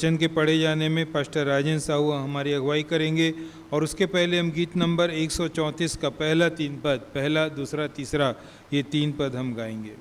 वचन के पढ़े जाने में पास्टर राजेंद्र साहू हमारी अगुवाई करेंगे और उसके पहले हम गीत नंबर 134 का पहला 3 पद, पहला दूसरा तीसरा, ये 3 पद हम गाएंगे।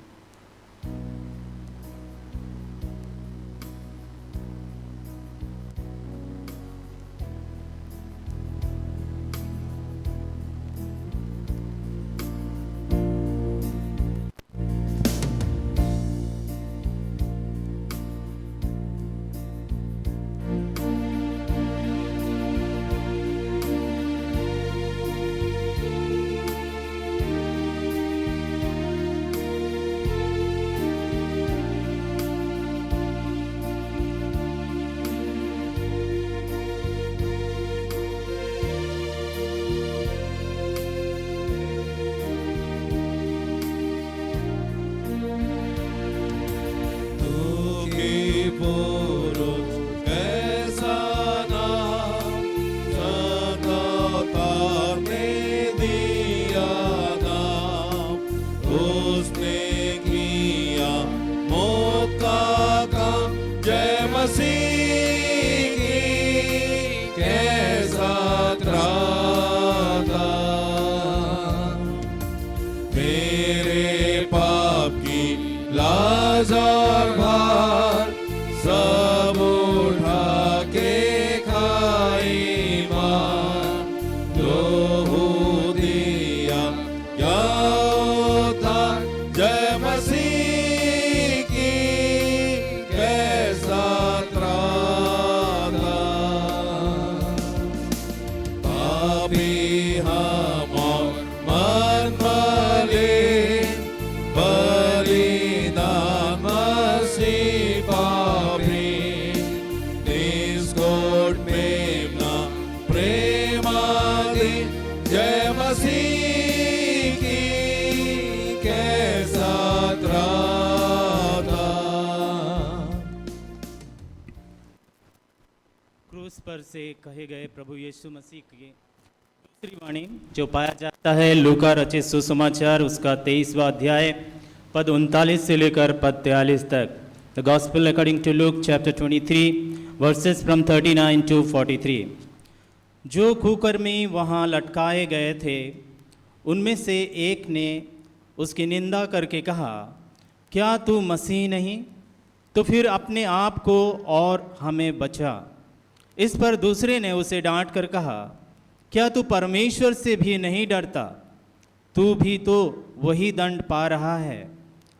पर से कहे गए प्रभु यीशु मसीह की दूसरी वाणी जो पाया जाता है लूका रचित सुसमाचार उसका 23वां अध्याय पद 39 से लेकर पद 43 तक। The gospel according to Luke chapter 23 verses from 39 to 43। जो कुकर्मी वहाँ लटकाए गए थे उनमें से एक ने उसकी निंदा करके कहा, क्या तू मसीह नहीं? तो फिर अपने आप को और हमें बचा। इस पर दूसरे ने उसे डांट कर कहा, क्या तू परमेश्वर से भी नहीं डरता? तू भी तो वही दंड पा रहा है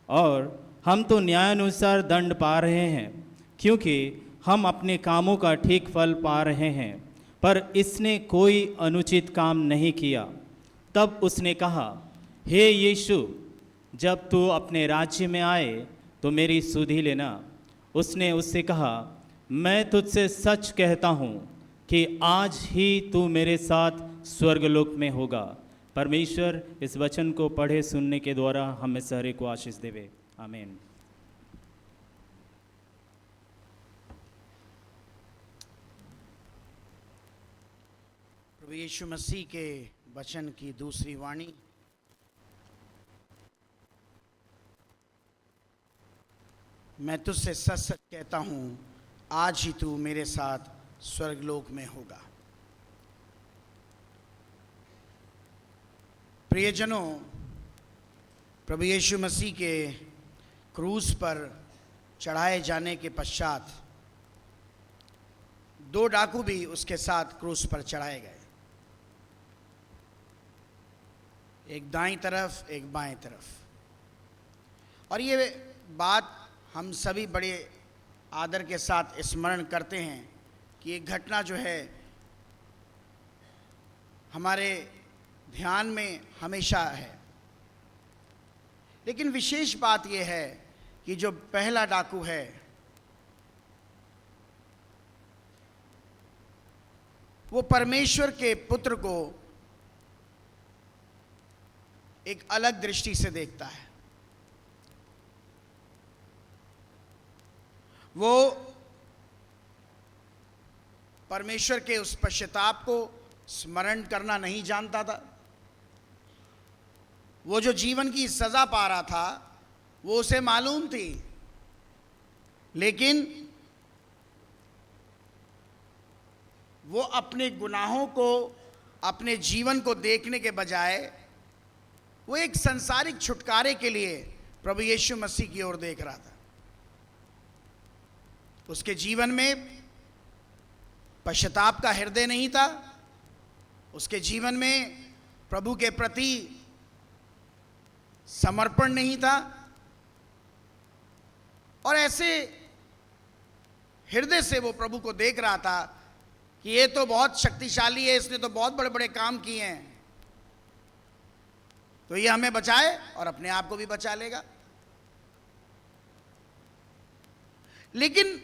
और हम तो न्यायानुसार दंड पा रहे हैं, क्योंकि हम अपने कामों का ठीक फल पा रहे हैं, पर इसने कोई अनुचित काम नहीं किया। तब उसने कहा, हे यीशु, जब तू अपने राज्य में आए तो मेरी सुधि लेना। उसने उससे कहा, मैं तुझसे सच कहता हूँ कि आज ही तू मेरे साथ स्वर्गलोक में होगा। परमेश्वर इस वचन को पढ़े सुनने के द्वारा हमें सारे को आशीष देवे। आमीन। प्रभु यीशु मसीह के वचन की दूसरी वाणी मैं तुझसे सच सच कहता हूँ आज ही तू मेरे साथ स्वर्गलोक में होगा। प्रियजनों, प्रभु यीशु मसीह के क्रूस पर चढ़ाए जाने के पश्चात 2 डाकू भी उसके साथ क्रूस पर चढ़ाए गए, एक दाईं तरफ एक बाएं तरफ। और ये बात हम सभी बड़े आदर के साथ स्मरण करते हैं कि ये घटना जो है हमारे ध्यान में हमेशा है। लेकिन विशेष बात यह है कि जो पहला डाकू है वो परमेश्वर के पुत्र को एक अलग दृष्टि से देखता है। वो परमेश्वर के उस पश्चाताप को स्मरण करना नहीं जानता था। वो जो जीवन की सजा पा रहा था वो उसे मालूम थी, लेकिन वो अपने गुनाहों को, अपने जीवन को देखने के बजाय वो एक संसारिक छुटकारे के लिए प्रभु यीशु मसीह की ओर देख रहा था। उसके जीवन में पश्चाताप का हृदय नहीं था, उसके जीवन में प्रभु के प्रति समर्पण नहीं था, और ऐसे हृदय से वो प्रभु को देख रहा था कि ये तो बहुत शक्तिशाली है, इसने तो बहुत बड़े बड़े काम किए हैं, तो ये हमें बचाए और अपने आप को भी बचा लेगा। लेकिन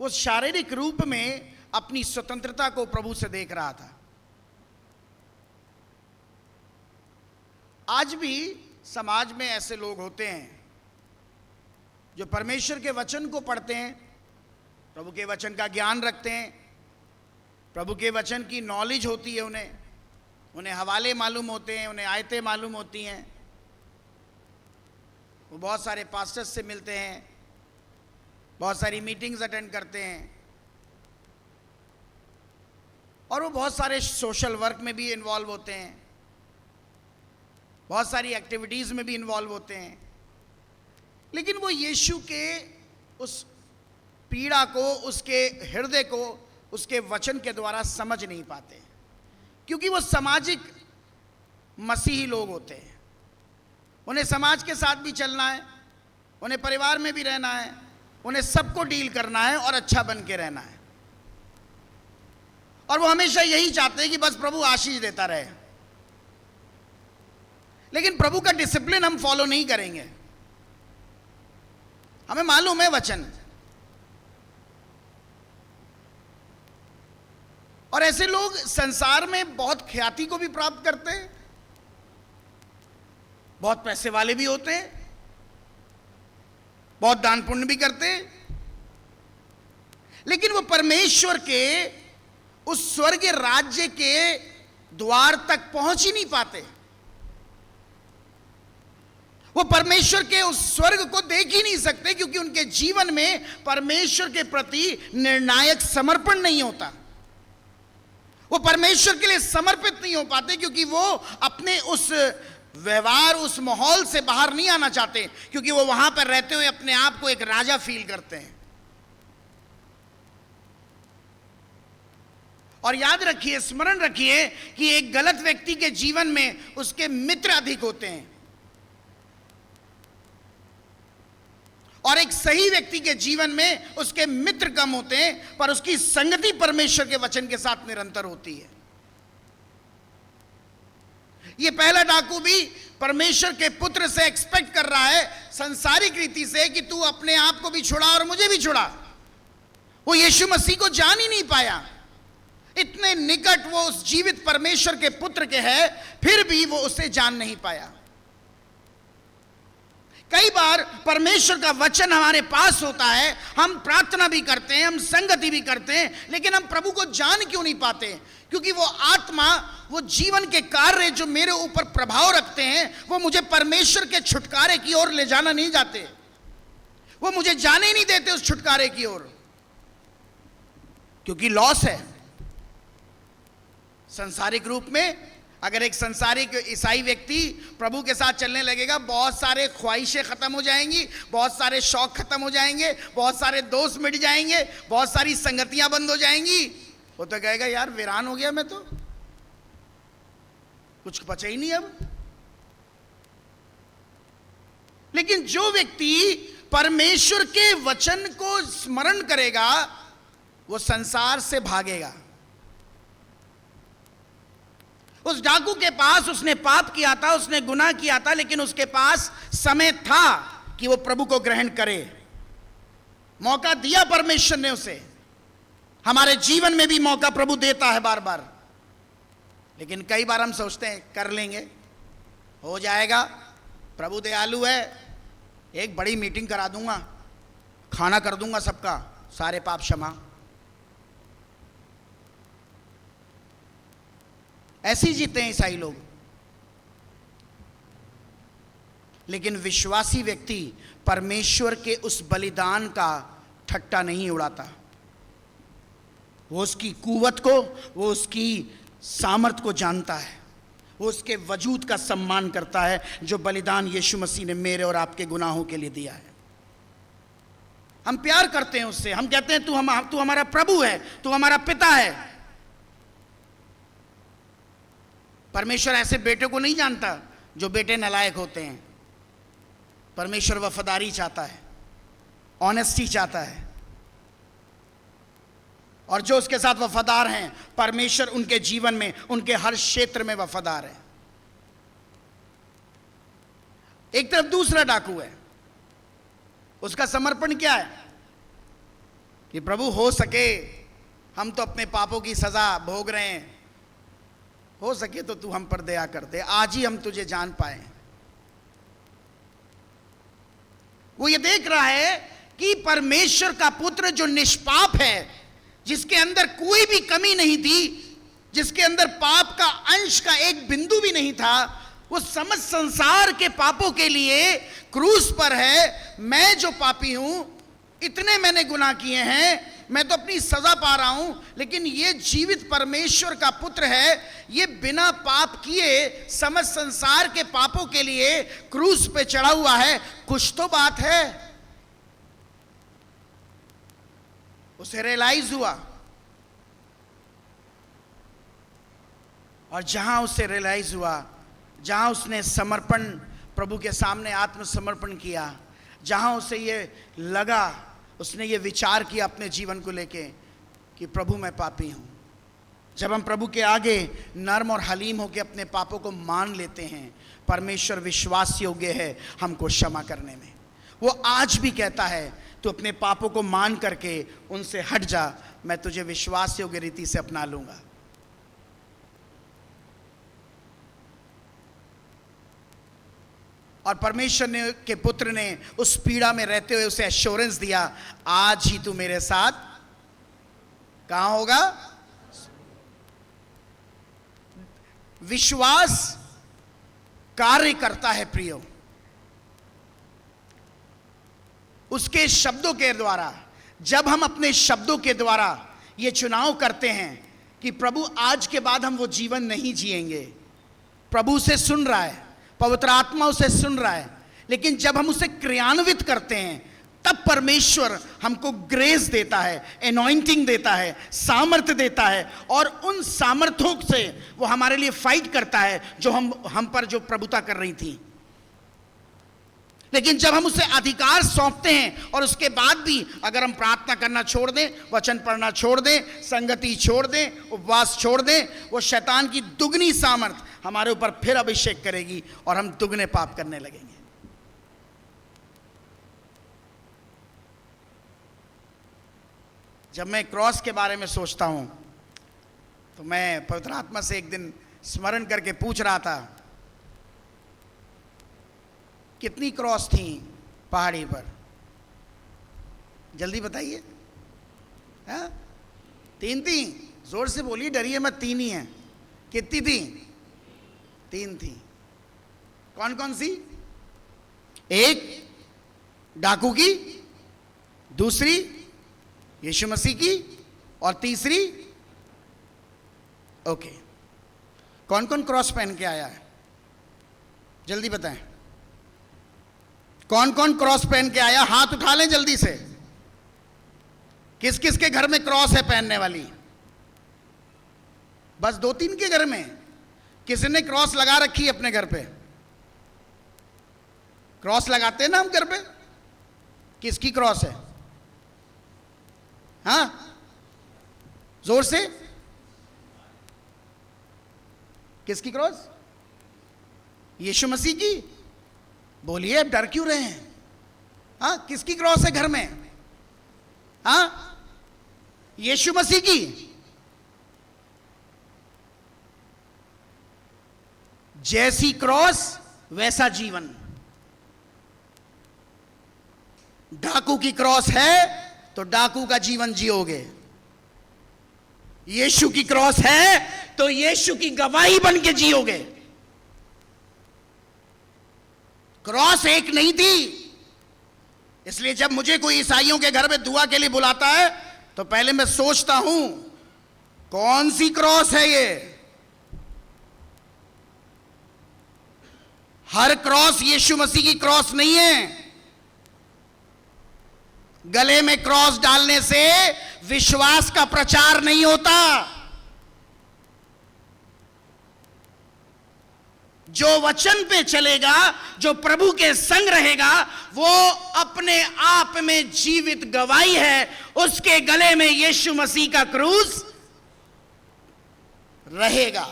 वो शारीरिक रूप में अपनी स्वतंत्रता को प्रभु से देख रहा था। आज भी समाज में ऐसे लोग होते हैं जो परमेश्वर के वचन को पढ़ते हैं, प्रभु के वचन का ज्ञान रखते हैं, प्रभु के वचन की नॉलेज होती है, उन्हें हवाले मालूम होते हैं, उन्हें आयतें मालूम होती हैं, वो बहुत सारे पास्टर्स से मिलते हैं, बहुत सारी मीटिंग्स अटेंड करते हैं, और वो बहुत सारे सोशल वर्क में भी इन्वॉल्व होते हैं, बहुत सारी एक्टिविटीज़ में भी इन्वॉल्व होते हैं। लेकिन वो यीशु के उस पीड़ा को, उसके हृदय को उसके वचन के द्वारा समझ नहीं पाते, क्योंकि वो सामाजिक मसीही लोग होते हैं। उन्हें समाज के साथ भी चलना है, उन्हें परिवार में भी रहना है, उन्हें सबको डील करना है और अच्छा बन के रहना है, और वो हमेशा यही चाहते हैं कि बस प्रभु आशीष देता रहे। लेकिन प्रभु का डिसिप्लिन हम फॉलो नहीं करेंगे। हमें मालूम है वचन, और ऐसे लोग संसार में बहुत ख्याति को भी प्राप्त करते हैं, बहुत पैसे वाले भी होते हैं, बहुत दान पुण्य भी करते हैं, लेकिन वो परमेश्वर के उस स्वर्गीय राज्य के द्वार तक पहुंच ही नहीं पाते। वो परमेश्वर के उस स्वर्ग को देख ही नहीं सकते, क्योंकि उनके जीवन में परमेश्वर के प्रति निर्णायक समर्पण नहीं होता। वो परमेश्वर के लिए समर्पित नहीं हो पाते, क्योंकि वो अपने उस व्यवहार, उस माहौल से बाहर नहीं आना चाहते, क्योंकि वो वहां पर रहते हुए अपने आप को एक राजा फील करते हैं। और याद रखिए, स्मरण रखिए कि एक गलत व्यक्ति के जीवन में उसके मित्र अधिक होते हैं, और एक सही व्यक्ति के जीवन में उसके मित्र कम होते हैं, पर उसकी संगति परमेश्वर के वचन के साथ निरंतर होती है। ये पहला डाकू भी परमेश्वर के पुत्र से एक्सपेक्ट कर रहा है संसारिक रीति से कि तू अपने आप को भी छुड़ा और मुझे भी छुड़ा। वो यीशु मसीह को जान ही नहीं पाया, इतने निकट वो उस जीवित परमेश्वर के पुत्र के है, फिर भी वो उसे जान नहीं पाया। कई बार परमेश्वर का वचन हमारे पास होता है, हम प्रार्थना भी करते हैं, हम संगति भी करते हैं, लेकिन हम प्रभु को जान क्यों नहीं पाते? क्योंकि वो आत्मा, वो जीवन के कार्य जो मेरे ऊपर प्रभाव रखते हैं, वो मुझे परमेश्वर के छुटकारे की ओर ले जाना नहीं जाते, वो मुझे जाने ही नहीं देते उस छुटकारे की ओर, क्योंकि लॉस है। सांसारिक रूप में अगर एक संसारिक ईसाई व्यक्ति प्रभु के साथ चलने लगेगा, बहुत सारे ख्वाहिशें खत्म हो जाएंगी, बहुत सारे शौक खत्म हो जाएंगे, बहुत सारे दोस्त मिट जाएंगे, बहुत सारी संगतियां बंद हो जाएंगी। वो तो कहेगा यार वीरान हो गया मैं, तो कुछ बचा ही नहीं अब। लेकिन जो व्यक्ति परमेश्वर के वचन को स्मरण करेगा, वो संसार से भागेगा। उस डाकू के पास उसने पाप किया था, उसने गुनाह किया था, लेकिन उसके पास समय था कि वो प्रभु को ग्रहण करे। मौका दिया परमेश्वर ने उसे। हमारे जीवन में भी मौका प्रभु देता है बार बार, लेकिन कई बार हम सोचते हैं कर लेंगे, हो जाएगा, प्रभु दयालु है, एक बड़ी मीटिंग करा दूंगा, खाना कर दूंगा सबका, सारे पाप क्षमा। ऐसे ही जीते हैं ईसाई लोग। लेकिन विश्वासी व्यक्ति परमेश्वर के उस बलिदान का ठट्टा नहीं उड़ाता। वो उसकी कुव्वत को, वो उसकी सामर्थ को जानता है, वो उसके वजूद का सम्मान करता है जो बलिदान यीशु मसीह ने मेरे और आपके गुनाहों के लिए दिया है। हम प्यार करते हैं उससे, हम कहते हैं तू हमारा प्रभु है, तू हमारा पिता है। परमेश्वर ऐसे बेटे को नहीं जानता जो बेटे नालायक होते हैं। परमेश्वर वफादारी चाहता है, ऑनेस्टी चाहता है, और जो उसके साथ वफादार हैं, परमेश्वर उनके जीवन में, उनके हर क्षेत्र में वफादार है। एक तरफ दूसरा डाकू है, उसका समर्पण क्या है कि प्रभु हो सके हम तो अपने पापों की सजा भोग रहे हैं, हो सके तो तू हम पर दया कर दे, आज ही हम तुझे जान पाए। वो ये देख रहा है कि परमेश्वर का पुत्र जो निष्पाप है, जिसके अंदर कोई भी कमी नहीं थी, जिसके अंदर पाप का अंश का एक बिंदु भी नहीं था, वो समस्त संसार के पापों के लिए क्रूस पर है। मैं जो पापी हूं, इतने मैंने गुनाह किए हैं, मैं तो अपनी सजा पा रहा हूं, लेकिन ये जीवित परमेश्वर का पुत्र है, ये बिना पाप किए समस्त संसार के पापों के लिए क्रूस पे चढ़ा हुआ है। कुछ तो बात है। उसे रियलाइज हुआ, और जहां उसे रियलाइज हुआ, जहां उसने समर्पण प्रभु के सामने आत्मसमर्पण किया, जहां उसे ये लगा, उसने ये विचार किया अपने जीवन को लेके कि प्रभु मैं पापी हूं। जब हम प्रभु के आगे नर्म और हलीम होकर अपने पापों को मान लेते हैं, परमेश्वर विश्वास योग्य है हमको क्षमा करने में। वो आज भी कहता है तू अपने पापों को मान करके उनसे हट जा, मैं तुझे विश्वास योग्य रीति से अपना लूंगा। और परमेश्वर ने के पुत्र ने उस पीड़ा में रहते हुए उसे एश्योरेंस दिया, आज ही तू मेरे साथ कहां होगा। विश्वास कार्य करता है प्रियो, उसके शब्दों के द्वारा। जब हम अपने शब्दों के द्वारा ये चुनाव करते हैं कि प्रभु आज के बाद हम वो जीवन नहीं जिएंगे, प्रभु से सुन रहा है, पवित्र आत्मा उसे सुन रहा है, लेकिन जब हम उसे क्रियान्वित करते हैं, तब परमेश्वर हमको ग्रेस देता है, एनॉइंटिंग देता है, सामर्थ्य देता है, और उन सामर्थ्यों से वो हमारे लिए फाइट करता है जो हम पर जो प्रभुता कर रही थी। लेकिन जब हम उसे अधिकार सौंपते हैं और उसके बाद भी अगर हम प्रार्थना करना छोड़ दें, वचन पढ़ना छोड़ दें, संगति छोड़ दें, उपवास छोड़ दें, वो शैतान की दुगनी सामर्थ हमारे ऊपर फिर अभिषेक करेगी और हम दुगने पाप करने लगेंगे। जब मैं क्रॉस के बारे में सोचता हूं तो मैं पवित्र आत्मा से एक दिन स्मरण करके पूछ रहा था, कितनी क्रॉस थी पहाड़ी पर? जल्दी बताइए। हाँ, 3 थी। जोर से बोलिए, डरिए मत, 3 ही है। कितनी थी? 3 थी। कौन कौन सी? एक डाकू की, दूसरी यीशु मसीह की, और तीसरी ओके। कौन कौन क्रॉस पहन के आया है? जल्दी बताएं, कौन कौन क्रॉस पहन के आया? हाथ उठा लें जल्दी से। किस किस के घर में क्रॉस है पहनने वाली? बस 2-3 के घर में। किसी ने क्रॉस लगा रखी है अपने घर पे? क्रॉस लगाते हैं ना हम घर पे। किसकी क्रॉस है? हाँ, जोर से। किसकी क्रॉस? यीशु मसीह की। बोलिए, अब डर क्यों रहे हैं? हाँ, किसकी क्रॉस है घर में? हाँ, यीशु मसीह की। जैसी क्रॉस वैसा जीवन। डाकू की क्रॉस है तो डाकू का जीवन जियोगे। यीशु की क्रॉस है तो यीशु की गवाही बन के जियोगे। क्रॉस एक नहीं थी। इसलिए जब मुझे कोई ईसाइयों के घर में दुआ के लिए बुलाता है तो पहले मैं सोचता हूं कौन सी क्रॉस है ये? हर क्रॉस यीशु मसीह की क्रॉस नहीं है। गले में क्रॉस डालने से विश्वास का प्रचार नहीं होता। जो वचन पे चलेगा, जो प्रभु के संग रहेगा, वो अपने आप में जीवित गवाही है। उसके गले में यीशु मसीह का क्रूस रहेगा।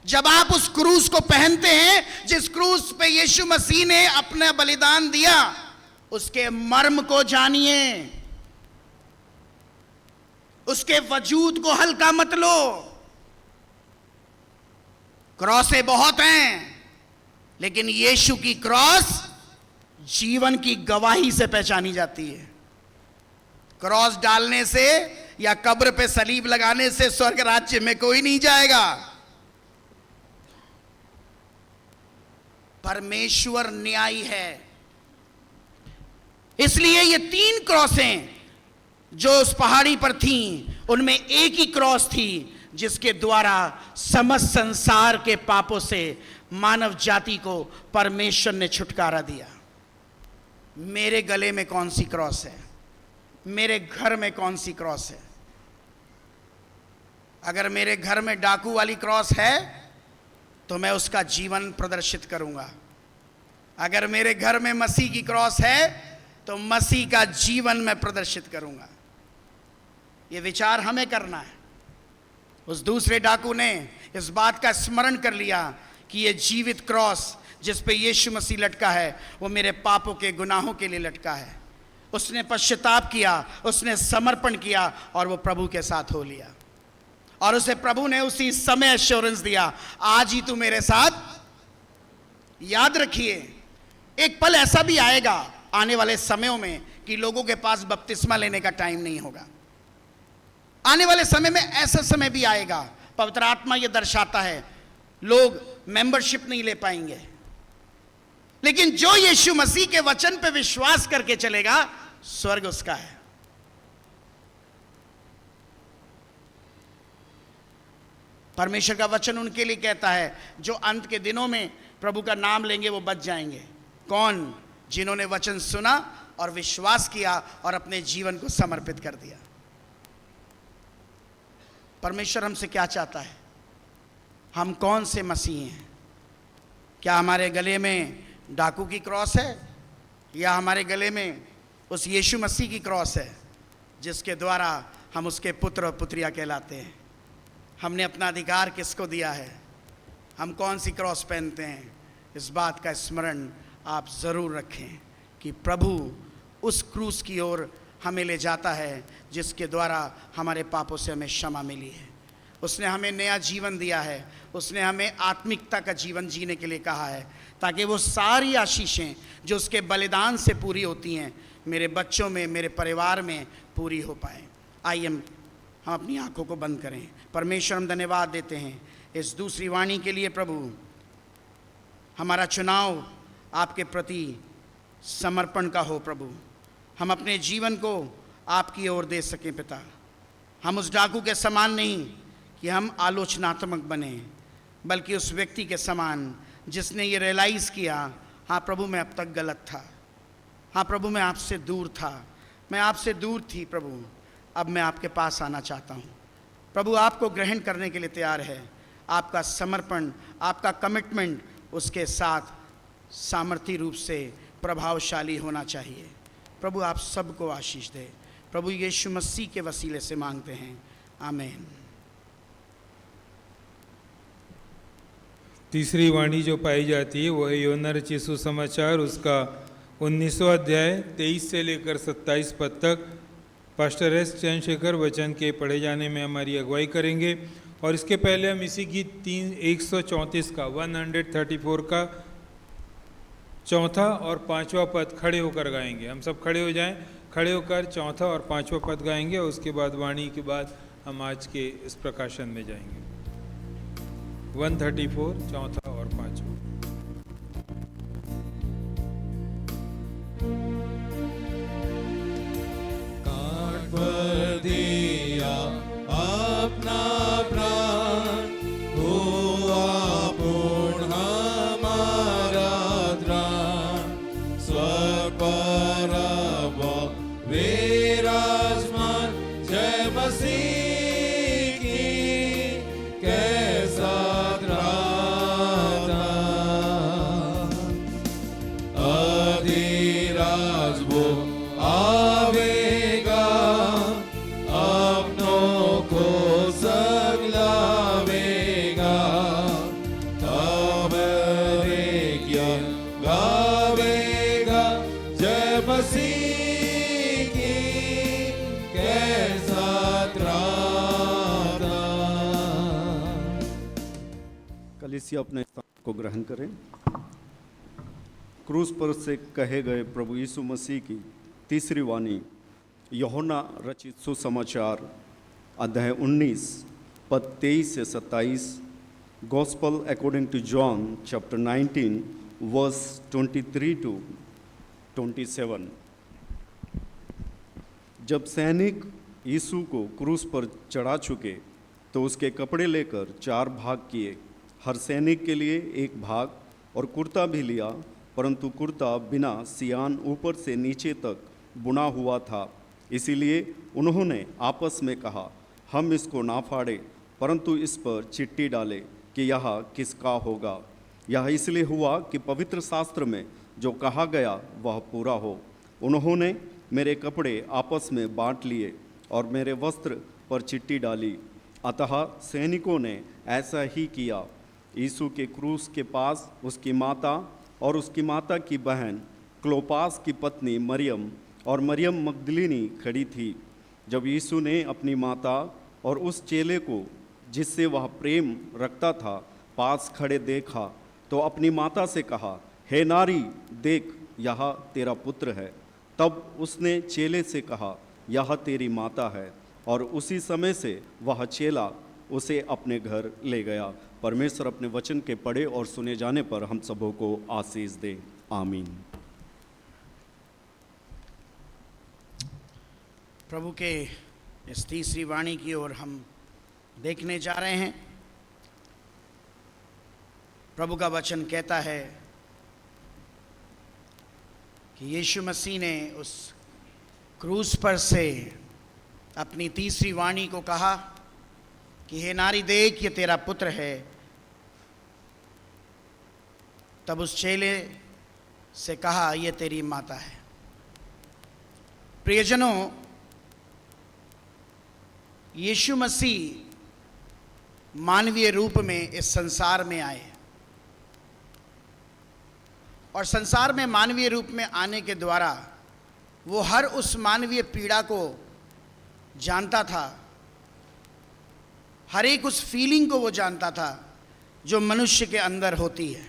जब आप उस क्रूस को पहनते हैं, जिस क्रूस पे यीशु मसीह ने अपना बलिदान दिया, उसके मर्म को जानिए, उसके वजूद को हल्का मत लो। क्रॉसें बहुत हैं, लेकिन यीशु की क्रॉस जीवन की गवाही से पहचानी जाती है। क्रॉस डालने से या कब्र पे सलीब लगाने से स्वर्ग राज्य में कोई नहीं जाएगा। परमेश्वर न्यायी है। इसलिए ये 3 क्रॉसें जो उस पहाड़ी पर थीं, उनमें एक ही क्रॉस थी जिसके द्वारा समस्त संसार के पापों से मानव जाति को परमेश्वर ने छुटकारा दिया। मेरे गले में कौन सी क्रॉस है? मेरे घर में कौन सी क्रॉस है? अगर मेरे घर में डाकू वाली क्रॉस है तो मैं उसका जीवन प्रदर्शित करूंगा। अगर मेरे घर में मसीह की क्रॉस है तो मसीह का जीवन मैं प्रदर्शित करूंगा। यह विचार हमें करना है। उस दूसरे डाकू ने इस बात का स्मरण कर लिया कि यह जीवित क्रॉस जिस पे यीशु मसीह लटका है, वो मेरे पापों के गुनाहों के लिए लटका है। उसने पश्चाताप किया, उसने समर्पण किया और वो प्रभु के साथ हो लिया। और उसे प्रभु ने उसी समय एश्योरेंस दिया, आज ही तू मेरे साथ। याद रखिए, एक पल ऐसा भी आएगा आने वाले समयों में कि लोगों के पास बपतिस्मा लेने का टाइम नहीं होगा। आने वाले समय में ऐसा समय भी आएगा, पवित्र आत्मा यह दर्शाता है, लोग मेंबरशिप नहीं ले पाएंगे। लेकिन जो यीशु मसीह के वचन पे विश्वास करके चलेगा, स्वर्ग उसका है। परमेश्वर का वचन उनके लिए कहता है जो अंत के दिनों में प्रभु का नाम लेंगे, वो बच जाएंगे। कौन? जिन्होंने वचन सुना और विश्वास किया और अपने जीवन को समर्पित कर दिया। परमेश्वर हमसे क्या चाहता है? हम कौन से मसीह हैं? क्या हमारे गले में डाकू की क्रॉस है, या हमारे गले में उस यीशु मसीह की क्रॉस है जिसके द्वारा हम उसके पुत्र और पुत्रियां कहलाते हैं? हमने अपना अधिकार किसको दिया है? हम कौन सी क्रॉस पहनते हैं? इस बात का स्मरण आप ज़रूर रखें कि प्रभु उस क्रूस की ओर हमें ले जाता है जिसके द्वारा हमारे पापों से हमें क्षमा मिली है। उसने हमें नया जीवन दिया है। उसने हमें आत्मिकता का जीवन जीने के लिए कहा है, ताकि वो सारी आशीषें जो उसके बलिदान से पूरी होती हैं, मेरे बच्चों में, मेरे परिवार में पूरी हो पाए। आइए हम अपनी आंखों को बंद करें। परमेश्वर, हम धन्यवाद देते हैं इस दूसरी वाणी के लिए। प्रभु, हमारा चुनाव आपके प्रति समर्पण का हो। प्रभु, हम अपने जीवन को आपकी ओर दे सकें। पिता, हम उस डाकू के समान नहीं कि हम आलोचनात्मक बने, बल्कि उस व्यक्ति के समान जिसने ये रियलाइज़ किया, हाँ प्रभु मैं अब तक गलत था, हाँ प्रभु मैं आपसे दूर था, मैं आपसे दूर थी प्रभु, अब मैं आपके पास आना चाहता हूँ। प्रभु आपको ग्रहण करने के लिए तैयार है। आपका समर्पण, आपका कमिटमेंट उसके साथ सामर्थ्य रूप से प्रभावशाली होना चाहिए। प्रभु आप सबको आशीष दे। प्रभु यीशु मसीह के वसीले से मांगते हैं, आमीन। तीसरी वाणी जो पाई जाती है वो है यूहन्ना रचित सुसमाचार, उसका 19वां अध्याय 23 से लेकर 27 पद तक। पास्टर एस चंद्रशेखर वचन के पढ़े जाने में हमारी अगुवाई करेंगे। और इसके पहले हम इसी गीत 134 का 134 का चौथा और पांचवा पद खड़े होकर गाएंगे। हम सब खड़े हो जाएं, खड़े होकर चौथा और पांचवा पद गाएंगे, और उसके बाद वाणी के बाद हम आज के इस प्रकाशन में जाएंगे। 134 चौथा और पांचवा। काट पर दिया अपना मसीह की कैसा त्राता, अधिराज वो आवेगा, अपनों को सगलावेगा, तब देखिए गावेगा जय मसीह की कैसा त्राता। कलीसिया अपने स्थान को ग्रहण करें। क्रूस पर से कहे गए प्रभु यीशु मसीह की तीसरी वाणी यूहन्ना रचित सुसमाचार अध्याय 19 पद 23 से 27, gospel according to John chapter 19 verse 23 to 27। जब सैनिक यीशु को क्रूस पर चढ़ा चुके तो उसके कपड़े लेकर 4 भाग किए, हर सैनिक के लिए एक भाग, और कुर्ता भी लिया, परंतु कुर्ता बिना सियान ऊपर से नीचे तक बुना हुआ था। इसीलिए उन्होंने आपस में कहा, हम इसको ना फाड़े, परंतु इस पर चिट्ठी डालें कि यह किसका होगा। यह इसलिए हुआ कि पवित्र शास्त्र में जो कहा गया वह पूरा हो। उन्होंने मेरे कपड़े आपस में बांट लिए और मेरे वस्त्र पर चिट्ठी डाली। अतः सैनिकों ने ऐसा ही किया। यीशु के क्रूस के पास उसकी माता और उसकी माता की बहन क्लोपास की पत्नी मरियम और मरियम मगदलिनी खड़ी थी। जब यीशु ने अपनी माता और उस चेले को जिससे वह प्रेम रखता था पास खड़े देखा तो अपनी माता से कहा, हे नारी, देख यह तेरा पुत्र है। तब उसने चेले से कहा, यह तेरी माता है, और उसी समय से वह चेला उसे अपने घर ले गया। परमेश्वर अपने वचन के पढ़े और सुने जाने पर हम सबों को आशीष दे। आमीन। प्रभु के इस तीसरी वाणी की ओर हम देखने जा रहे हैं। प्रभु का वचन कहता है कि यीशु मसीह ने उस क्रूस पर से अपनी तीसरी वाणी को कहा कि हे नारी, देख ये तेरा पुत्र है। तब उस चेले से कहा, ये तेरी माता है। प्रियजनों, यीशु मसीह मानवीय रूप में इस संसार में आए और संसार में मानवीय रूप में आने के द्वारा वो हर उस मानवीय पीड़ा को जानता था, हर एक उस फीलिंग को वो जानता था जो मनुष्य के अंदर होती है।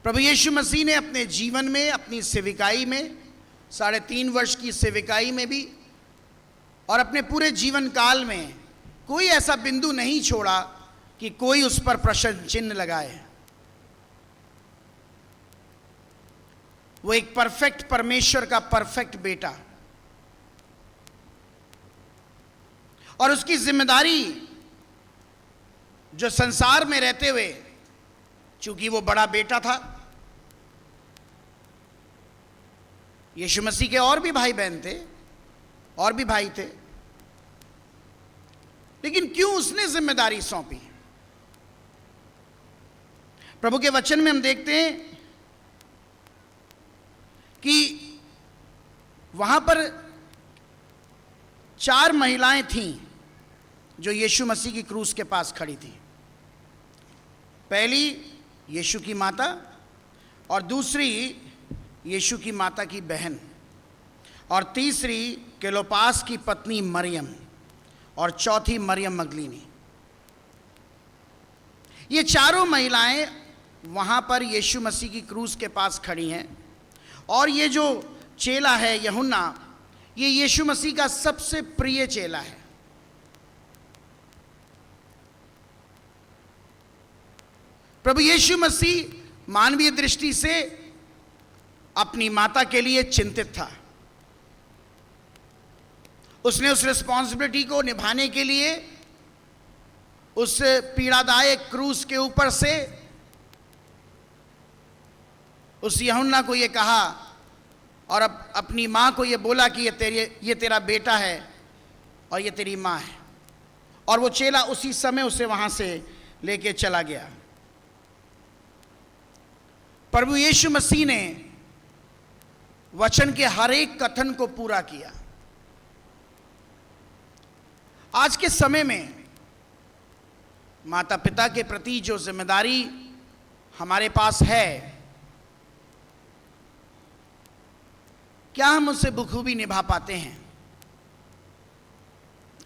प्रभु यीशु मसीह ने अपने जीवन में, अपनी सेविकाई में, 3.5 वर्ष की सेविकाई में भी और अपने पूरे जीवन काल में कोई ऐसा बिंदु नहीं छोड़ा कि कोई उस पर प्रश्न चिन्ह लगाए। वो एक परफेक्ट परमेश्वर का परफेक्ट बेटा, और उसकी जिम्मेदारी जो संसार में रहते हुए, चूंकि वो बड़ा बेटा था, यीशु मसीह के और भी भाई बहन थे, और भी भाई थे, लेकिन क्यों उसने जिम्मेदारी सौंपी? प्रभु के वचन में हम देखते हैं कि वहां पर 4 महिलाएं थीं जो यीशु मसीह की क्रूस के पास खड़ी थी। पहली यीशु की माता, और दूसरी यीशु की माता की बहन, और तीसरी क्लोपास की पत्नी मरियम, और चौथी मरियम मगदलीनी। ये चारों महिलाएं वहां पर यीशु मसीह की क्रूस के पास खड़ी हैं, और ये जो चेला है यूहन्ना, ये यीशु मसीह का सबसे प्रिय चेला है। प्रभु यीशु मसीह मानवीय दृष्टि से अपनी माता के लिए चिंतित था। उसने उस रिस्पॉन्सिबिलिटी को निभाने के लिए उस पीड़ादायक क्रूस के ऊपर से उस यूहन्ना को ये कहा और अपनी माँ को ये बोला कि ये तेरा बेटा है और ये तेरी माँ है, और वो चेला उसी समय उसे वहाँ से लेके चला गया। प्रभु यीशु मसीह ने वचन के हर एक कथन को पूरा किया। आज के समय में माता पिता के प्रति जो जिम्मेदारी हमारे पास है, क्या हम उससे बखूबी निभा पाते हैं?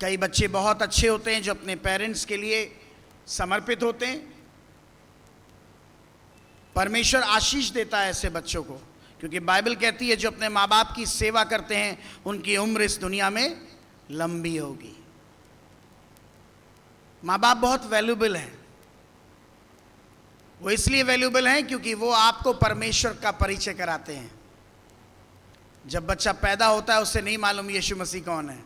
कई बच्चे बहुत अच्छे होते हैं जो अपने पेरेंट्स के लिए समर्पित होते हैं। परमेश्वर आशीष देता है ऐसे बच्चों को, क्योंकि बाइबल कहती है जो अपने माँ बाप की सेवा करते हैं उनकी उम्र इस दुनिया में लंबी होगी। माँ बाप बहुत वैल्यूबल हैं। वो इसलिए वैल्यूबल हैं क्योंकि वो आपको परमेश्वर का परिचय कराते हैं। जब बच्चा पैदा होता है उसे नहीं मालूम यीशु मसीह कौन है,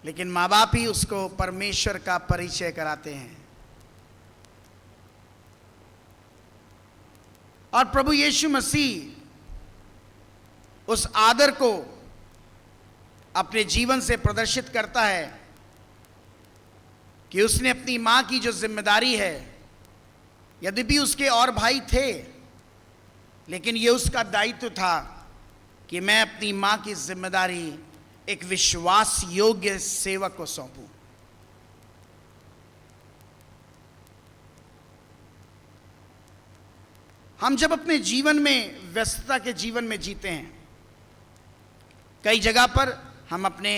लेकिन माँ बाप ही उसको परमेश्वर का परिचय कराते हैं। और प्रभु यीशु मसीह उस आदर को अपने जीवन से प्रदर्शित करता है कि उसने अपनी माँ की जो जिम्मेदारी है, यद्यपि उसके और भाई थे, लेकिन ये उसका दायित्व था कि मैं अपनी माँ की जिम्मेदारी एक विश्वास योग्य सेवक को सौंपूं। हम जब अपने जीवन में व्यस्तता के जीवन में जीते हैं, कई जगह पर हम अपने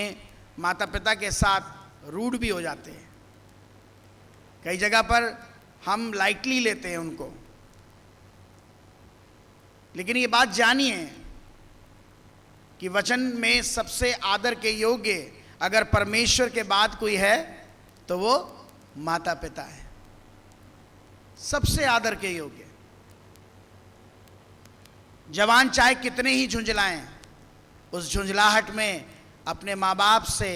माता पिता के साथ रूड भी हो जाते हैं, कई जगह पर हम लाइटली लेते हैं उनको। लेकिन ये बात जानिए कि वचन में सबसे आदर के योग्य अगर परमेश्वर के बाद कोई है तो वो माता पिता है, सबसे आदर के योग्य। जवान चाहे कितने ही झुंझलाएं, उस झुंझलाहट में अपने माँ बाप से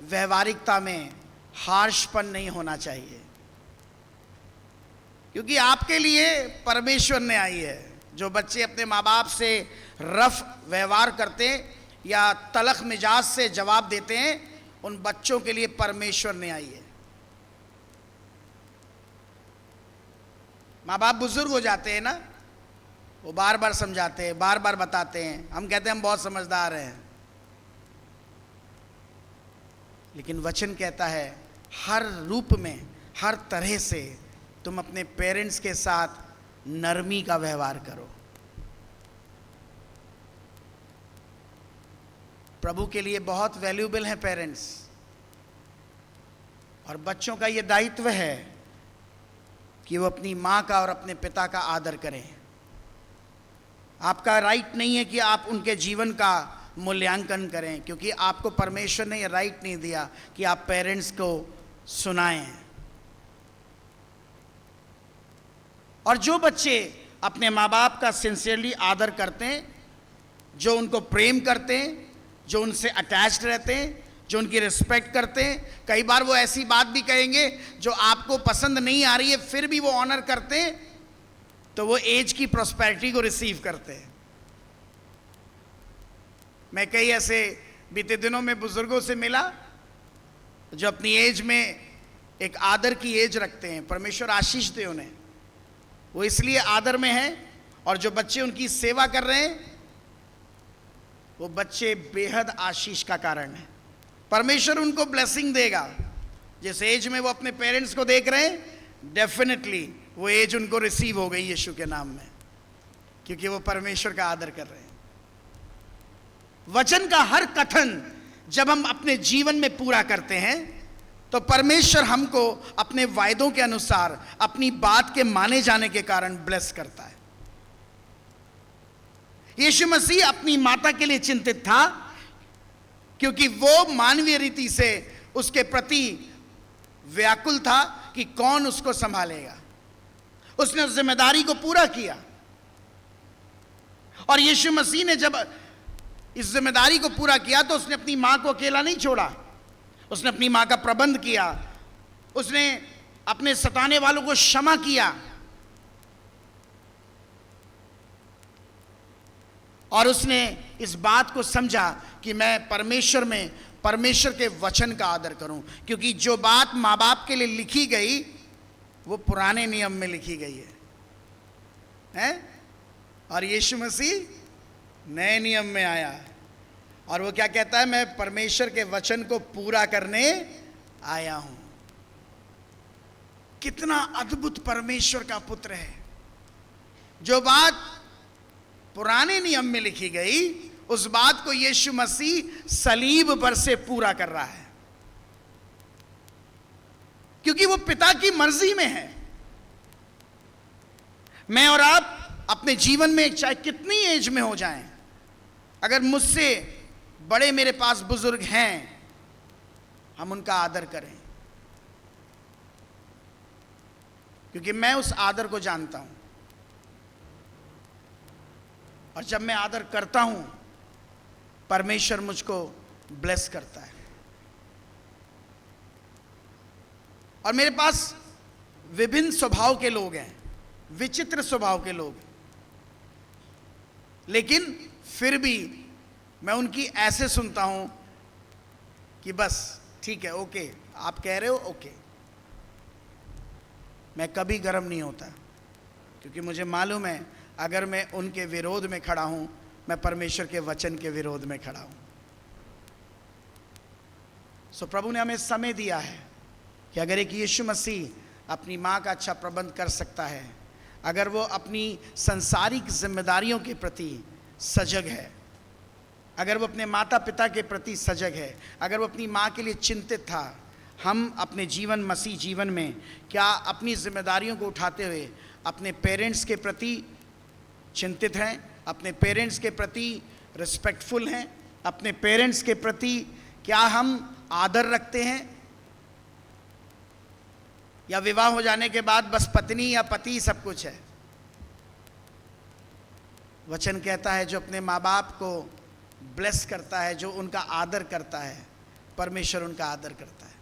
व्यवहारिकता में हार्शपन नहीं होना चाहिए, क्योंकि आपके लिए परमेश्वर ने आई है। जो बच्चे अपने माँ बाप से रफ व्यवहार करते या तलख मिजाज से जवाब देते हैं, उन बच्चों के लिए परमेश्वर ने आई है। माँ बाप बुजुर्ग हो जाते हैं ना, वो बार बार समझाते हैं, बार बार बताते हैं, हम कहते हैं हम बहुत समझदार हैं, लेकिन वचन कहता है हर रूप में, हर तरह से तुम अपने पेरेंट्स के साथ नरमी का व्यवहार करो। प्रभु के लिए बहुत वैल्यूबल हैं पेरेंट्स, और बच्चों का ये दायित्व है कि वो अपनी माँ का और अपने पिता का आदर करें। आपका राइट नहीं है कि आप उनके जीवन का मूल्यांकन करें, क्योंकि आपको परमेश्वर ने ये राइट नहीं दिया कि आप पेरेंट्स को सुनाएं। और जो बच्चे अपने माँ बाप का सिंसियरली आदर करते हैं, जो उनको प्रेम करते हैं, जो उनसे अटैच्ड रहते हैं, जो उनकी रिस्पेक्ट करते हैं, कई बार वो ऐसी बात भी कहेंगे जो आपको पसंद नहीं आ रही है, फिर भी वो ऑनर करते हैं, तो वो एज की प्रॉस्पेरिटी को रिसीव करते हैं। मैं कई ऐसे बीते दिनों में बुजुर्गों से मिला जो अपनी एज में एक आदर की एज रखते हैं। परमेश्वर आशीष दे उन्हें, वो इसलिए आदर में हैं, और जो बच्चे उनकी सेवा कर रहे हैं वो बच्चे बेहद आशीष का कारण है। परमेश्वर उनको ब्लेसिंग देगा। जिस एज में वो अपने पेरेंट्स को देख रहे हैं, डेफिनेटली वो एज उनको रिसीव हो गई यीशु के नाम में, क्योंकि वो परमेश्वर का आदर कर रहे हैं। वचन का हर कथन जब हम अपने जीवन में पूरा करते हैं तो परमेश्वर हमको अपने वायदों के अनुसार अपनी बात के माने जाने के कारण ब्लेस करता है। यीशु मसीह अपनी माता के लिए चिंतित था, क्योंकि वो मानवीय रीति से उसके प्रति व्याकुल था कि कौन उसको संभालेगा। उसने उस जिम्मेदारी को पूरा किया, और यीशु मसीह ने जब इस जिम्मेदारी को पूरा किया तो उसने अपनी मां को अकेला नहीं छोड़ा, उसने अपनी मां का प्रबंध किया, उसने अपने सताने वालों को क्षमा किया, और उसने इस बात को समझा कि मैं परमेश्वर में परमेश्वर के वचन का आदर करूं, क्योंकि जो बात माँ बाप के लिए लिखी गई वो पुराने नियम में लिखी गई है? और यीशु मसीह नए नियम में आया और वो क्या कहता है? मैं परमेश्वर के वचन को पूरा करने आया हूं। कितना अद्भुत परमेश्वर का पुत्र है। जो बात पुराने नियम में लिखी गई उस बात को यीशु मसीह सलीब पर से पूरा कर रहा है, क्योंकि वो पिता की मर्जी में है। मैं और आप अपने जीवन में चाहे कितनी एज में हो जाएं, अगर मुझसे बड़े मेरे पास बुजुर्ग हैं, हम उनका आदर करें, क्योंकि मैं उस आदर को जानता हूं। और जब मैं आदर करता हूं, परमेश्वर मुझको ब्लेस करता है। और मेरे पास विभिन्न स्वभाव के लोग हैं, विचित्र स्वभाव के लोग, लेकिन फिर भी मैं उनकी ऐसे सुनता हूं कि बस ठीक है, ओके, आप कह रहे हो, ओके। मैं कभी गर्म नहीं होता, क्योंकि मुझे मालूम है अगर मैं उनके विरोध में खड़ा हूं, मैं परमेश्वर के वचन के विरोध में खड़ा हूं। सो प्रभु ने हमें समय दिया है कि अगर एक यीशु मसीह अपनी माँ का अच्छा प्रबंध कर सकता है, अगर वो अपनी संसारिक जिम्मेदारियों के प्रति सजग है, अगर वो अपने माता पिता के प्रति सजग है, अगर वो अपनी माँ के लिए चिंतित था, हम अपने जीवन मसीह जीवन में क्या अपनी जिम्मेदारियों को उठाते हुए अपने पेरेंट्स के प्रति चिंतित हैं, अपने पेरेंट्स के प्रति रिस्पेक्टफुल हैं, अपने पेरेंट्स के प्रति क्या हम आदर रखते हैं, या विवाह हो जाने के बाद बस पत्नी या पति सब कुछ है? वचन कहता है जो अपने माँ बाप को ब्लेस करता है, जो उनका आदर करता है, परमेश्वर उनका आदर करता है।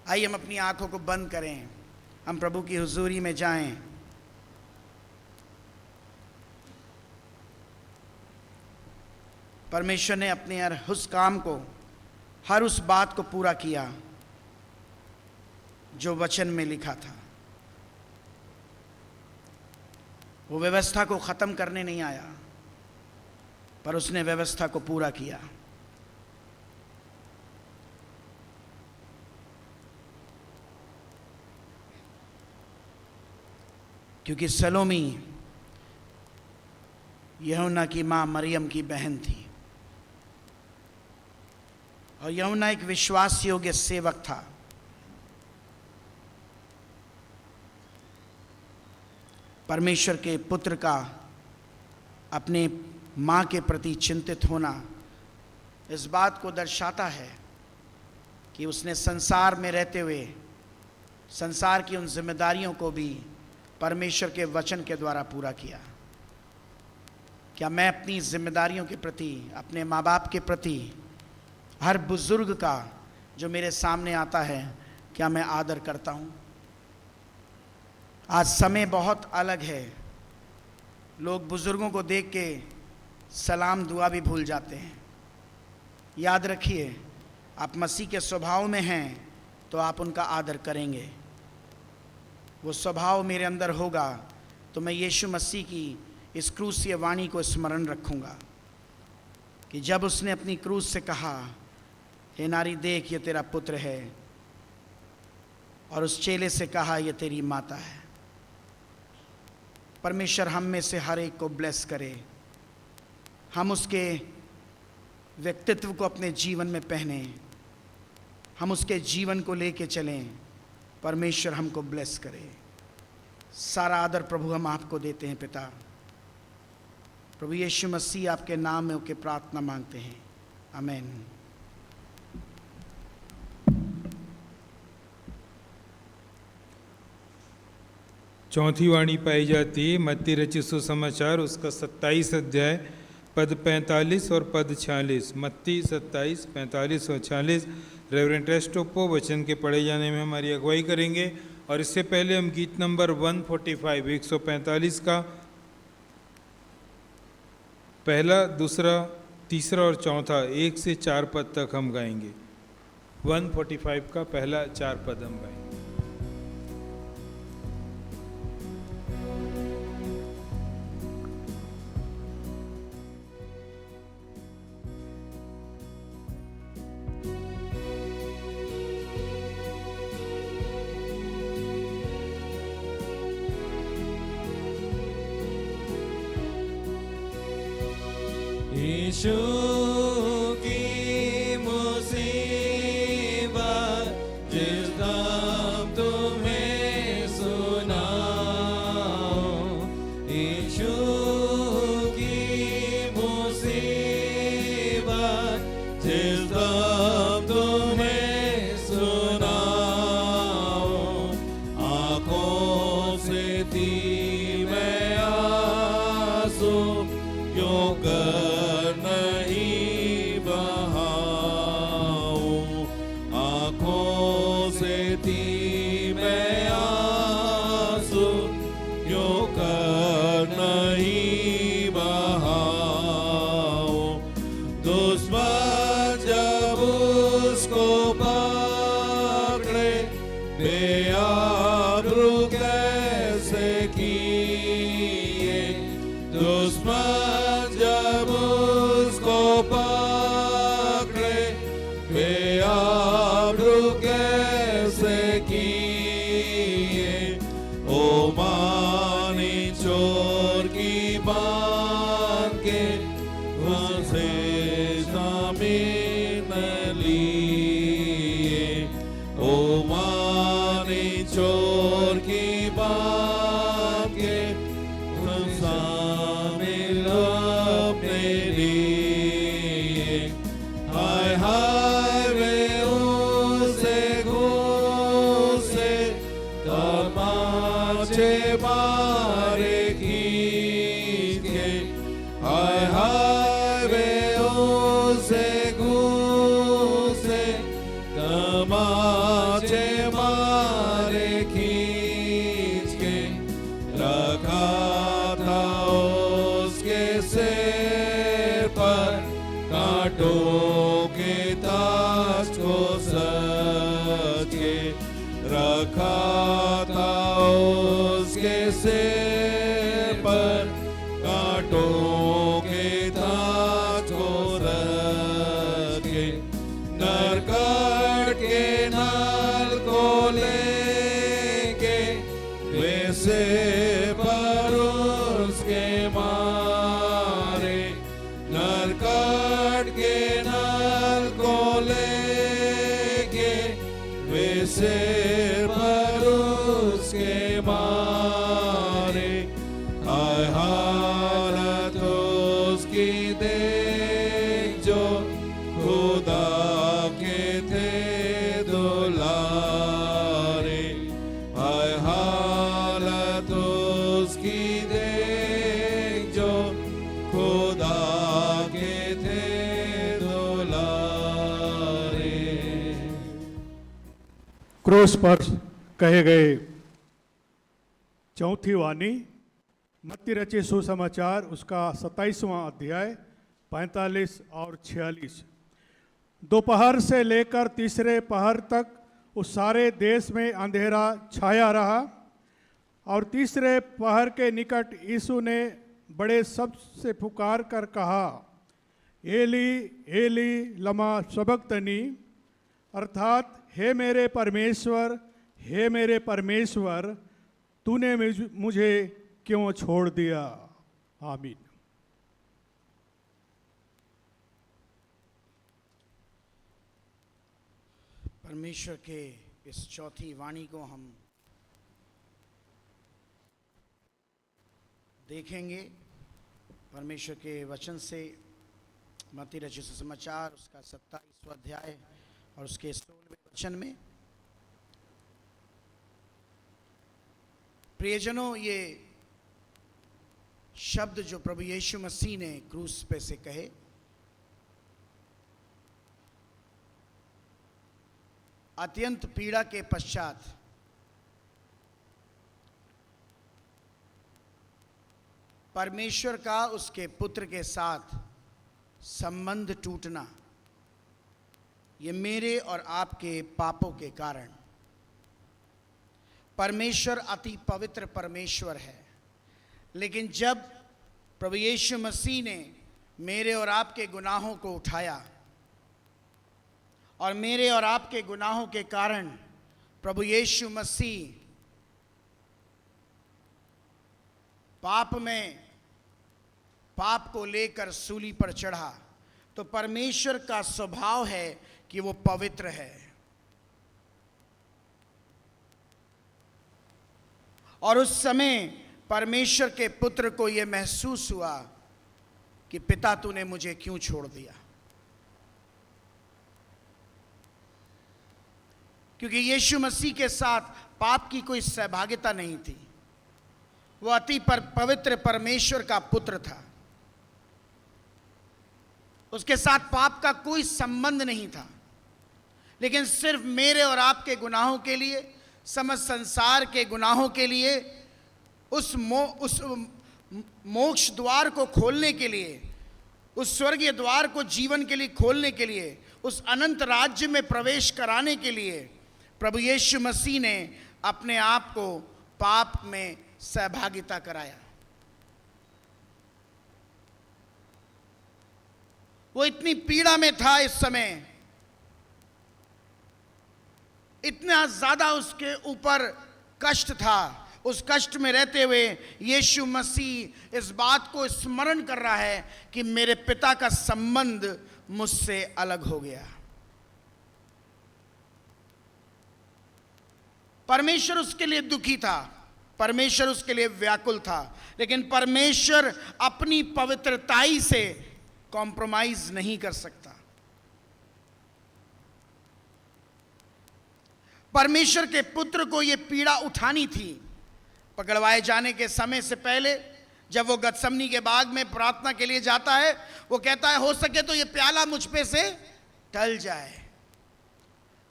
आइए हम अपनी आंखों को बंद करें, हम प्रभु की हुजूरी में जाएं। परमेश्वर ने अपने हर उस काम को, हर उस बात को पूरा किया जो वचन में लिखा था। वो व्यवस्था को खत्म करने नहीं आया, पर उसने व्यवस्था को पूरा किया। क्योंकि सलोमी यूहन्ना की मां मरियम की बहन थी, और यूहन्ना एक विश्वास योग्य सेवक था। परमेश्वर के पुत्र का अपने माँ के प्रति चिंतित होना इस बात को दर्शाता है कि उसने संसार में रहते हुए संसार की उन जिम्मेदारियों को भी परमेश्वर के वचन के द्वारा पूरा किया। क्या मैं अपनी जिम्मेदारियों के प्रति, अपने माँ बाप के प्रति, हर बुजुर्ग का जो मेरे सामने आता है, क्या मैं आदर करता हूँ? आज समय बहुत अलग है, लोग बुजुर्गों को देख के सलाम दुआ भी भूल जाते हैं। याद रखिए, आप मसीह के स्वभाव में हैं तो आप उनका आदर करेंगे। वो स्वभाव मेरे अंदर होगा तो मैं यीशु मसीह की इस क्रूसीय वाणी को स्मरण रखूँगा कि जब उसने अपनी क्रूस से कहा, हे नारी देख ये तेरा पुत्र है, और उस चेले से कहा ये तेरी माता है। परमेश्वर हम में से हर एक को ब्लेस करे, हम उसके व्यक्तित्व को अपने जीवन में पहने, हम उसके जीवन को लेके चलें। परमेश्वर हमको ब्लेस करे। सारा आदर प्रभु हम आपको देते हैं पिता। प्रभु यीशु मसीह आपके नाम में होके प्रार्थना मांगते हैं, आमीन। चौथी वाणी पाई जाती है मत्ती रचित सुसमाचार उसका 27 अध्याय पद 45 और पद 46। मत्ती 27, 45 और 46। रेवरेंड रेस्टोपो वचन के पढ़े जाने में हमारी अगुवाई करेंगे। और इससे पहले हम गीत नंबर 145 145 का पहला, दूसरा, तीसरा और चौथा 1 से 4 पद तक हम गाएंगे। 145 का पहला 4 पद हम गाएंगे। यीशु की मुसीबत जिस नाम तुम्हें सुनाओ, यीशु की मुसीबत जिस नाम तुम्हें सुनाओ, आँखों से थी मैं आंसू क्यों कर नहीं बहाऊं, आँखों से थी मैं आंसू क्यों कर नहीं बहाऊं, दुश्मन जब उसको पकड़े बेआबरू कैसे किए, दुश्मन जब उसको पकड़े बेआबरू कैसे किए, ओ मानी चोर की बांध के उसे जमीन लिए, ओ मानी चोर की बांध के हाय हाय वे उसे घूसे तमाचे मारे खींच के, हाय हाय वे उसे घूसे तमाचे मारे खींच के, रखा था उसके सिर पर कांटों के ताज को सज के, रखा था उसके सिर पर कांटों के ताज को रख के, नरकट के नाल को लेके वे सिर पर उसके मारे, नरकट के नाल को लेके वे सिर पर उसके मारे, हाय हालत उसकी देख जो खुदा के थे दुलारे, हाय हालत उसकी देख जो खुदा के थे दुलारे। क्रूस पर कहे गए चौथी वाणी मत्ती रचे सुसमाचार उसका 27वां अध्याय 45 और 46। दोपहर से लेकर तीसरे पहर तक उस सारे देश में अंधेरा छाया रहा और तीसरे पहर के निकट यीशु ने बड़े शब्द से पुकार कर कहा, एली एली लमा सबक्तनी, अर्थात हे मेरे परमेश्वर तूने मुझे क्यों छोड़ दिया। आमीन। परमेश्वर के इस चौथी वाणी को हम देखेंगे। परमेश्वर के वचन से मत्ती रचित सुसमाचार उसका 27वां अध्याय और उसके 16वें वचन में, प्रियजनों, ये शब्द जो प्रभु यीशु मसीह ने क्रूस पे से कहे, अत्यंत पीड़ा के पश्चात परमेश्वर का उसके पुत्र के साथ संबंध टूटना, ये मेरे और आपके पापों के कारण। परमेश्वर अति पवित्र परमेश्वर है, लेकिन जब प्रभु यीशु मसीह ने मेरे और आपके गुनाहों को उठाया और मेरे और आपके गुनाहों के कारण प्रभु यीशु मसीह पाप को लेकर सूली पर चढ़ा, तो परमेश्वर का स्वभाव है कि वो पवित्र है। और उस समय परमेश्वर के पुत्र को यह महसूस हुआ कि पिता तूने मुझे क्यों छोड़ दिया, क्योंकि यीशु मसीह के साथ पाप की कोई सहभागिता नहीं थी। वो अति पवित्र परमेश्वर का पुत्र था, उसके साथ पाप का कोई संबंध नहीं था, लेकिन सिर्फ मेरे और आपके गुनाहों के लिए, समस्त संसार के गुनाहों के लिए, उस मोक्ष द्वार को खोलने के लिए, उस स्वर्गीय द्वार को जीवन के लिए खोलने के लिए, उस अनंत राज्य में प्रवेश कराने के लिए प्रभु यीशु मसीह ने अपने आप को पाप में सहभागिता कराया। वो इतनी पीड़ा में था इस समय, इतना ज्यादा उसके ऊपर कष्ट था। उस कष्ट में रहते हुए यीशु मसीह इस बात को स्मरण कर रहा है कि मेरे पिता का संबंध मुझसे अलग हो गया। परमेश्वर उसके लिए दुखी था, परमेश्वर उसके लिए व्याकुल था, लेकिन परमेश्वर अपनी पवित्रताई से कॉम्प्रोमाइज नहीं कर सकता। परमेश्वर के पुत्र को यह पीड़ा उठानी थी। पकड़वाए जाने के समय से पहले जब वो गतसमनी के बाग में प्रार्थना के लिए जाता है, वो कहता है हो सके तो ये प्याला मुझ पे से टल जाए,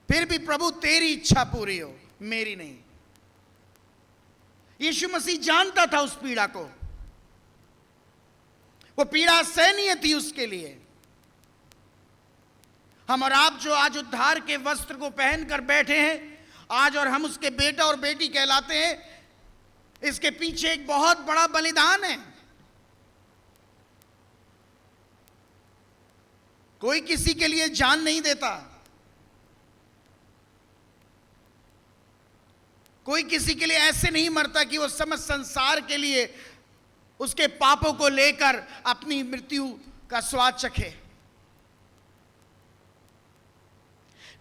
फिर भी प्रभु तेरी इच्छा पूरी हो, मेरी नहीं। यीशु मसीह जानता था उस पीड़ा को, वो पीड़ा सहनीय थी उसके लिए। हम और आप जो आज उद्धार के वस्त्र को पहनकर बैठे हैं आज, और हम उसके बेटा और बेटी कहलाते हैं, इसके पीछे एक बहुत बड़ा बलिदान है। कोई किसी के लिए जान नहीं देता, कोई किसी के लिए ऐसे नहीं मरता कि वो समस्त संसार के लिए उसके पापों को लेकर अपनी मृत्यु का स्वाद चखे।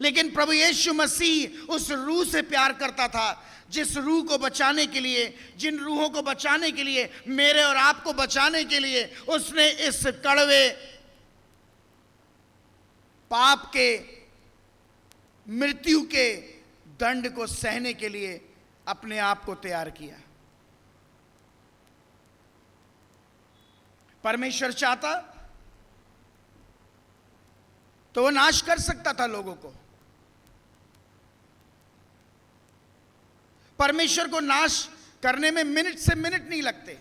लेकिन प्रभु यीशु मसीह उस रूह से प्यार करता था जिस रूह को बचाने के लिए, जिन रूहों को बचाने के लिए, मेरे और आपको बचाने के लिए उसने इस कड़वे पाप के, मृत्यु के दंड को सहने के लिए अपने आप को तैयार किया। परमेश्वर चाहता तो वो नाश कर सकता था लोगों को। परमेश्वर को नाश करने में मिनट से मिनट नहीं लगते,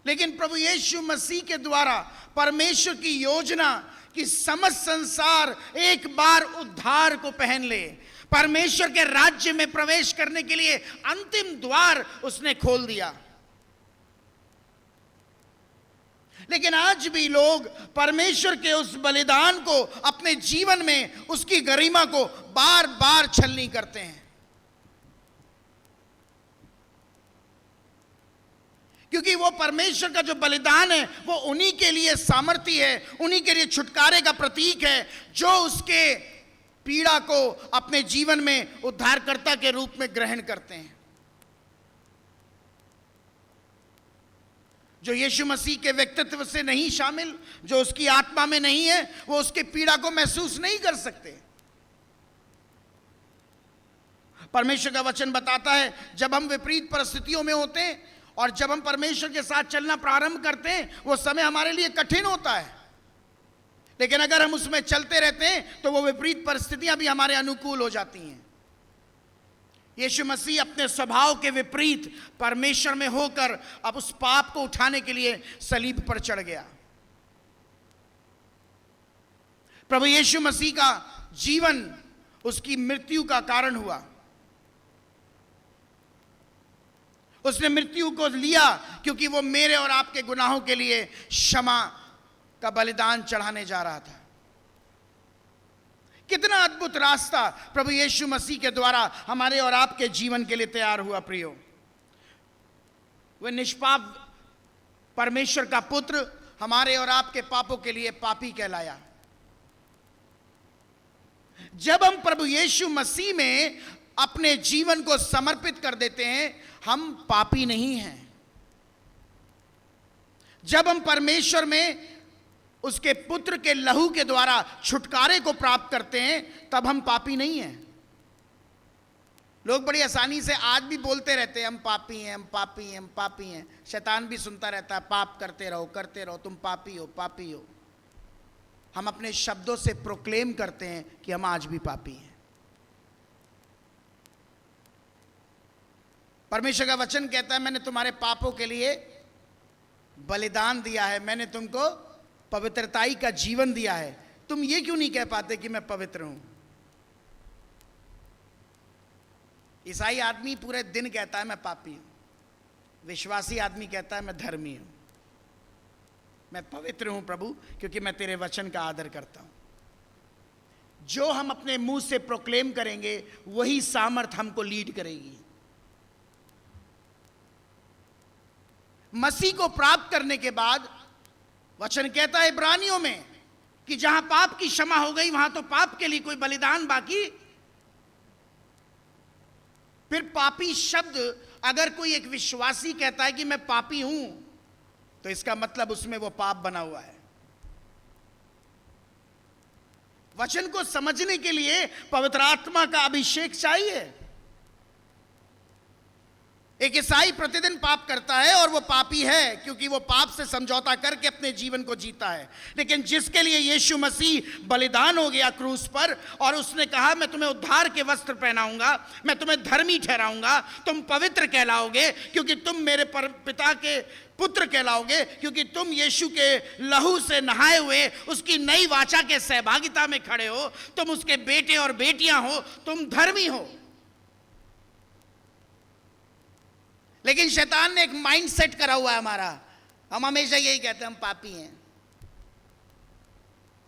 लेकिन प्रभु यीशु मसीह के द्वारा परमेश्वर की योजना कि समस्त संसार एक बार उद्धार को पहन ले, परमेश्वर के राज्य में प्रवेश करने के लिए अंतिम द्वार उसने खोल दिया। लेकिन आज भी लोग परमेश्वर के उस बलिदान को अपने जीवन में, उसकी गरिमा को बार बार छलनी करते हैं, क्योंकि वो परमेश्वर का जो बलिदान है वो उन्हीं के लिए सामर्थ्य है, उन्हीं के लिए छुटकारे का प्रतीक है जो उसके पीड़ा को अपने जीवन में उद्धारकर्ता के रूप में ग्रहण करते हैं। जो यीशु मसीह के व्यक्तित्व से नहीं शामिल, जो उसकी आत्मा में नहीं है, वो उसके पीड़ा को महसूस नहीं कर सकते। परमेश्वर का वचन बताता है जब हम विपरीत परिस्थितियों में होते हैं और जब हम परमेश्वर के साथ चलना प्रारंभ करते हैं, वो समय हमारे लिए कठिन होता है, लेकिन अगर हम उसमें चलते रहते हैं तो वो विपरीत परिस्थितियां भी हमारे अनुकूल हो जाती हैं। यीशु मसीह अपने स्वभाव के विपरीत परमेश्वर में होकर अब उस पाप को उठाने के लिए सलीब पर चढ़ गया। प्रभु यीशु मसीह का जीवन उसकी मृत्यु का कारण हुआ। उसने मृत्यु को लिया क्योंकि वो मेरे और आपके गुनाहों के लिए क्षमा का बलिदान चढ़ाने जा रहा था। कितना अद्भुत रास्ता प्रभु यीशु मसीह के द्वारा हमारे और आपके जीवन के लिए तैयार हुआ। प्रियो, वह निष्पाप परमेश्वर का पुत्र हमारे और आपके पापों के लिए पापी कहलाया। जब हम प्रभु यीशु मसीह में अपने जीवन को समर्पित कर देते हैं, हम पापी नहीं हैं। जब हम परमेश्वर में उसके पुत्र के लहू के द्वारा छुटकारे को प्राप्त करते हैं, तब हम पापी नहीं हैं। लोग बड़ी आसानी से आज भी बोलते रहते हैं, हम पापी हैं, हम पापी हैं, हम पापी हैं। शैतान भी सुनता रहता है, पाप करते रहो, तुम पापी हो, पापी हो। हम अपने शब्दों से प्रोक्लेम करते हैं कि हम आज भी पापी हैं। परमेश्वर का वचन कहता है, मैंने तुम्हारे पापों के लिए बलिदान दिया है, मैंने तुमको पवित्रताई का जीवन दिया है। तुम ये क्यों नहीं कह पाते कि मैं पवित्र हूं? ईसाई आदमी पूरे दिन कहता है मैं पापी हूं। विश्वासी आदमी कहता है मैं धर्मी हूं, मैं पवित्र हूं प्रभु, क्योंकि मैं तेरे वचन का आदर करता हूं। जो हम अपने मुंह से प्रोक्लेम करेंगे वही सामर्थ हमको लीड करेगी। मसीह को प्राप्त करने के बाद वचन कहता है इब्रानियों में कि जहां पाप की क्षमा हो गई वहां तो पाप के लिए कोई बलिदान बाकी। फिर पापी शब्द अगर कोई एक विश्वासी कहता है कि मैं पापी हूं, तो इसका मतलब उसमें वो पाप बना हुआ है। वचन को समझने के लिए पवित्र आत्मा का अभिषेक चाहिए। एक ईसाई प्रतिदिन पाप करता है और वो पापी है, क्योंकि वो पाप से समझौता करके अपने जीवन को जीता है। लेकिन जिसके लिए यीशु मसीह बलिदान हो गया क्रूस पर, और उसने कहा मैं तुम्हें उद्धार के वस्त्र पहनाऊंगा, मैं तुम्हें धर्मी ठहराऊंगा, तुम पवित्र कहलाओगे क्योंकि तुम मेरे पिता के पुत्र कहलाओगे, क्योंकि तुम यीशु के लहू से नहाए हुए उसकी नई वाचा के सहभागिता में खड़े हो, तुम उसके बेटे और बेटियां हो, तुम धर्मी हो। लेकिन शैतान ने एक माइंड सेट करा हुआ है हमारा। हम हमेशा यही कहते हैं हम पापी हैं,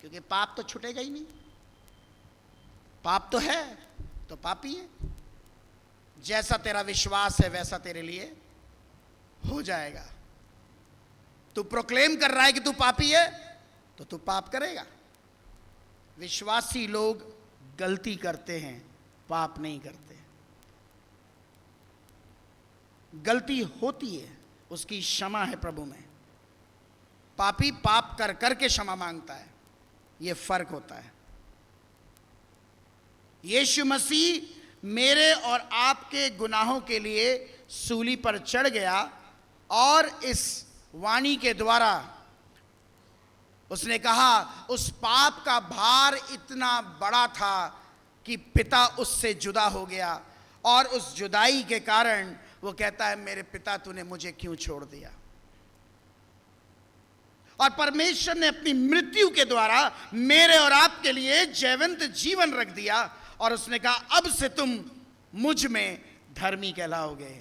क्योंकि पाप तो छूटेगा ही नहीं। पाप तो है तो पापी है। जैसा तेरा विश्वास है वैसा तेरे लिए हो जाएगा। तू प्रोक्लेम कर रहा है कि तू पापी है तो तू पाप करेगा। विश्वासी लोग गलती करते हैं, पाप नहीं करते। गलती होती है, उसकी क्षमा है प्रभु में। पापी पाप कर करके क्षमा मांगता है, यह फर्क होता है। यीशु मसीह मेरे और आपके गुनाहों के लिए सूली पर चढ़ गया और इस वाणी के द्वारा उसने कहा, उस पाप का भार इतना बड़ा था कि पिता उससे जुदा हो गया, और उस जुदाई के कारण वो कहता है मेरे पिता तूने मुझे क्यों छोड़ दिया। और परमेश्वर ने अपनी मृत्यु के द्वारा मेरे और आपके लिए जयवंत जीवन रख दिया, और उसने कहा अब से तुम मुझ में धर्मी कहलाओगे,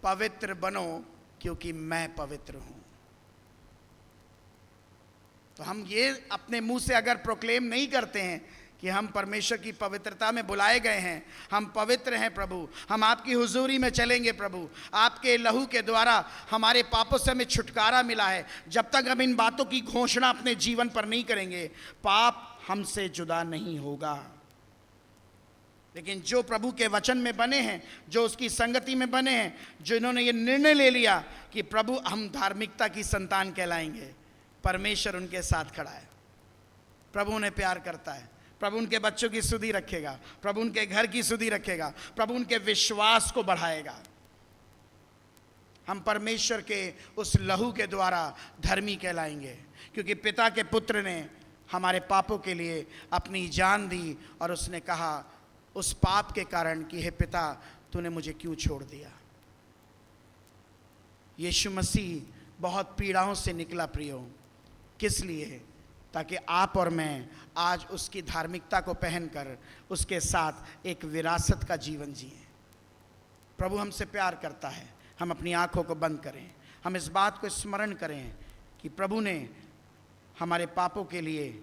पवित्र बनो क्योंकि मैं पवित्र हूं। तो हम ये अपने मुंह से अगर प्रोक्लेम नहीं करते हैं कि हम परमेश्वर की पवित्रता में बुलाए गए हैं, हम पवित्र हैं प्रभु, हम आपकी हुजूरी में चलेंगे प्रभु, आपके लहू के द्वारा हमारे पापों से हमें छुटकारा मिला है, जब तक हम इन बातों की घोषणा अपने जीवन पर नहीं करेंगे, पाप हमसे जुदा नहीं होगा। लेकिन जो प्रभु के वचन में बने हैं, जो उसकी संगति में बने हैं, जो इन्होंने ये निर्णय ले लिया कि प्रभु हम धार्मिकता की संतान कहलाएंगे, परमेश्वर उनके साथ खड़ा है। प्रभु उन्हें प्यार करता है, प्रभु उनके बच्चों की सुधि रखेगा, प्रभु उनके घर की सुधि रखेगा, प्रभु उनके विश्वास को बढ़ाएगा। हम परमेश्वर के उस लहू के द्वारा धर्मी कहलाएंगे, क्योंकि पिता के पुत्र ने हमारे पापों के लिए अपनी जान दी, और उसने कहा उस पाप के कारण कि हे पिता तूने मुझे क्यों छोड़ दिया। यीशु मसीह बहुत पीड़ाओं से निकला प्रियो, किस लिए? ताकि आप और मैं आज उसकी धार्मिकता को पहनकर उसके साथ एक विरासत का जीवन जिएं। प्रभु हमसे प्यार करता है। हम अपनी आंखों को बंद करें, हम इस बात को स्मरण करें कि प्रभु ने हमारे पापों के लिए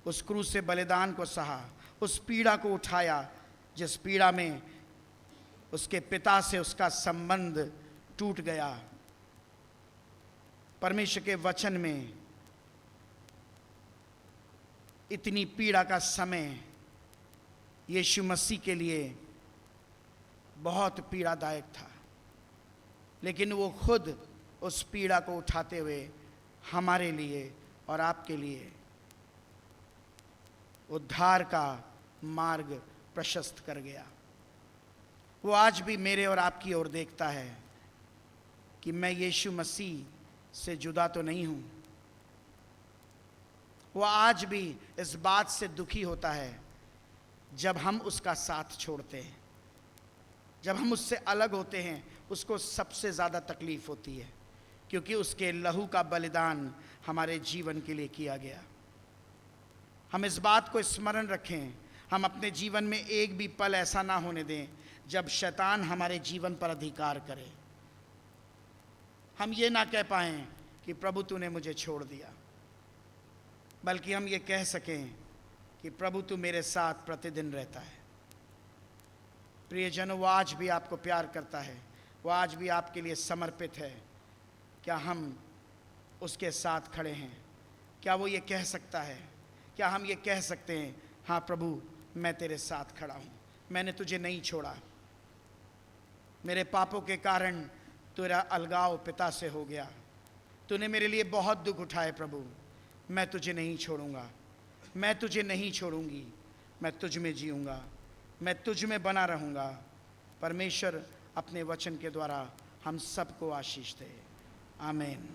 उस क्रूस से बलिदान को सहा, उस पीड़ा को उठाया जिस पीड़ा में उसके पिता से उसका संबंध टूट गया। परमेश्वर के वचन में इतनी पीड़ा का समय यीशु मसीह के लिए बहुत पीड़ादायक था, लेकिन वो खुद उस पीड़ा को उठाते हुए हमारे लिए और आपके लिए उद्धार का मार्ग प्रशस्त कर गया। वो आज भी मेरे और आपकी ओर देखता है कि मैं यीशु मसीह से जुदा तो नहीं हूँ। वो आज भी इस बात से दुखी होता है जब हम उसका साथ छोड़ते हैं, जब हम उससे अलग होते हैं। उसको सबसे ज़्यादा तकलीफ़ होती है क्योंकि उसके लहू का बलिदान हमारे जीवन के लिए किया गया। हम इस बात को स्मरण रखें, हम अपने जीवन में एक भी पल ऐसा ना होने दें जब शैतान हमारे जीवन पर अधिकार करे। हम ये ना कह पाएं कि प्रभु तूने मुझे छोड़ दिया, बल्कि हम ये कह सकें कि प्रभु तू मेरे साथ प्रतिदिन रहता है। प्रियजनों, वो आज भी आपको प्यार करता है, वो आज भी आपके लिए समर्पित है। क्या हम उसके साथ खड़े हैं? क्या वो ये कह सकता है? क्या हम ये कह सकते हैं, हाँ प्रभु मैं तेरे साथ खड़ा हूँ, मैंने तुझे नहीं छोड़ा। मेरे पापों के कारण तेरा अलगाव पिता से हो गया, तूने मेरे लिए बहुत दुख उठाए प्रभु, मैं तुझे नहीं छोड़ूंगा, मैं तुझे नहीं छोड़ूंगी, मैं तुझ में जीऊँगा, मैं तुझ में बना रहूँगा। परमेश्वर अपने वचन के द्वारा हम सबको आशीष दे। आमीन।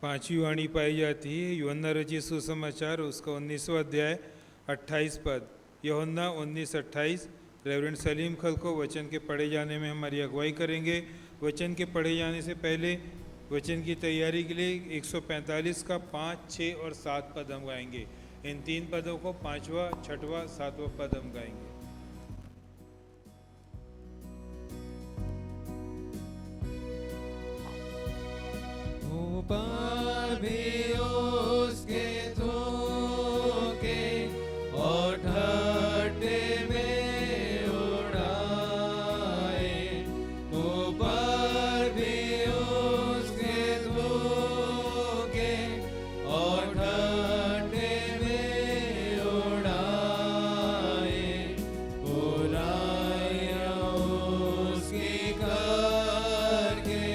पांचवी वाणी पाई जाती है यूहन्ना रचित सुसमाचार उसका 19वां अध्याय 28 पद। यूहन्ना 19:28। रेवरेंड सलीम खल को वचन के पढ़े जाने में हमारी अगुवाई करेंगे। वचन के पढ़े जाने से पहले वचन की तैयारी के लिए 145 का 5, 6 और 7 पद हम गाएंगे। इन 3 पदों को 5वां, 6वां, 7वां पद हम गाएंगे। ऊपर भी उसके धोखे और ठट्ठे में उड़ाए, ऊपर भी उसके धोखे और ठट्ठे में उड़ाए, बुराइयां उसकी करके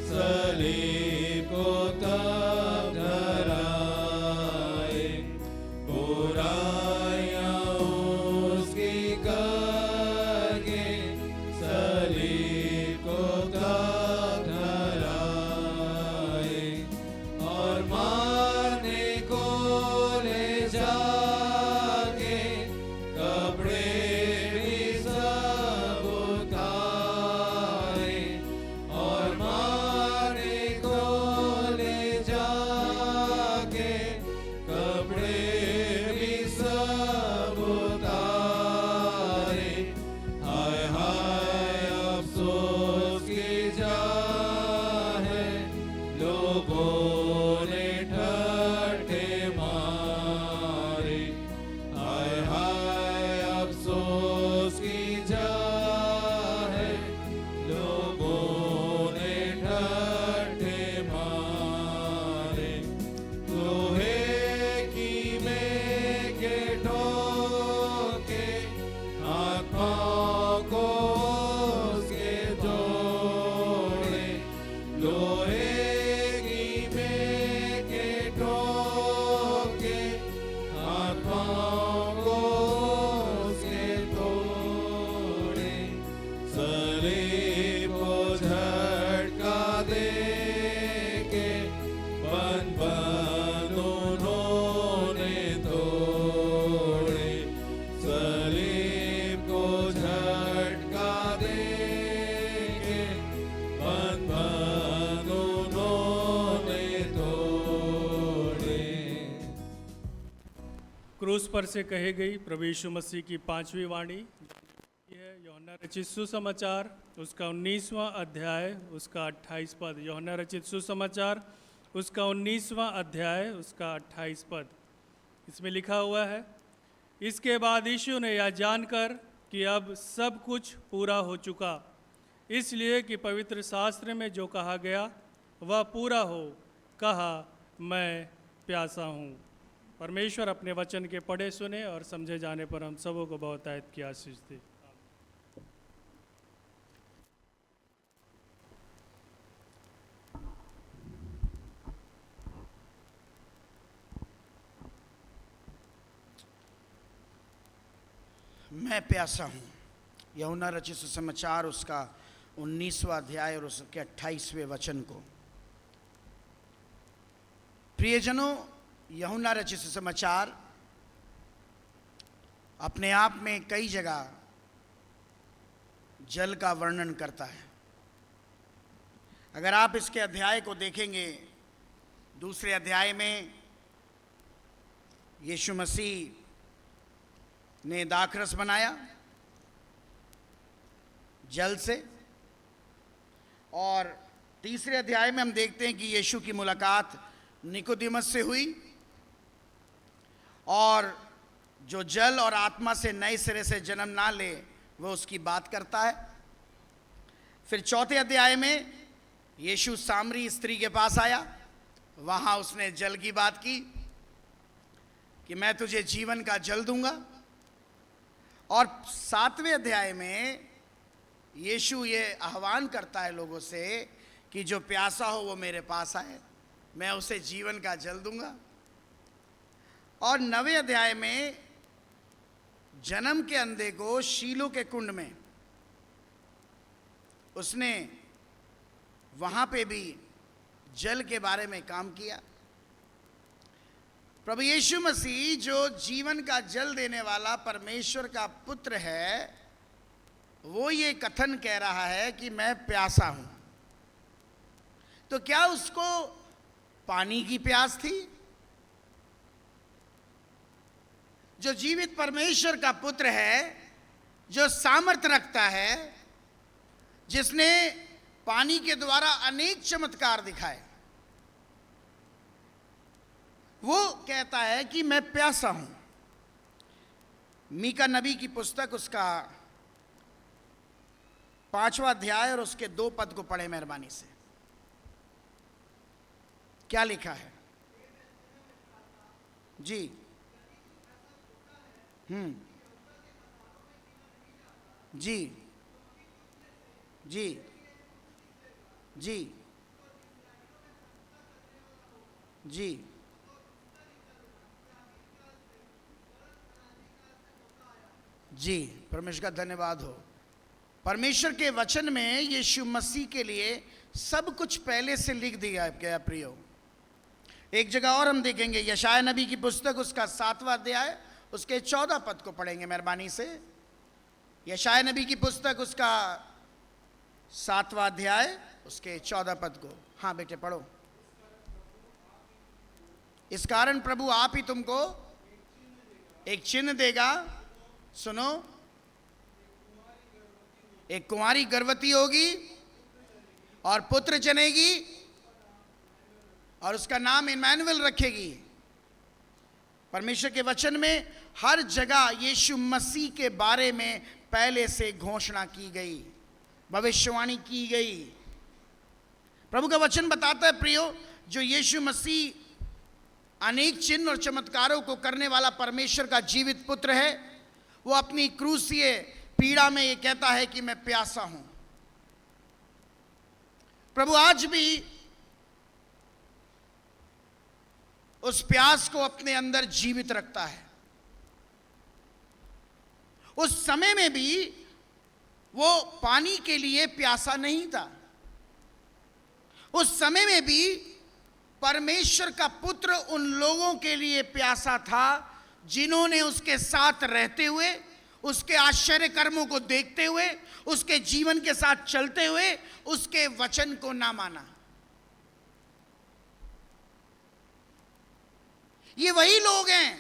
सलीब को तब धराए, बुराइयां उसकी करके सलीब को तब धराए, और मारने को ले जाके कपड़े भी सब उतारे, और मारने को ले जाके कपड़े भी सब उतारे। हाय हाय अफसोस की जाए, लोगों ने ठट्ठे मारे। हाय हाय अफसोस की जाए, लोगों ने ठट्ठे मारे। लोहे की मेखे ठोके हाथों को उसके जोड़े, लोहे की क्रूस पर से कही गई प्रभु यीशु मसीह की 5वीं वाणी है यूहन्ना रचित सुसमाचार उसका 19वां अध्याय उसका 28 पद। यूहन्ना रचित सुसमाचार उसका 19वां अध्याय उसका 28 पद। इसमें लिखा हुआ है, इसके बाद यीशु ने यह जानकर कि अब सब कुछ पूरा हो चुका, इसलिए कि पवित्र शास्त्र में जो कहा गया वह पूरा हो, कहा मैं प्यासा हूँ। परमेश्वर अपने वचन के पढ़े सुने और समझे जाने पर हम सबों को बहुत आयत की आशीष दे। मैं प्यासा हूँ। यूहन्ना रचित सुसमाचार उसका 19वां अध्याय और उसके 28वें वचन को। प्रियजनों, यूहन्ना रचित सुसमाचार अपने आप में कई जगह जल का वर्णन करता है। अगर आप इसके अध्याय को देखेंगे, दूसरे अध्याय में यीशु मसीह ने दाखरस बनाया जल से, और तीसरे अध्याय में हम देखते हैं कि यीशु की मुलाकात निकोदेमस से हुई और जो जल और आत्मा से नए सिरे से जन्म ना ले वह उसकी बात करता है। फिर चौथे अध्याय में यीशु सामरी स्त्री के पास आया, वहाँ उसने जल की बात की कि मैं तुझे जीवन का जल दूंगा। और 7वें अध्याय में यीशु ये आह्वान करता है लोगों से कि जो प्यासा हो वो मेरे पास आए, मैं उसे जीवन का जल दूंगा। और 9वें अध्याय में जन्म के अंधे को शीलो के कुंड में उसने वहां पे भी जल के बारे में काम किया। प्रभु यीशु मसीह जो जीवन का जल देने वाला परमेश्वर का पुत्र है, वो ये कथन कह रहा है कि मैं प्यासा हूं। तो क्या उसको पानी की प्यास थी? जो जीवित परमेश्वर का पुत्र है, जो सामर्थ रखता है, जिसने पानी के द्वारा अनेक चमत्कार दिखाए, वो कहता है कि मैं प्यासा हूं। मीका नबी की पुस्तक उसका 5वां अध्याय और उसके 2 पद को पढ़े मेहरबानी से। क्या लिखा है? जी। जी जी जी जी जी। परमेश्वर का धन्यवाद हो। परमेश्वर के वचन में यीशु मसीह के लिए सब कुछ पहले से लिख दिया गया। प्रियो, एक जगह और हम देखेंगे, यशायाह नबी की पुस्तक उसका 7वां अध्याय उसके 14 पद को पढ़ेंगे मेहरबानी से। यशायाह नबी की पुस्तक उसका 7वां अध्याय उसके 14 पद को। हाँ बेटे पढ़ो। इस कारण प्रभु आप ही तुमको एक चिन्ह देगा। सुनो, एक कुंवारी गर्भवती होगी और पुत्र जनेगी और उसका नाम इम्मानुएल रखेगी। परमेश्वर के वचन में हर जगह यीशु मसीह के बारे में पहले से घोषणा की गई, भविष्यवाणी की गई। प्रभु का वचन बताता है प्रियो, जो यीशु मसीह अनेक चिन्ह और चमत्कारों को करने वाला परमेश्वर का जीवित पुत्र है, वो अपनी क्रूसीय पीड़ा में ये कहता है कि मैं प्यासा हूं। प्रभु आज भी उस प्यास को अपने अंदर जीवित रखता है। उस समय में भी वो पानी के लिए प्यासा नहीं था। उस समय में भी परमेश्वर का पुत्र उन लोगों के लिए प्यासा था जिन्होंने उसके साथ रहते हुए, उसके आश्चर्य कर्मों को देखते हुए, उसके जीवन के साथ चलते हुए उसके वचन को ना माना। ये वही लोग हैं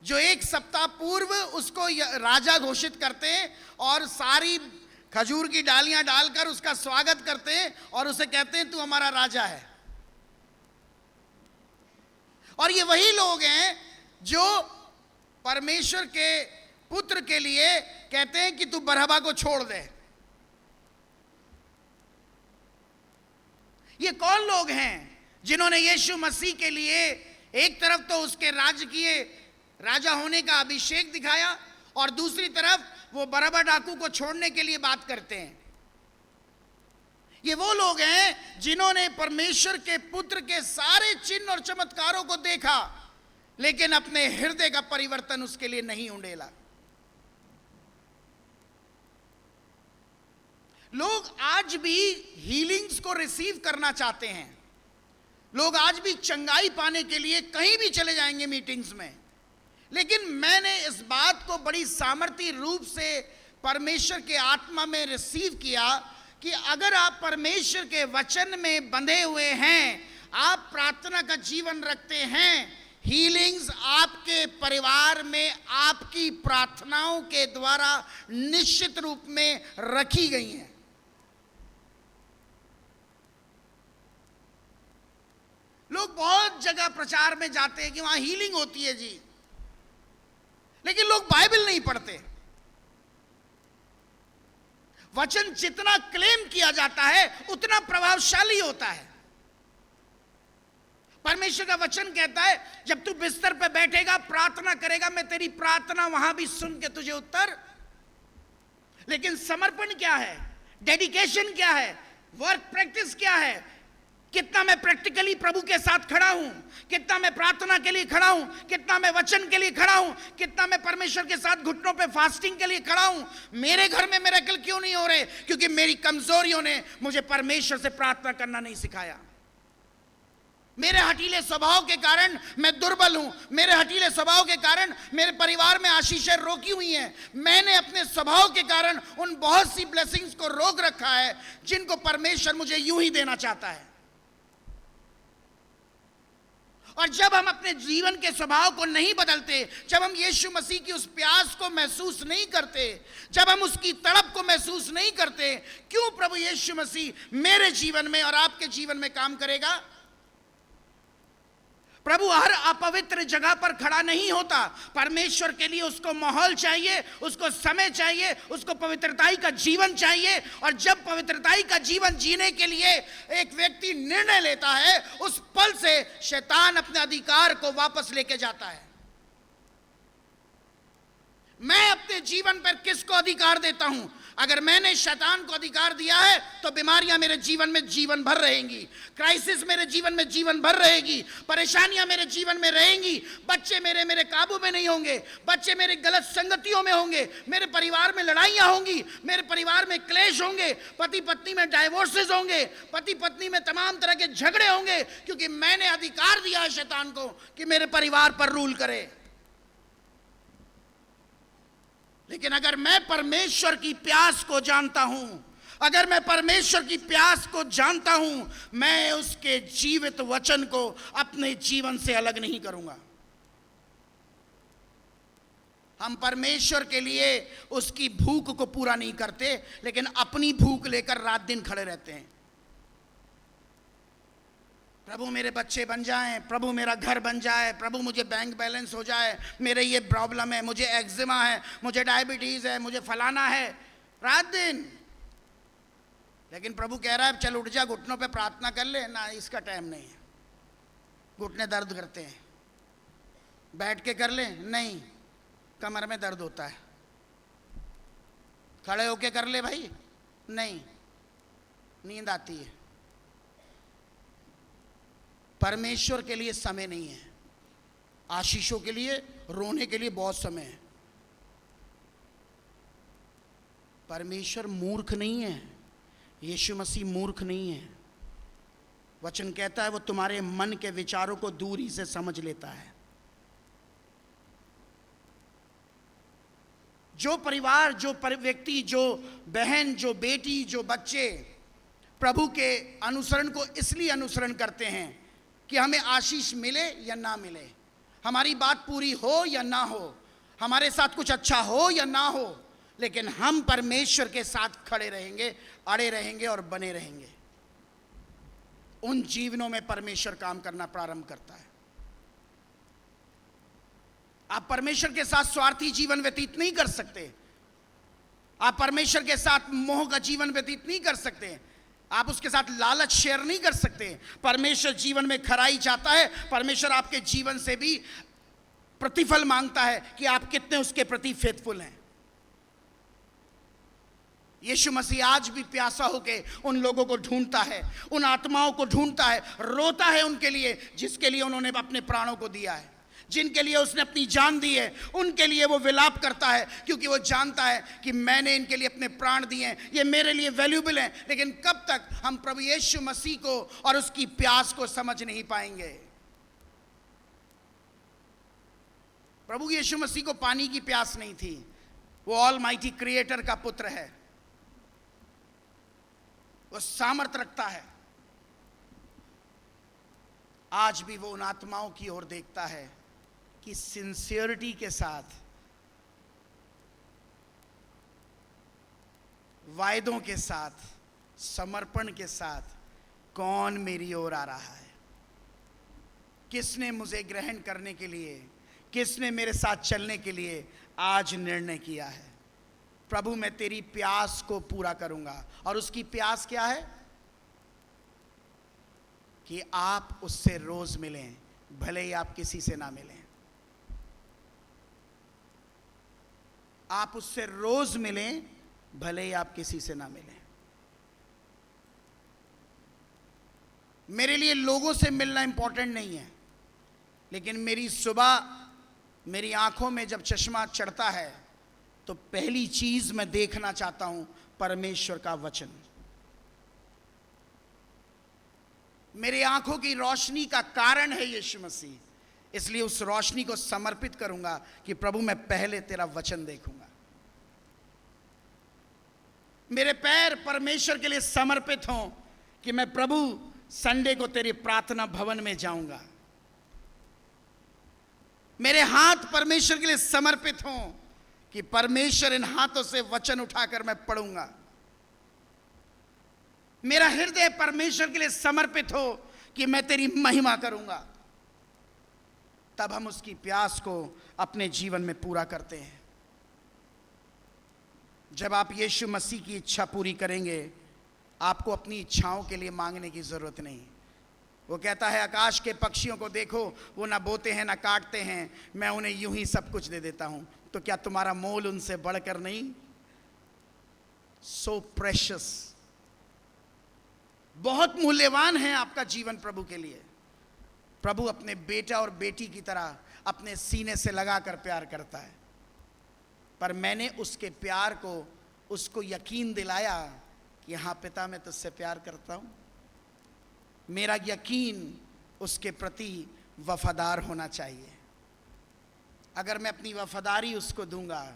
जो एक सप्ताह पूर्व उसको राजा घोषित करते हैं और सारी खजूर की डालियां डालकर उसका स्वागत करते हैं और उसे कहते हैं तू हमारा राजा है। और ये वही लोग हैं जो परमेश्वर के पुत्र के लिए कहते हैं कि तू बरहबा को छोड़ दे। ये कौन लोग हैं जिन्होंने यीशु मसीह के लिए एक तरफ तो उसके राजकीय राजा होने का अभिषेक दिखाया और दूसरी तरफ वो बरहबा डाकू को छोड़ने के लिए बात करते हैं। ये वो लोग हैं जिन्होंने परमेश्वर के पुत्र के सारे चिन्ह और चमत्कारों को देखा लेकिन अपने हृदय का परिवर्तन उसके लिए नहीं उंडेला। लोग आज भी हीलिंग्स को रिसीव करना चाहते हैं। लोग आज भी चंगाई पाने के लिए कहीं भी चले जाएंगे मीटिंग्स में, लेकिन मैंने इस बात को बड़ी सामर्थ्य रूप से परमेश्वर के आत्मा में रिसीव किया कि अगर आप परमेश्वर के वचन में बंधे हुए हैं, आप प्रार्थना का जीवन रखते हैं, हीलिंग्स आपके परिवार में आपकी प्रार्थनाओं के द्वारा निश्चित रूप में रखी गई हैं। लोग बहुत जगह प्रचार में जाते हैं कि वहां हीलिंग होती है जी, लेकिन लोग बाइबल नहीं पढ़ते। वचन जितना क्लेम किया जाता है उतना प्रभावशाली होता है। परमेश्वर का वचन कहता है जब तू बिस्तर पे बैठेगा प्रार्थना करेगा, मैं तेरी प्रार्थना वहां भी सुन के तुझे उत्तर। लेकिन समर्पण क्या है, डेडिकेशन क्या है, वर्क प्रैक्टिस क्या है, कितना मैं प्रैक्टिकली प्रभु के साथ खड़ा हूं, कितना मैं प्रार्थना के लिए खड़ा हूं, कितना मैं वचन के लिए खड़ा हूं, कितना मैं परमेश्वर के साथ घुटनों पे फास्टिंग के लिए खड़ा हूं। मेरे घर में मिरेकल क्यों नहीं हो रहे? क्योंकि मेरी कमजोरियों ने मुझे परमेश्वर से प्रार्थना करना नहीं सिखाया। मेरे हठीले स्वभाव के कारण मैं दुर्बल हूं, मेरे हठीले स्वभाव के कारण मेरे परिवार में आशीषें रोकी हुई हैं। मैंने अपने स्वभाव के कारण उन बहुत सी ब्लेसिंग्स को रोक रखा है जिनको परमेश्वर मुझे यूं ही देना चाहता है। और जब हम अपने जीवन के स्वभाव को नहीं बदलते, जब हम यीशु मसीह की उस प्यास को महसूस नहीं करते, जब हम उसकी तड़प को महसूस नहीं करते, क्यों प्रभु यीशु मसीह मेरे जीवन में और आपके जीवन में काम करेगा? प्रभु हर अपवित्र जगह पर खड़ा नहीं होता। परमेश्वर के लिए उसको माहौल चाहिए, उसको समय चाहिए, उसको पवित्रताई का जीवन चाहिए। और जब पवित्रताई का जीवन जीने के लिए एक व्यक्ति निर्णय लेता है, उस पल से शैतान अपने अधिकार को वापस लेके जाता है। मैं अपने जीवन पर किसको अधिकार देता हूं? अगर मैंने शैतान को अधिकार दिया है तो बीमारियां मेरे जीवन में जीवन भर रहेंगी, क्राइसिस मेरे जीवन में जीवन भर रहेगी, परेशानियां मेरे जीवन में रहेंगी, बच्चे मेरे काबू में नहीं होंगे, बच्चे मेरे गलत संगतियों में होंगे, मेरे परिवार में लड़ाइयां होंगी, मेरे परिवार में क्लेश होंगे, पति पत्नी में डाइवोर्सेस होंगे, पति पत्नी में तमाम तरह के झगड़े होंगे, क्योंकि मैंने अधिकार दिया है शैतान को कि मेरे परिवार पर रूल करे। लेकिन अगर मैं परमेश्वर की प्यास को जानता हूं, अगर मैं परमेश्वर की प्यास को जानता हूं, मैं उसके जीवित वचन को अपने जीवन से अलग नहीं करूंगा। हम परमेश्वर के लिए उसकी भूख को पूरा नहीं करते, लेकिन अपनी भूख लेकर रात दिन खड़े रहते हैं। प्रभु मेरे बच्चे बन जाएं, प्रभु मेरा घर बन जाए, प्रभु मुझे बैंक बैलेंस हो जाए, मेरे ये प्रॉब्लम है, मुझे एक्जिमा है, मुझे डायबिटीज है, मुझे फलाना है, रात दिन। लेकिन प्रभु कह रहा है चल उठ जा, घुटनों पे प्रार्थना कर ले। ना, इसका टाइम नहीं है। घुटने दर्द करते हैं, बैठ के कर ले, नहीं, कमर में दर्द होता है। खड़े होके कर ले भाई, नहीं, नींद आती है। परमेश्वर के लिए समय नहीं है, आशीषों के लिए, रोने के लिए बहुत समय है। परमेश्वर मूर्ख नहीं है, यीशु मसीह मूर्ख नहीं है। वचन कहता है वो तुम्हारे मन के विचारों को दूर ही से समझ लेता है। जो परिवार, जो व्यक्ति, जो बहन, जो बेटी, जो बच्चे प्रभु के अनुसरण को इसलिए अनुसरण करते हैं कि हमें आशीष मिले या ना मिले, हमारी बात पूरी हो या ना हो, हमारे साथ कुछ अच्छा हो या ना हो, लेकिन हम परमेश्वर के साथ खड़े रहेंगे, अड़े रहेंगे और बने रहेंगे। उन जीवनों में परमेश्वर काम करना प्रारंभ करता है। आप परमेश्वर के साथ स्वार्थी जीवन व्यतीत नहीं कर सकते। आप परमेश्वर के साथ मोह का जीवन व्यतीत नहीं कर सकते। आप उसके साथ लालच शेयर नहीं कर सकते। परमेश्वर जीवन में खराई चाहता है। परमेश्वर आपके जीवन से भी प्रतिफल मांगता है कि आप कितने उसके प्रति फेथफुल हैं। यीशु मसीह आज भी प्यासा होके उन लोगों को ढूंढता है, उन आत्माओं को ढूंढता है, रोता है उनके लिए जिसके लिए उन्होंने अपने प्राणों को दिया है, जिनके लिए उसने अपनी जान दी है। उनके लिए वो विलाप करता है, क्योंकि वो जानता है कि मैंने इनके लिए अपने प्राण दिए हैं, ये मेरे लिए वैल्यूबल हैं। लेकिन कब तक हम प्रभु यीशु मसीह को और उसकी प्यास को समझ नहीं पाएंगे। प्रभु यीशु मसीह को पानी की प्यास नहीं थी। वो ऑलमाइटी क्रिएटर का पुत्र है, वो सामर्थ रखता है। आज भी वो उन आत्माओं की ओर देखता है कि सिंसियरिटी के साथ, वायदों के साथ, समर्पण के साथ कौन मेरी ओर आ रहा है, किसने मुझे ग्रहण करने के लिए, किसने मेरे साथ चलने के लिए आज निर्णय किया है। प्रभु मैं तेरी प्यास को पूरा करूंगा। और उसकी प्यास क्या है? कि आप उससे रोज मिलें, भले ही आप किसी से ना मिलें। आप उससे रोज मिलें, भले ही आप किसी से ना मिलें। मेरे लिए लोगों से मिलना इंपॉर्टेंट नहीं है, लेकिन मेरी सुबह मेरी आंखों में जब चश्मा चढ़ता है तो पहली चीज मैं देखना चाहता हूं परमेश्वर का वचन। मेरी आंखों की रोशनी का कारण है यीशु मसीह, इसलिए उस रोशनी को समर्पित करूंगा कि प्रभु मैं पहले तेरा वचन देखूंगा। मेरे पैर परमेश्वर के लिए समर्पित हों कि मैं प्रभु संडे को तेरे प्रार्थना भवन में जाऊंगा। मेरे हाथ परमेश्वर के लिए समर्पित हों कि परमेश्वर इन हाथों से वचन उठाकर मैं पढ़ूंगा। मेरा हृदय परमेश्वर के लिए समर्पित हो कि मैं तेरी महिमा करूंगा। तब हम उसकी प्यास को अपने जीवन में पूरा करते हैं। जब आप यीशु मसीह की इच्छा पूरी करेंगे, आपको अपनी इच्छाओं के लिए मांगने की जरूरत नहीं। वो कहता है आकाश के पक्षियों को देखो, वो ना बोते हैं ना काटते हैं, मैं उन्हें यूं ही सब कुछ दे देता हूं। तो क्या तुम्हारा मोल उनसे बढ़कर नहीं? सो प्रेशियस, बहुत मूल्यवान है आपका जीवन प्रभु के लिए। प्रभु अपने बेटा और बेटी की तरह अपने सीने से लगाकर प्यार करता है। पर मैंने उसके प्यार को उसको यकीन दिलाया कि हाँ पिता मैं तुझसे प्यार करता हूं। मेरा यकीन उसके प्रति वफादार होना चाहिए। अगर मैं अपनी वफादारी उसको दूंगा,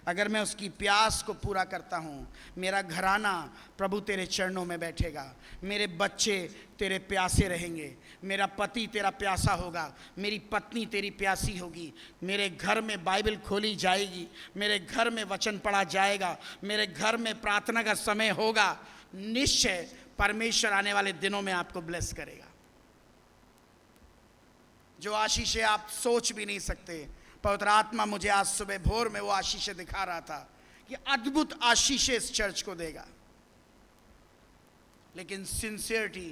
अगर मैं उसकी प्यास को पूरा करता हूँ, मेरा घराना प्रभु तेरे चरणों में बैठेगा, मेरे बच्चे तेरे प्यासे रहेंगे, मेरा पति तेरा प्यासा होगा, मेरी पत्नी तेरी प्यासी होगी, मेरे घर में बाइबल खोली जाएगी, मेरे घर में वचन पढ़ा जाएगा, मेरे घर में प्रार्थना का समय होगा। निश्चय परमेश्वर आने वाले दिनों में आपको ब्लेस करेगा। जो आशीषें आप सोच भी नहीं सकते, पवित्र आत्मा मुझे आज सुबह भोर में वो आशीषें दिखा रहा था कि अद्भुत आशीषें इस चर्च को देगा। लेकिन सिंसियरिटी,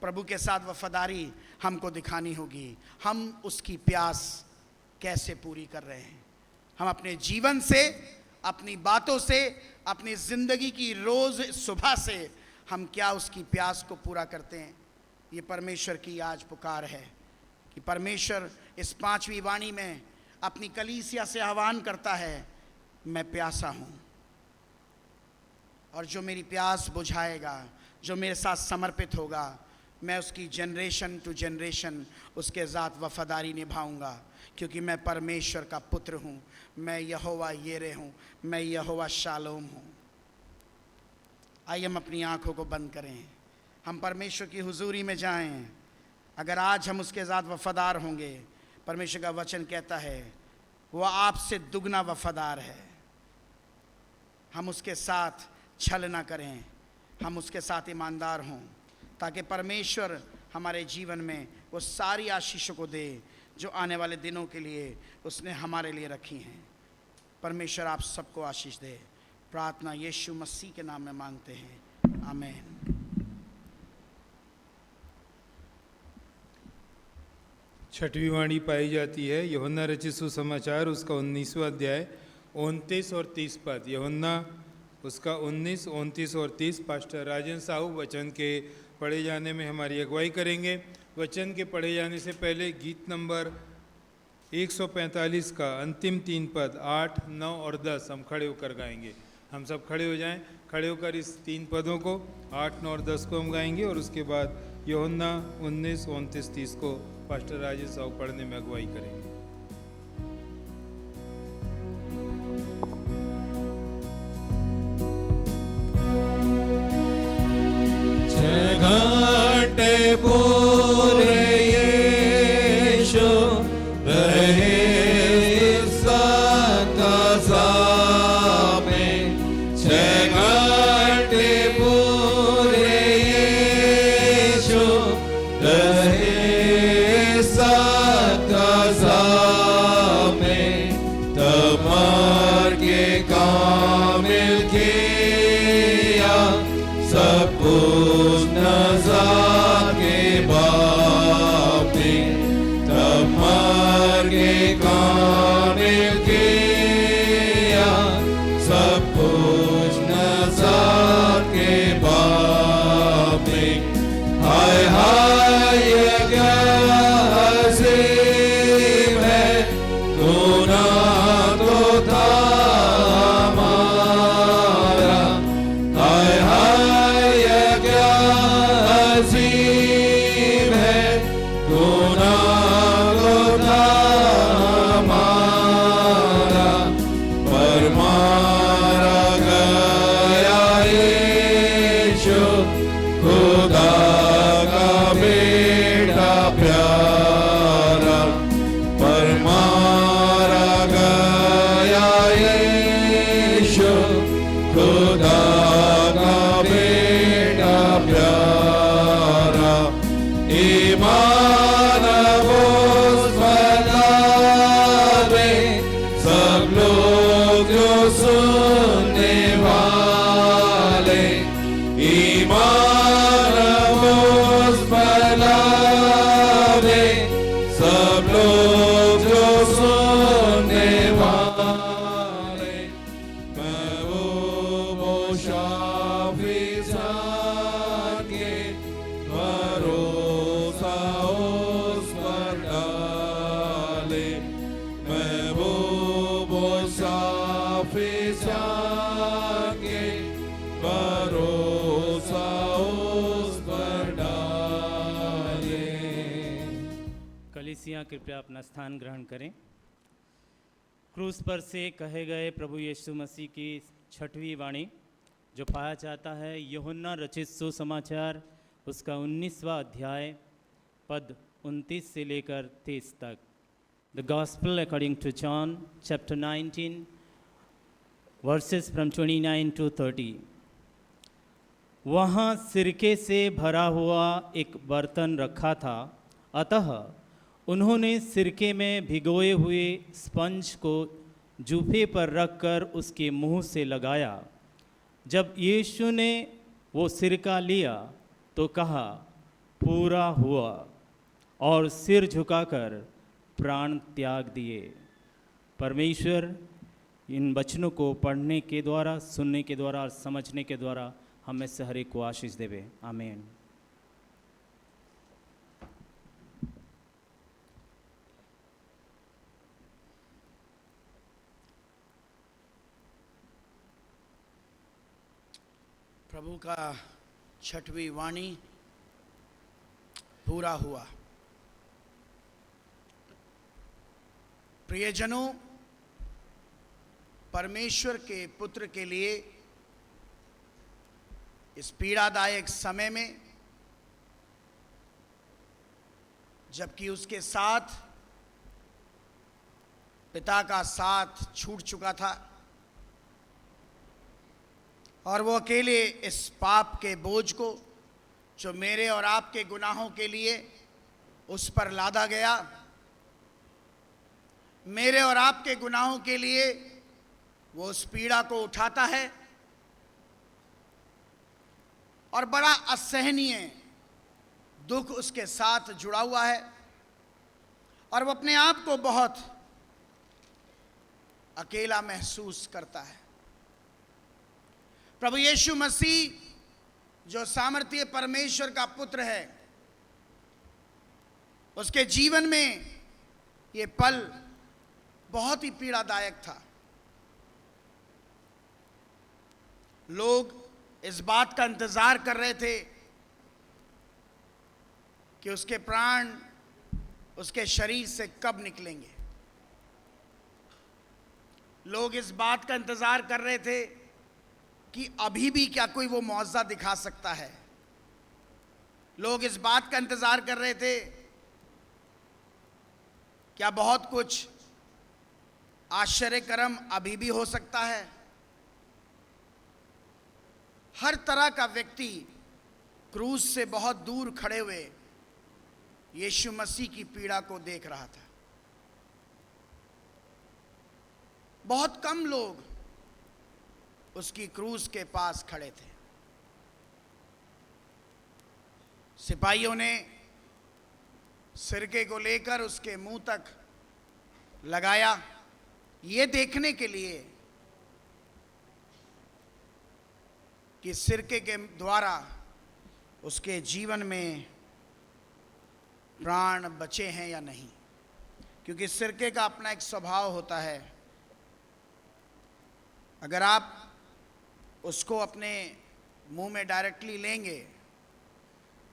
प्रभु के साथ वफादारी हमको दिखानी होगी। हम उसकी प्यास कैसे पूरी कर रहे हैं? हम अपने जीवन से, अपनी बातों से, अपनी जिंदगी की रोज सुबह से हम क्या उसकी प्यास को पूरा करते हैं? ये परमेश्वर की आज पुकार है कि परमेश्वर इस 5वीं वाणी में अपनी कलीसिया से आह्वान करता है, मैं प्यासा हूँ, और जो मेरी प्यास बुझाएगा, जो मेरे साथ समर्पित होगा, मैं उसकी जनरेशन टू जनरेशन उसके साथ वफादारी निभाऊंगा, क्योंकि मैं परमेश्वर का पुत्र हूँ, मैं यहोवा येरे हूँ, मैं यहोवा शालोम हूँ। आइए हम अपनी आंखों को बंद करें, हम परमेश्वर की हुजूरी में जाएं। अगर आज हम उसके साथ वफादार होंगे, परमेश्वर का वचन कहता है वह आपसे दुगना वफादार है। हम उसके साथ छल ना करें, हम उसके साथ ईमानदार हों, ताकि परमेश्वर हमारे जीवन में वो सारी आशीषों को दे जो आने वाले दिनों के लिए उसने हमारे लिए रखी हैं। परमेश्वर आप सबको आशीष दे। प्रार्थना यीशु मसीह के नाम में मांगते हैं, आमीन। छठवीं वाणी पाई जाती है यूहन्ना रचित सुसमाचार उसका 19वां अध्याय 29 और 30 पद। यूहन्ना उसका 19, 29 और 30। पास्टर राजन साहू वचन के पढ़े जाने में हमारी अगुवाई करेंगे। वचन के पढ़े जाने से पहले गीत नंबर 145 का अंतिम 3 पद 8, 9 और 10 हम खड़े होकर गाएंगे। हम सब खड़े हो जाएं। खड़े होकर इस 3 पदों को 8, 9 और 10 को हम गाएंगे और उसके बाद यूहन्ना 19, 29, 30 को पास्टर राजेश साहू पढ़ने में अगुवाई करेंगे। घंटे पूरे यीशु रहे सदा में। 6 घंटे पूरे यीशु रहे सदा में। तमर के कामिल किया सब कुछ नज़ा के बापे। तमर के कामिल किया सब कुछ नज़ा के बापे। हाय हाय ये क्या अजीब है, गुनाह तो था हमारा। हाय हाय ये क्या अजीब है, गुनाह तो था हमारा। पर मारा गया यीशु खुदा का बेटा प्यारा। पर मारा गया यीशु खुदा का बेटा प्यारा। ईमान उस बतावे सब लोग जो सुनने वाले। ईमान उस बतावे सब लोग जो सुनने वाले। मैं वो शाफी जान के भरोसा उस पर डाले। मैं वो शाफी जान के भरोसा उस पर डाले। कलीसिया कृपया अपना स्थान ग्रहण करें। क्रूस पर से कहे गए प्रभु यीशु मसीह की 6वीं वाणी जो पाया जाता है यूहन्ना रचित सुसमाचार उसका 19वां अध्याय पद 29 से लेकर 30 तक। The gospel according to John chapter 19 verses from 29 to 30। वहाँ सिरके से भरा हुआ एक बर्तन रखा था, अतः उन्होंने सिरके में भिगोए हुए स्पंज को जूफे पर रखकर उसके मुंह से लगाया। जब यीशु ने वो सिरका लिया तो कहा, पूरा हुआ, और सिर झुकाकर प्राण त्याग दिए। परमेश्वर इन वचनों को पढ़ने के द्वारा, सुनने के द्वारा और समझने के द्वारा हमें से हर एक को आशीष देवे। आमीन। प्रभु का 6वीं वाणी पूरा हुआ। प्रियजनों, परमेश्वर के पुत्र के लिए इस पीड़ादायक समय में, जबकि उसके साथ पिता का साथ छूट चुका था और वो अकेले इस पाप के बोझ को जो मेरे और आपके गुनाहों के लिए उस पर लादा गया, मेरे और आपके गुनाहों के लिए वो उस पीड़ा को उठाता है और बड़ा असहनीय दुख उसके साथ जुड़ा हुआ है और वो अपने आप को बहुत अकेला महसूस करता है। प्रभु यीशु मसीह जो सामर्थ्य परमेश्वर का पुत्र है, उसके जीवन में ये पल बहुत ही पीड़ादायक था। लोग इस बात का इंतजार कर रहे थे कि उसके प्राण उसके शरीर से कब निकलेंगे। लोग इस बात का इंतजार कर रहे थे कि अभी भी क्या कोई वो मौजज़ा दिखा सकता है। लोग इस बात का इंतजार कर रहे थे क्या बहुत कुछ आश्चर्यकरम अभी भी हो सकता है। हर तरह का व्यक्ति क्रूज से बहुत दूर खड़े हुए यीशु मसीह की पीड़ा को देख रहा था। बहुत कम लोग उसकी क्रूज के पास खड़े थे। सिपाहियों ने सिरके को लेकर उसके मुंह तक लगाया, ये देखने के लिए कि सिरके के द्वारा उसके जीवन में प्राण बचे हैं या नहीं। क्योंकि सिरके का अपना एक स्वभाव होता है, अगर आप उसको अपने मुंह में डायरेक्टली लेंगे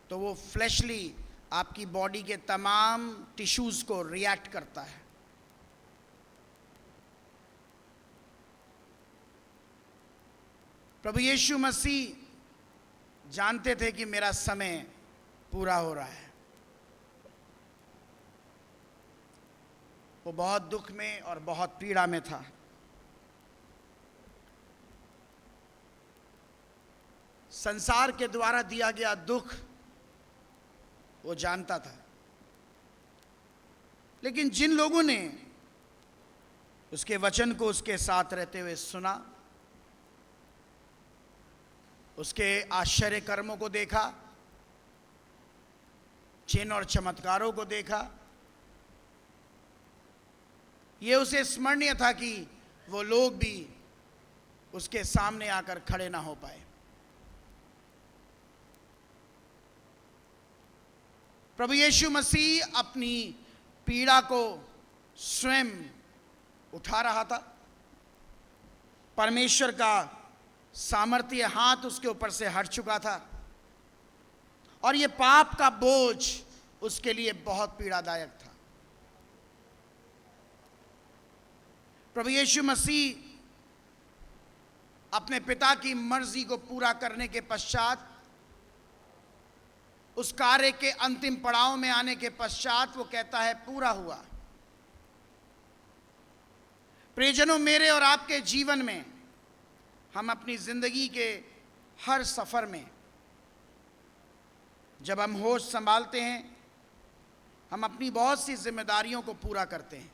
तो वो फ्लैशली आपकी बॉडी के तमाम टिश्यूज़ को रिएक्ट करता है। प्रभु यीशु मसीह जानते थे कि मेरा समय पूरा हो रहा है। वो बहुत दुख में और बहुत पीड़ा में था। संसार के द्वारा दिया गया दुख वो जानता था, लेकिन जिन लोगों ने उसके वचन को उसके साथ रहते हुए सुना, उसके आश्चर्य कर्मों को देखा, चिन्ह और चमत्कारों को देखा, ये उसे स्मरणीय था कि वो लोग भी उसके सामने आकर खड़े ना हो पाए। प्रभु यीशु मसीह अपनी पीड़ा को स्वयं उठा रहा था। परमेश्वर का सामर्थ्य हाथ उसके ऊपर से हट चुका था और ये पाप का बोझ उसके लिए बहुत पीड़ादायक था। प्रभु यीशु मसीह अपने पिता की मर्जी को पूरा करने के पश्चात, उस कार्य के अंतिम पड़ाव में आने के पश्चात वो कहता है पूरा हुआ। प्रियजनों, मेरे और आपके जीवन में हम अपनी जिंदगी के हर सफर में जब हम होश संभालते हैं, हम अपनी बहुत सी जिम्मेदारियों को पूरा करते हैं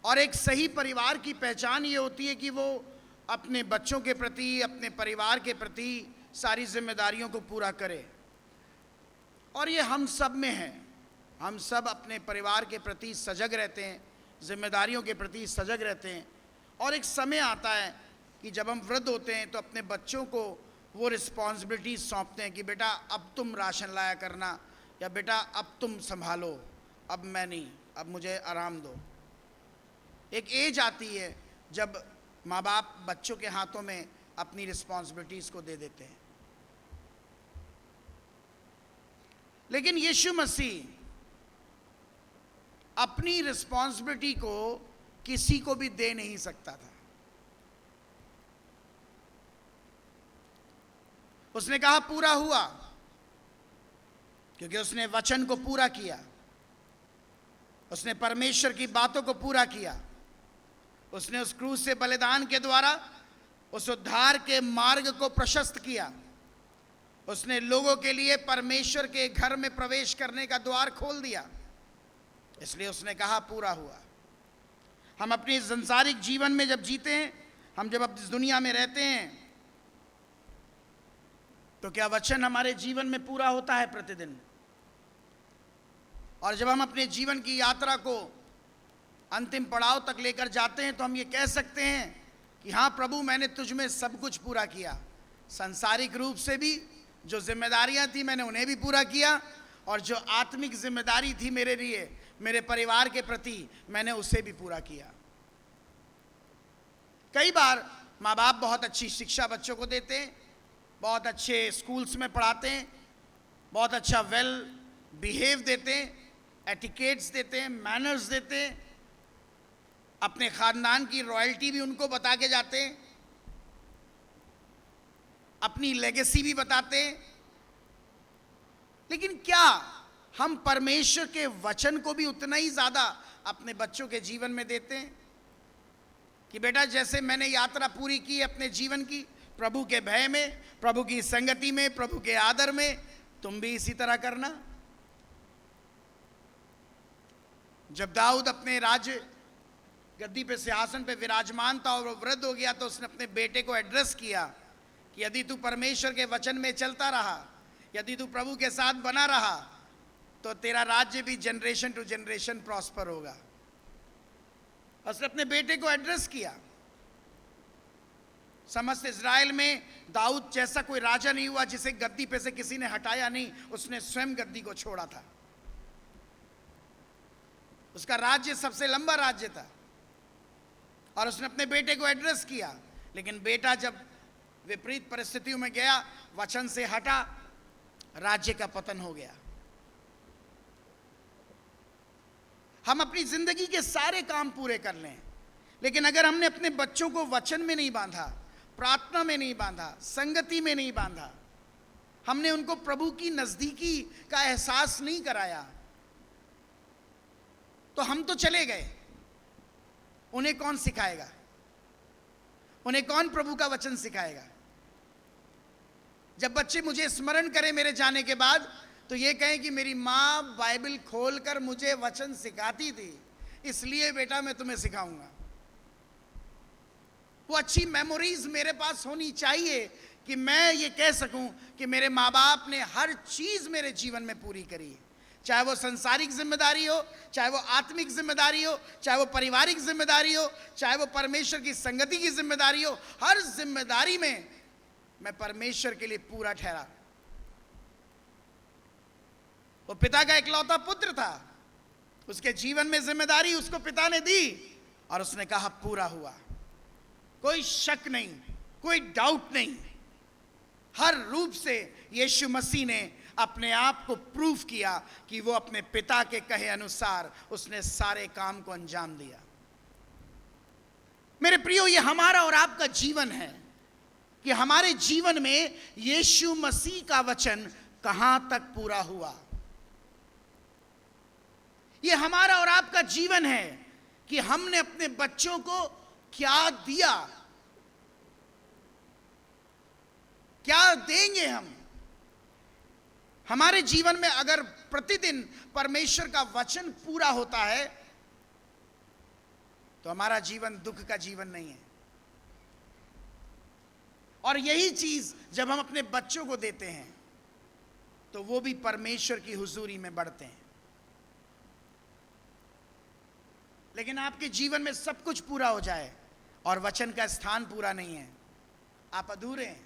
और एक सही परिवार की पहचान ये होती है कि वो अपने बच्चों के प्रति, अपने परिवार के प्रति सारी जिम्मेदारियों को पूरा करे। और ये हम सब में है। हम सब अपने परिवार के प्रति सजग रहते हैं, जिम्मेदारियों के प्रति सजग रहते हैं और एक समय आता है कि जब हम वृद्ध होते हैं तो अपने बच्चों को वो रिस्पॉन्सिबिलिटी सौंपते हैं कि बेटा अब तुम राशन लाया करना, या बेटा अब तुम संभालो, अब मैं नहीं, अब मुझे आराम दो। एक एज आती है जब माँ बाप बच्चों के हाथों में अपनी रिस्पॉन्सिबिलिटीज़ को दे देते हैं। लेकिन यीशु मसीह अपनी रिस्पॉन्सिबिलिटी को किसी को भी दे नहीं सकता था। उसने कहा पूरा हुआ, क्योंकि उसने वचन को पूरा किया। उसने परमेश्वर की बातों को पूरा किया। उसने उस क्रूस से बलिदान के द्वारा उस उद्धार के मार्ग को प्रशस्त किया। उसने लोगों के लिए परमेश्वर के घर में प्रवेश करने का द्वार खोल दिया। इसलिए उसने कहा पूरा हुआ। हम अपने संसारिक जीवन में जब जीते हैं, हम जब अब इस दुनिया में रहते हैं, तो क्या वचन हमारे जीवन में पूरा होता है प्रतिदिन? और जब हम अपने जीवन की यात्रा को अंतिम पड़ाव तक लेकर जाते हैं, तो हम ये कह सकते हैं कि हाँ प्रभु, मैंने तुझ में सब कुछ पूरा किया। सांसारिक रूप से भी जो जिम्मेदारियां थी मैंने उन्हें भी पूरा किया, और जो आत्मिक जिम्मेदारी थी मेरे लिए, मेरे परिवार के प्रति, मैंने उसे भी पूरा किया। कई बार माँ बाप बहुत अच्छी शिक्षा बच्चों को देते हैं, बहुत अच्छे स्कूल्स में पढ़ाते हैं, बहुत अच्छा वेल बिहेव देते हैं, एटिकेट्स देते हैं, मैनर्स देते हैं, अपने खानदान की रॉयल्टी भी उनको बता के जाते हैं, अपनी लेगेसी भी बताते हैं। लेकिन क्या हम परमेश्वर के वचन को भी उतना ही ज़्यादा अपने बच्चों के जीवन में देते हैं कि बेटा, जैसे मैंने यात्रा पूरी की अपने जीवन की, प्रभु के भय में, प्रभु की संगति में, प्रभु के आदर में, तुम भी इसी तरह करना। जब दाऊद अपने राज्य गद्दी पे, सिंहासन पे विराजमान था और वो वृद्ध हो गया, तो उसने अपने बेटे को एड्रेस किया कि यदि तू परमेश्वर के वचन में चलता रहा, यदि तू प्रभु के साथ बना रहा, तो तेरा राज्य भी जनरेशन टू जनरेशन प्रॉस्पर होगा। उसने अपने बेटे को एड्रेस किया। समस्त इज़राइल में दाऊद जैसा कोई राजा नहीं हुआ जिसे गद्दी पे से किसी ने हटाया नहीं, उसने स्वयं गद्दी को छोड़ा था। उसका राज्य सबसे लंबा राज्य था और उसने अपने बेटे को एड्रेस किया। लेकिन बेटा जब विपरीत परिस्थितियों में गया, वचन से हटा, राज्य का पतन हो गया। हम अपनी जिंदगी के सारे काम पूरे कर लें, लेकिन अगर हमने अपने बच्चों को वचन में नहीं बांधा, प्रार्थना में नहीं बांधा, संगति में नहीं बांधा, हमने उनको प्रभु की नजदीकी का एहसास नहीं कराया, तो हम तो चले गए। उन्हें कौन सिखाएगा? उन्हें कौन प्रभु का वचन सिखाएगा? जब बच्चे मुझे स्मरण करें मेरे जाने के बाद, तो ये कहें कि मेरी माँ बाइबल खोलकर मुझे वचन सिखाती थी, इसलिए बेटा मैं तुम्हें सिखाऊंगा। वो अच्छी मेमोरीज मेरे पास होनी चाहिए कि मैं ये कह सकूं कि मेरे माँ बाप ने हर चीज मेरे जीवन में पूरी करी है, चाहे वो संसारिक जिम्मेदारी हो, चाहे वो आत्मिक जिम्मेदारी हो, चाहे वो पारिवारिक जिम्मेदारी हो, चाहे वो परमेश्वर की संगति की जिम्मेदारी हो। हर जिम्मेदारी में मैं परमेश्वर के लिए पूरा ठहरा। वो पिता का इकलौता पुत्र था, उसके जीवन में जिम्मेदारी उसको पिता ने दी और उसने कहा पूरा हुआ। कोई शक नहीं, कोई डाउट नहीं। हर रूप से यीशु मसीह ने अपने आप को प्रूफ किया कि वो अपने पिता के कहे अनुसार उसने सारे काम को अंजाम दिया। मेरे प्रियो, ये हमारा और आपका जीवन है कि हमारे जीवन में यीशु मसीह का वचन कहां तक पूरा हुआ। ये हमारा और आपका जीवन है कि हमने अपने बच्चों को क्या दिया, क्या देंगे हम। हमारे जीवन में अगर प्रतिदिन परमेश्वर का वचन पूरा होता है, तो हमारा जीवन दुख का जीवन नहीं है। और यही चीज जब हम अपने बच्चों को देते हैं, तो वो भी परमेश्वर की हुजूरी में बढ़ते हैं। लेकिन आपके जीवन में सब कुछ पूरा हो जाए और वचन का स्थान पूरा नहीं है, आप अधूरे हैं।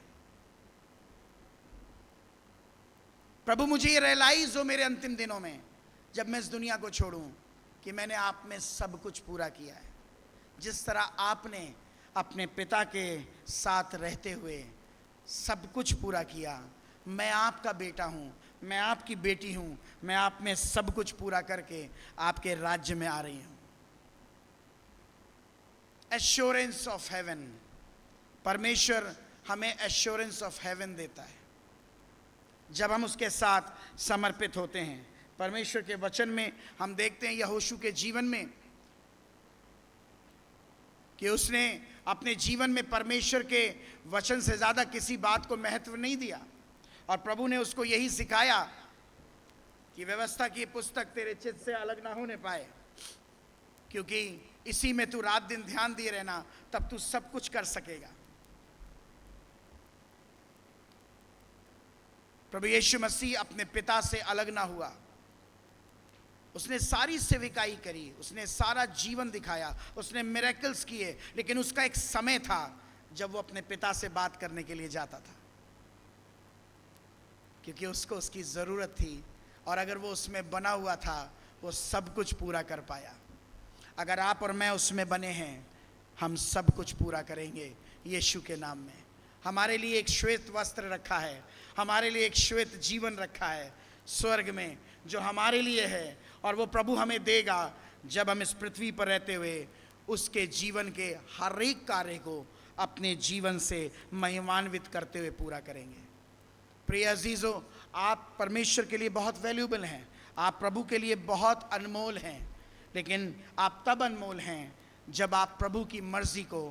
प्रभु मुझे ये रियलाइज हो मेरे अंतिम दिनों में, जब मैं इस दुनिया को छोड़ूं, कि मैंने आप में सब कुछ पूरा किया है। जिस तरह आपने अपने पिता के साथ रहते हुए सब कुछ पूरा किया, मैं आपका बेटा हूं, मैं आपकी बेटी हूं, मैं आप में सब कुछ पूरा करके आपके राज्य में आ रही हूं। एश्योरेंस ऑफ हेवन, परमेश्वर हमें एश्योरेंस ऑफ हेवन देता है जब हम उसके साथ समर्पित होते हैं, परमेश्वर के वचन में हम देखते हैं यहोशू के जीवन में कि उसने अपने जीवन में परमेश्वर के वचन से ज़्यादा किसी बात को महत्व नहीं दिया, और प्रभु ने उसको यही सिखाया कि व्यवस्था की पुस्तक तेरे चित्त से अलग ना होने पाए, क्योंकि इसी में तू रात दिन ध्यान दिए रहना, तब तू सब कुछ कर सकेगा। प्रभु यीशु मसीह अपने पिता से अलग ना हुआ, उसने सारी सेविकाई करी, उसने सारा जीवन दिखाया, उसने मिरेकल्स किए, लेकिन उसका एक समय था जब वो अपने पिता से बात करने के लिए जाता था, क्योंकि उसको उसकी ज़रूरत थी, और अगर वो उसमें बना हुआ था वो सब कुछ पूरा कर पाया। अगर आप और मैं उसमें बने हैं, हम सब कुछ पूरा करेंगे यीशु के नाम में। हमारे लिए एक श्वेत वस्त्र रखा है, हमारे लिए एक श्वेत जीवन रखा है स्वर्ग में, जो हमारे लिए है, और वो प्रभु हमें देगा जब हम इस पृथ्वी पर रहते हुए उसके जीवन के हर एक कार्य को अपने जीवन से महिमान्वित करते हुए पूरा करेंगे। प्रिय अजीज़ों, आप परमेश्वर के लिए बहुत वैल्यूबल हैं, आप प्रभु के लिए बहुत अनमोल हैं, लेकिन आप तब अनमोल हैं जब आप प्रभु की मर्ज़ी को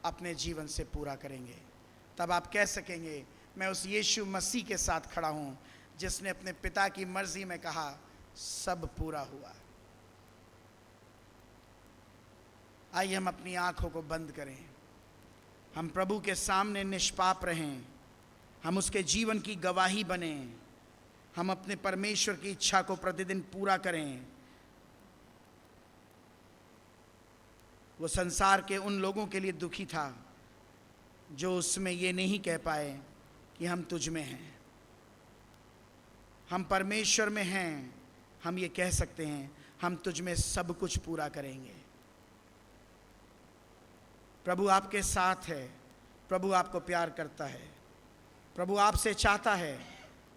अपने जीवन से पूरा करेंगे। तब आप कह सकेंगे, मैं उस यीशु मसीह के साथ खड़ा हूँ जिसने अपने पिता की मर्ज़ी में कहा सब पूरा हुआ। आइए हम अपनी आँखों को बंद करें, हम प्रभु के सामने निष्पाप रहें, हम उसके जीवन की गवाही बने, हम अपने परमेश्वर की इच्छा को प्रतिदिन पूरा करें। वो संसार के उन लोगों के लिए दुखी था जो उसमें ये नहीं कह पाए कि हम तुझ में हैं। हम परमेश्वर में हैं, हम ये कह सकते हैं हम तुझ में सब कुछ पूरा करेंगे। प्रभु आपके साथ है, प्रभु आपको प्यार करता है, प्रभु आपसे चाहता है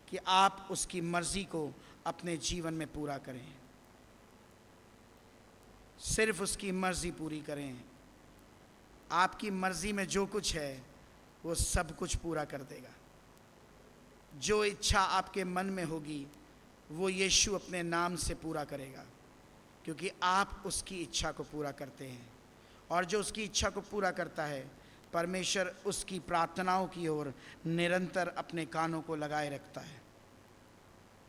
कि आप उसकी मर्ज़ी को अपने जीवन में पूरा करें, सिर्फ उसकी मर्ज़ी पूरी करें। आपकी मर्ज़ी में जो कुछ है वो सब कुछ पूरा कर देगा। जो इच्छा आपके मन में होगी वो यीशु अपने नाम से पूरा करेगा, क्योंकि आप उसकी इच्छा को पूरा करते हैं, और जो उसकी इच्छा को पूरा करता है परमेश्वर उसकी प्रार्थनाओं की ओर निरंतर अपने कानों को लगाए रखता है।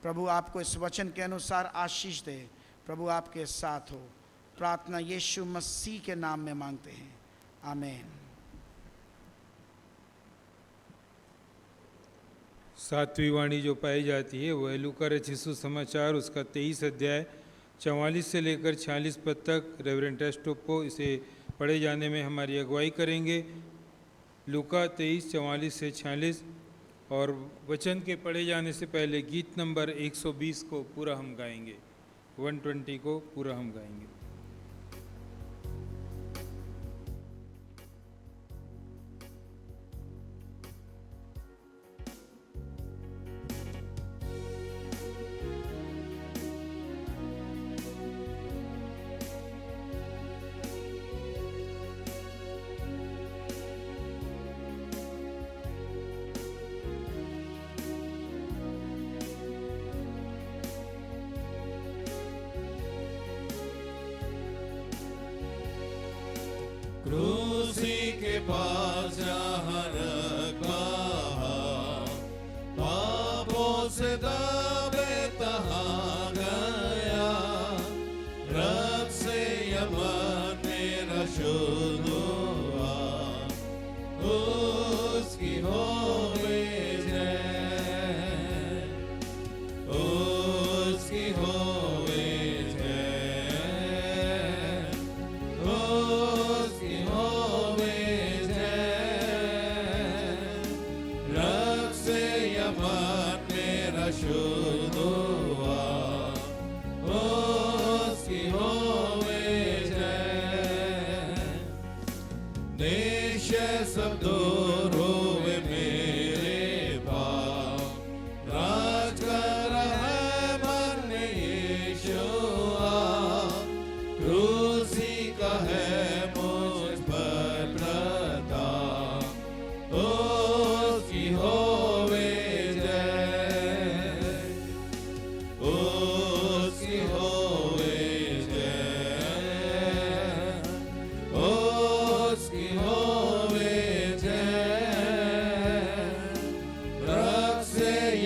प्रभु आपको इस वचन के अनुसार आशीष दे, प्रभु आपके साथ हो। प्रार्थना यीशु मसीह के नाम में मांगते हैं, आमीन। सातवीं वाणी जो पाई जाती है वह है लूका रचित सुसमाचार उसका 23 अध्याय 44 से लेकर 46 पद तक। रेवरेंड टेस्टोपो इसे पढ़े जाने में हमारी अगुवाई करेंगे। लूका 23 44 से 46। और वचन के पढ़े जाने से पहले गीत नंबर 120 को पूरा हम गाएंगे, 120 को पूरा हम गाएंगे। क्रूसी के पास जहाँ रखा, पापों से दबे तहाँ गया, रक्त से यमन मेरा शुद्ध हुआ, उसकी होवे जय, उसकी होवे जय, उसकी होवे जय, रक्त से यमन मेरा शुद्ध हुआ।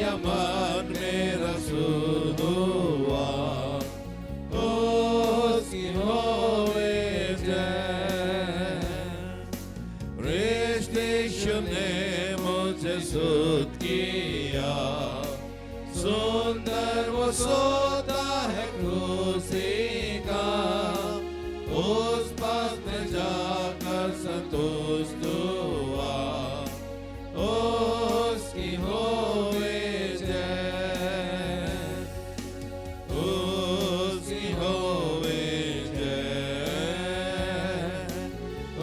यमन में रसूल हुआ, उसकी होवे जय। रिश्ते ने मुझे सुध किया, सुंदर वो सोता है क्रूसी का, उस पास में जाकर संतुष्ट हुआ, उसकी होवे जय, उसकी होवे जय,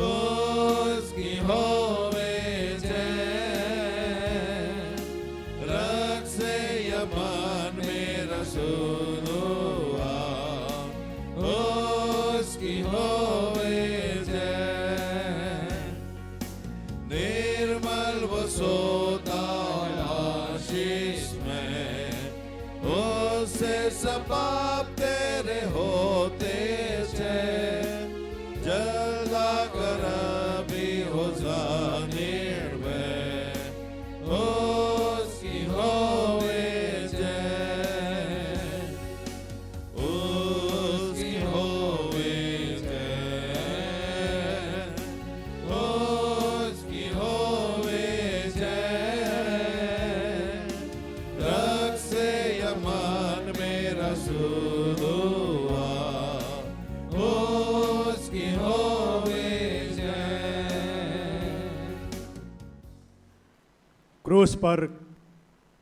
उसकी होवे जय। रग से यमन में रसूल हुआ, उसकी होवे जय। निर्मल वो सोता आशीष में, उससे सब पाप तेरे होते थे। जगा कर भी हो जा निर्भय, उसकी होवे जय, उसकी होवे जय, उसकी होवे जय। रग से यमन में रसूल हुआ, उसकी होवे जय। क्रूस पर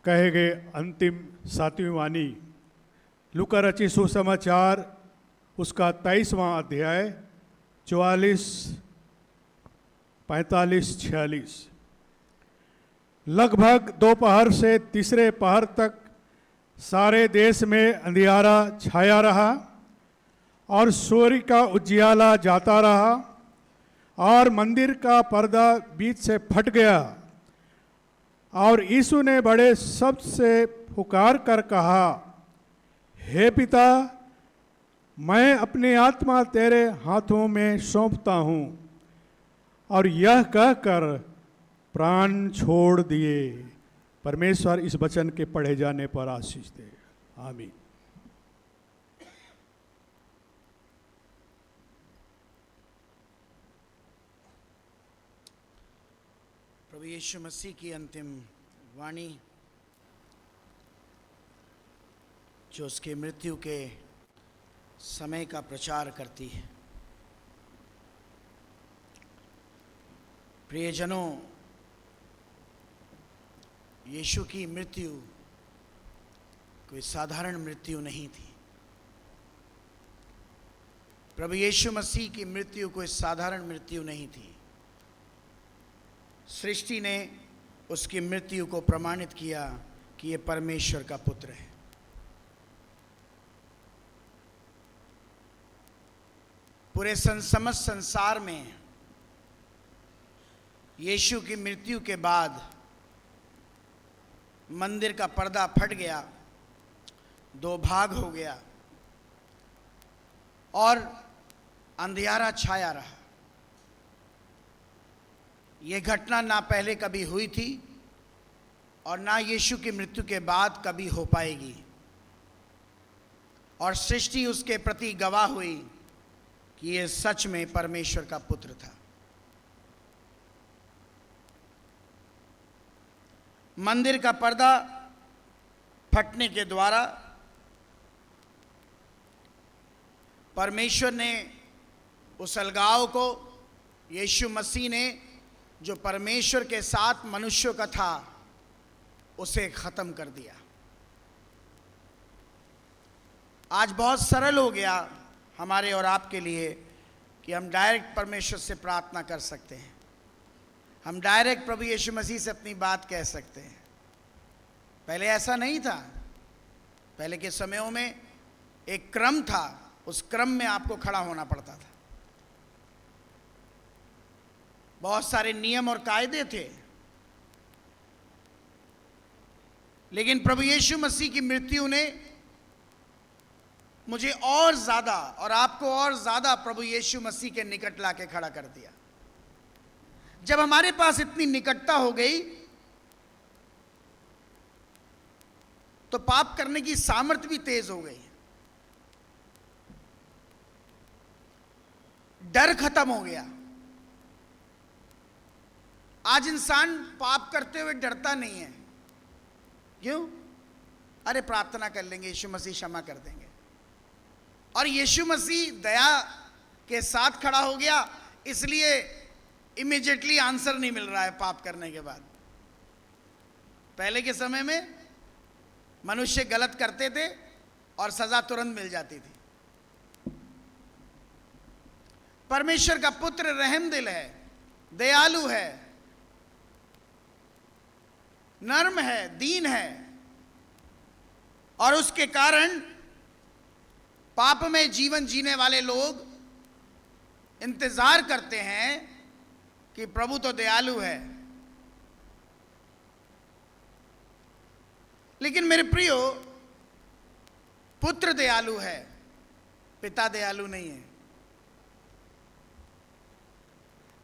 कहे गए अंतिम 7वीं वाणी लूका रचित सुसमाचार उसका 23वां अध्याय 44, 45, 46। लगभग दोपहर से तीसरे पहर तक सारे देश में अंधियारा छाया रहा और सूर्य का उजियाला जाता रहा और मंदिर का पर्दा बीच से फट गया और यीशु ने बड़े शब्द से पुकार कर कहा, हे पिता, मैं अपनी आत्मा तेरे हाथों में सौंपता हूँ। और यह कहकर प्राण छोड़ दिए। परमेश्वर इस वचन के पढ़े जाने पर आशीष दे। आमीन। प्रभु यीशु मसीह की अंतिम वाणी जो उसके मृत्यु के समय का प्रचार करती है। प्रियजनों, यीशु की मृत्यु कोई साधारण मृत्यु नहीं थी। प्रभु यीशु मसीह की मृत्यु कोई साधारण मृत्यु नहीं थी। सृष्टि ने उसकी मृत्यु को प्रमाणित किया कि यह परमेश्वर का पुत्र है। पूरे समस्त संसार में यीशु की मृत्यु के बाद मंदिर का पर्दा फट गया, दो भाग हो गया और अंधियारा छाया रहा। यह घटना ना पहले कभी हुई थी और ना यीशु की मृत्यु के बाद कभी हो पाएगी। और सृष्टि उसके प्रति गवाह हुई कि यह सच में परमेश्वर का पुत्र था। मंदिर का पर्दा फटने के द्वारा परमेश्वर ने उस अलगाव को, यीशु मसीह ने जो परमेश्वर के साथ मनुष्यों का था, उसे खत्म कर दिया। आज बहुत सरल हो गया हमारे और आपके लिए कि हम डायरेक्ट परमेश्वर से प्रार्थना कर सकते हैं। हम डायरेक्ट प्रभु यीशु मसीह से अपनी बात कह सकते हैं। पहले ऐसा नहीं था। पहले के समयों में एक क्रम था, उस क्रम में आपको खड़ा होना पड़ता था। बहुत सारे नियम और कायदे थे। लेकिन प्रभु यीशु मसीह की मृत्यु ने मुझे और ज्यादा और आपको और ज्यादा प्रभु यीशु मसीह के निकट लाके खड़ा कर दिया। जब हमारे पास इतनी निकटता हो गई तो पाप करने की सामर्थ्य भी तेज हो गई, डर खत्म हो गया। आज इंसान पाप करते हुए डरता नहीं है। क्यों? अरे प्रार्थना कर लेंगे, यीशु मसीह क्षमा कर देंगे। और यीशु मसीह दया के साथ खड़ा हो गया, इसलिए इमीडिएटली आंसर नहीं मिल रहा है पाप करने के बाद। पहले के समय में मनुष्य गलत करते थे और सजा तुरंत मिल जाती थी। परमेश्वर का पुत्र रहमदिल है, दयालु है, नर्म है, दीन है, और उसके कारण पाप में जीवन जीने वाले लोग इंतजार करते हैं कि प्रभु तो दयालु है। लेकिन मेरे प्रियो, पुत्र दयालु है, पिता दयालु नहीं है।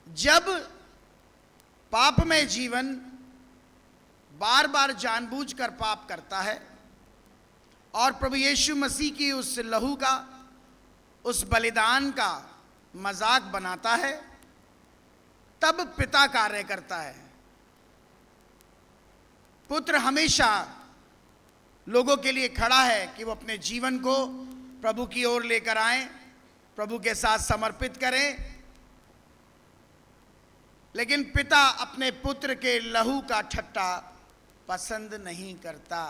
जब पाप में जीवन बार बार जानबूझकर पाप करता है और प्रभु यीशु मसीह की उस लहू का, उस बलिदान का मजाक बनाता है, तब पिता कार्य करता है। पुत्र हमेशा लोगों के लिए खड़ा है कि वो अपने जीवन को प्रभु की ओर लेकर आएं, प्रभु के साथ समर्पित करें। लेकिन पिता अपने पुत्र के लहू का ठट्टा पसंद नहीं करता।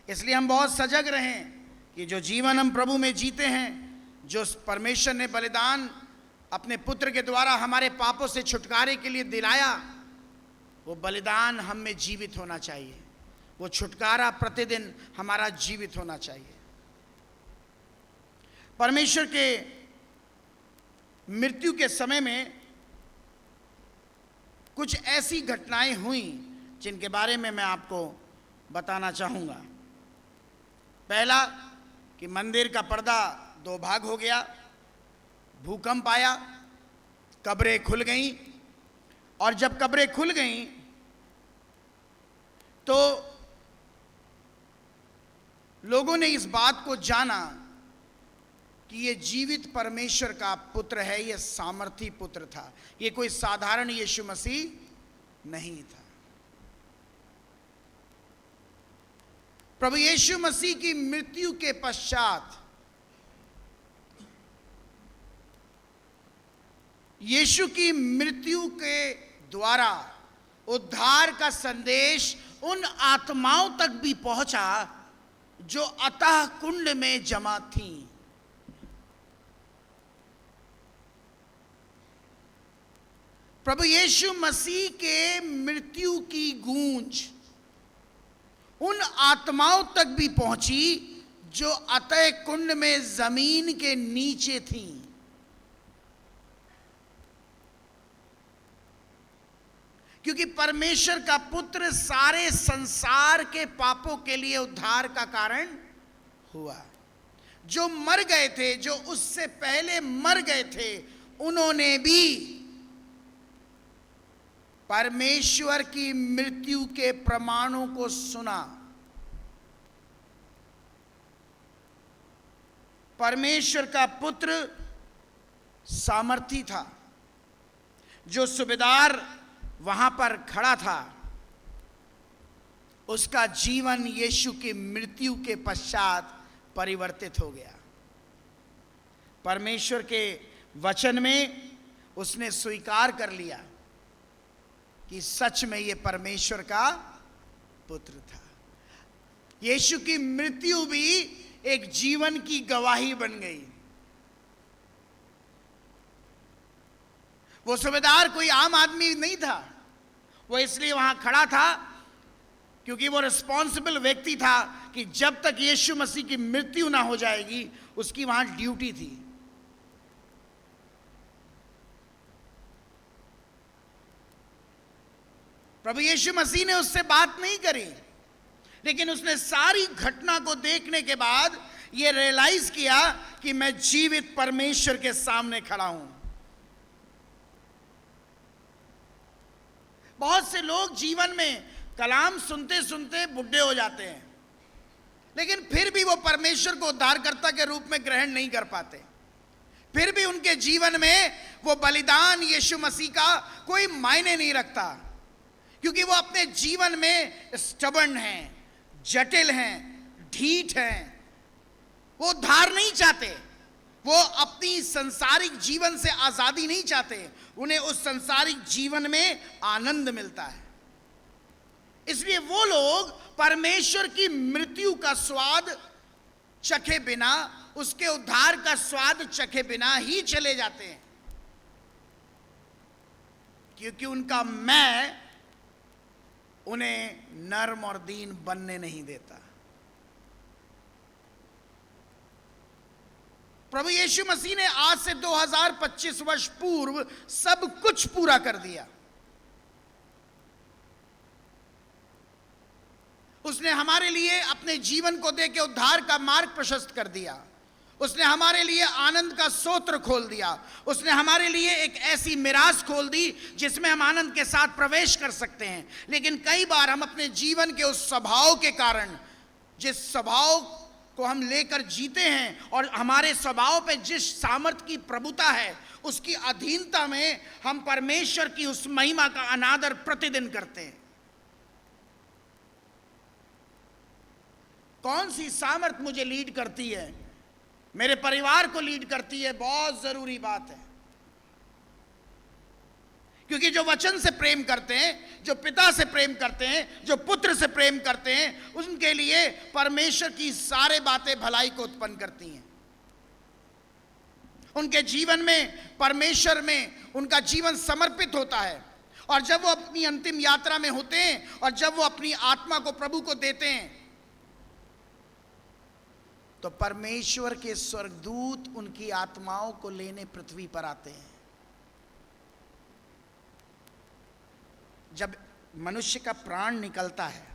इसलिए हम बहुत सजग रहें कि जो जीवन हम प्रभु में जीते हैं, जो परमेश्वर ने बलिदान अपने पुत्र के द्वारा हमारे पापों से छुटकारे के लिए दिलाया, वो बलिदान हम में जीवित होना चाहिए। वो छुटकारा प्रतिदिन हमारा जीवित होना चाहिए। परमेश्वर के मृत्यु के समय में कुछ ऐसी घटनाएं हुई जिनके बारे में मैं आपको बताना चाहूँगा। पहला कि मंदिर का पर्दा दो भाग हो गया, भूकंप आया, कब्रें खुल गईं, और जब कब्रें खुल गईं तो लोगों ने इस बात को जाना कि ये जीवित परमेश्वर का पुत्र है, ये सामर्थी पुत्र था, ये कोई साधारण यीशु मसीह नहीं था। प्रभु यीशु मसीह की मृत्यु के पश्चात यीशु की मृत्यु के द्वारा उद्धार का संदेश उन आत्माओं तक भी पहुंचा जो अतः कुंड में जमा थीं। प्रभु यीशु मसीह के मृत्यु की गूंज उन आत्माओं तक भी पहुंची जो अतः कुंड में जमीन के नीचे थीं। क्योंकि परमेश्वर का पुत्र सारे संसार के पापों के लिए उद्धार का कारण हुआ। जो मर गए थे, जो उससे पहले मर गए थे, उन्होंने भी परमेश्वर की मृत्यु के प्रमाणों को सुना। परमेश्वर का पुत्र सामर्थी था। जो सूबेदार वहां पर खड़ा था, उसका जीवन यीशु की मृत्यु के पश्चात परिवर्तित हो गया। परमेश्वर के वचन में उसने स्वीकार कर लिया कि सच में ये परमेश्वर का पुत्र था। यीशु की मृत्यु भी एक जीवन की गवाही बन गई। वो सूबेदार कोई आम आदमी नहीं था। वो इसलिए वहां खड़ा था क्योंकि वो रिस्पॉन्सिबल व्यक्ति था कि जब तक यीशु मसीह की मृत्यु ना हो जाएगी, उसकी वहां ड्यूटी थी। प्रभु यीशु मसीह ने उससे बात नहीं करी, लेकिन उसने सारी घटना को देखने के बाद यह रियलाइज किया कि मैं जीवित परमेश्वर के सामने खड़ा हूं। बहुत से लोग जीवन में कलाम सुनते सुनते बुढ़े हो जाते हैं, लेकिन फिर भी वो परमेश्वर को उद्धारकर्ता के रूप में ग्रहण नहीं कर पाते। फिर भी उनके जीवन में वो बलिदान यीशु मसीह का कोई मायने नहीं रखता, क्योंकि वो अपने जीवन में स्टबर्न हैं, जटिल हैं, ढीठ हैं। वो उद्धार नहीं चाहते, वो अपनी संसारिक जीवन से आजादी नहीं चाहते, उन्हें उस संसारिक जीवन में आनंद मिलता है। इसलिए वो लोग परमेश्वर की मृत्यु का स्वाद चखे बिना, उसके उद्धार का स्वाद चखे बिना ही चले जाते हैं, क्योंकि उनका मैं उन्हें नर्म और दीन बनने नहीं देता। प्रभु यीशु मसीह ने आज से 2025 वर्ष पूर्व सब कुछ पूरा कर दिया। उसने हमारे लिए अपने जीवन को देके उद्धार का मार्ग प्रशस्त कर दिया। उसने हमारे लिए आनंद का सोत्र खोल दिया। उसने हमारे लिए एक ऐसी मिरास खोल दी जिसमें हम आनंद के साथ प्रवेश कर सकते हैं। लेकिन कई बार हम अपने जीवन के उस स्वभाव के कारण, जिस स्वभाव को हम लेकर जीते हैं और हमारे स्वभाव पे जिस सामर्थ्य की प्रभुता है, उसकी अधीनता में हम परमेश्वर की उस महिमा का अनादर प्रतिदिन करते हैं। कौन सी सामर्थ मुझे लीड करती है, मेरे परिवार को लीड करती है, बहुत जरूरी बात है। क्योंकि जो वचन से प्रेम करते हैं, जो पिता से प्रेम करते हैं, जो पुत्र से प्रेम करते हैं, उनके लिए परमेश्वर की सारे बातें भलाई को उत्पन्न करती हैं। उनके जीवन में परमेश्वर में उनका जीवन समर्पित होता है। और जब वो अपनी अंतिम यात्रा में होते हैं और जब वो अपनी आत्मा को प्रभु को देते हैं, तो परमेश्वर के स्वर्गदूत उनकी आत्माओं को लेने पृथ्वी पर आते हैं। जब मनुष्य का प्राण निकलता है,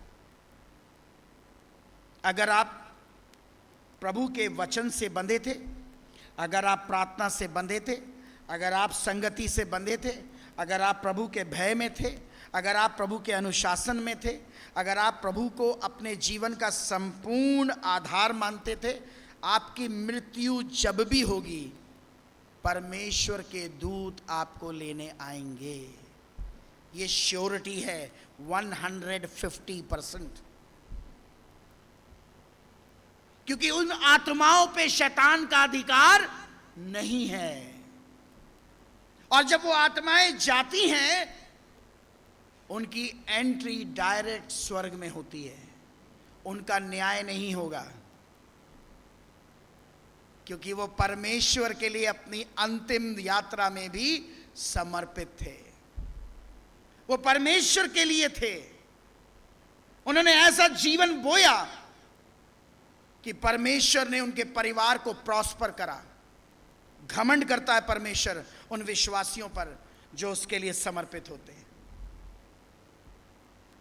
अगर आप प्रभु के वचन से बंधे थे, अगर आप प्रार्थना से बंधे थे, अगर आप संगति से बंधे थे, अगर आप प्रभु के भय में थे, अगर आप प्रभु के अनुशासन में थे, अगर आप प्रभु को अपने जीवन का संपूर्ण आधार मानते थे, आपकी मृत्यु जब भी होगी, परमेश्वर के दूत आपको लेने आएंगे। ये श्योरिटी है 150%। क्योंकि उन आत्माओं पे शैतान का अधिकार नहीं है। और जब वो आत्माएं जाती हैं, उनकी एंट्री डायरेक्ट स्वर्ग में होती है। उनका न्याय नहीं होगा, क्योंकि वो परमेश्वर के लिए अपनी अंतिम यात्रा में भी समर्पित थे। वो परमेश्वर के लिए थे। उन्होंने ऐसा जीवन बोया कि परमेश्वर ने उनके परिवार को प्रॉस्पर करा। घमंड करता है परमेश्वर उन विश्वासियों पर जो उसके लिए समर्पित होते हैं।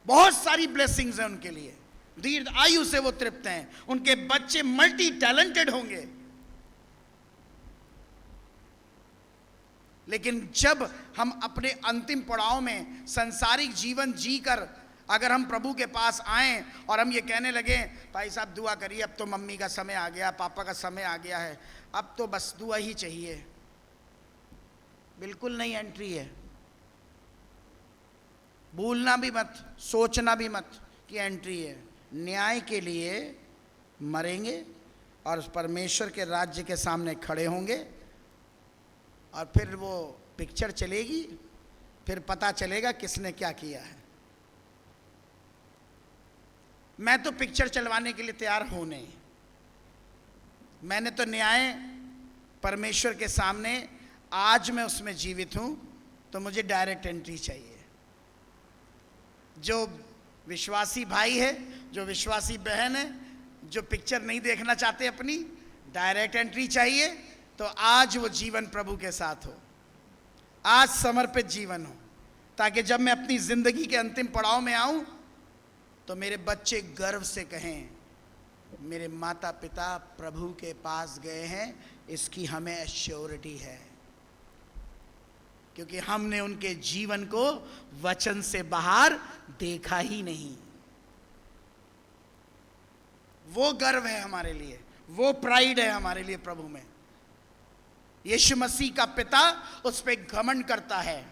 बहुत सारी ब्लेसिंग्स हैं उनके लिए, दीर्घ आयु से वो तृप्त हैं। उनके बच्चे मल्टी टैलेंटेड होंगे। लेकिन जब हम अपने अंतिम पड़ाव में संसारिक जीवन जीकर अगर हम प्रभु के पास आएं और हम ये कहने लगे, भाई साहब दुआ करिए, अब तो मम्मी का समय आ गया, पापा का समय आ गया है, अब तो बस दुआ ही चाहिए, बिल्कुल नहीं एंट्री है। भूलना भी मत, सोचना भी मत कि एंट्री है। न्याय के लिए मरेंगे और उस परमेश्वर के राज्य के सामने खड़े होंगे, और फिर वो पिक्चर चलेगी, फिर पता चलेगा किसने क्या किया है। मैं तो पिक्चर चलवाने के लिए तैयार हूं नहीं। मैंने तो न्याय परमेश्वर के सामने, आज मैं उसमें जीवित हूं, तो मुझे डायरेक्ट एंट्री चाहिए। जो विश्वासी भाई है, जो विश्वासी बहन है, जो पिक्चर नहीं देखना चाहते अपनी, डायरेक्ट एंट्री चाहिए, तो आज वो जीवन प्रभु के साथ हो, आज समर्पित जीवन हो, ताकि जब मैं अपनी जिंदगी के अंतिम पड़ाव में आऊं तो मेरे बच्चे गर्व से कहें, मेरे माता पिता प्रभु के पास गए हैं, इसकी हमें एश्योरिटी है क्योंकि हमने उनके जीवन को वचन से बाहर देखा ही नहीं। वो गर्व है हमारे लिए, वो प्राइड है हमारे लिए प्रभु में। यीशु मसीह का पिता उस पर घमंड करता है,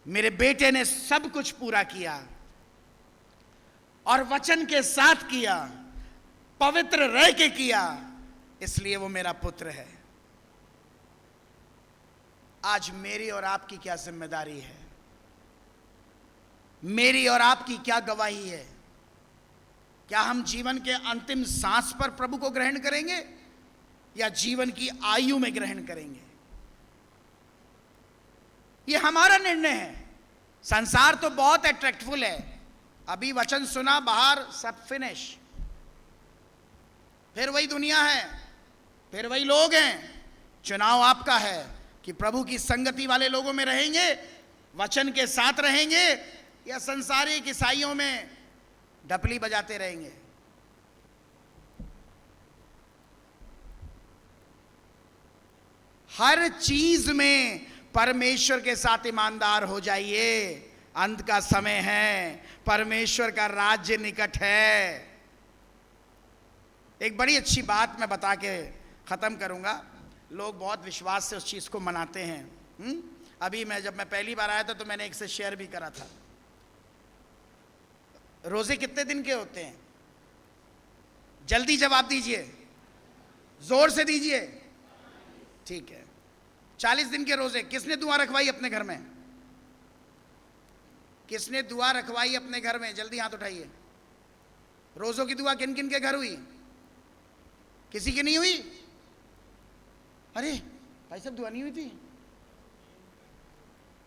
मेरे बेटे ने सब कुछ पूरा किया और वचन के साथ किया, पवित्र रह के किया, इसलिए वो मेरा पुत्र है। आज मेरी और आपकी क्या जिम्मेदारी है? मेरी और आपकी क्या गवाही है? क्या हम जीवन के अंतिम सांस पर प्रभु को ग्रहण करेंगे या जीवन की आयु में ग्रहण करेंगे? यह हमारा निर्णय है। संसार तो बहुत अट्रैक्टफुल है, अभी वचन सुना, बाहर सब फिनिश, फिर वही दुनिया है, फिर वही लोग हैं। चुनाव आपका है कि प्रभु की संगति वाले लोगों में रहेंगे, वचन के साथ रहेंगे, या संसारिक ईसाइयों में डपली बजाते रहेंगे। हर चीज में परमेश्वर के साथ ईमानदार हो जाइए। अंत का समय है, परमेश्वर का राज्य निकट है। एक बड़ी अच्छी बात मैं बता के खत्म करूंगा। लोग बहुत विश्वास से उस चीज को मनाते हैं। अभी जब मैं पहली बार आया था तो मैंने एक से शेयर भी करा था। रोजे कितने दिन के होते हैं? जल्दी जवाब दीजिए, जोर से दीजिए। ठीक है, 40 दिन के रोजे। किसने दुआ रखवाई अपने घर में? किसने दुआ रखवाई अपने घर में? जल्दी हाथ उठाइए। रोजों की दुआ किन किन के घर हुई? किसी की नहीं हुई? अरे भाई साहब, दुआ नहीं हुई थी?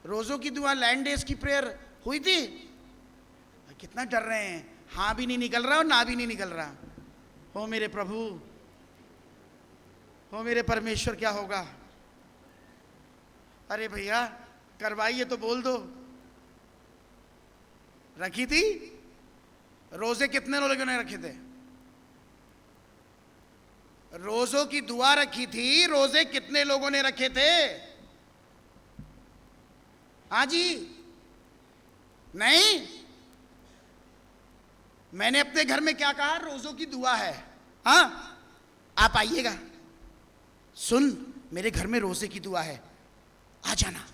रोजों की दुआ, लैंड डेज की प्रेयर हुई थी? कितना डर रहे हैं, हाँ भी नहीं निकल रहा और ना भी नहीं निकल रहा। हो मेरे प्रभु, हो मेरे परमेश्वर, क्या होगा? अरे भैया करवाइए तो बोल दो। रखी थी? रोजे कितने लोगों ने रखे थे? रोजों की दुआ रखी थी, रोजे कितने लोगों ने रखे थे? हाँ जी, नहीं, मैंने अपने घर में क्या कहा? रोजों की दुआ है। हाँ, आप आइएगा, सुन, मेरे घर में रोजे की दुआ है, आ जाना।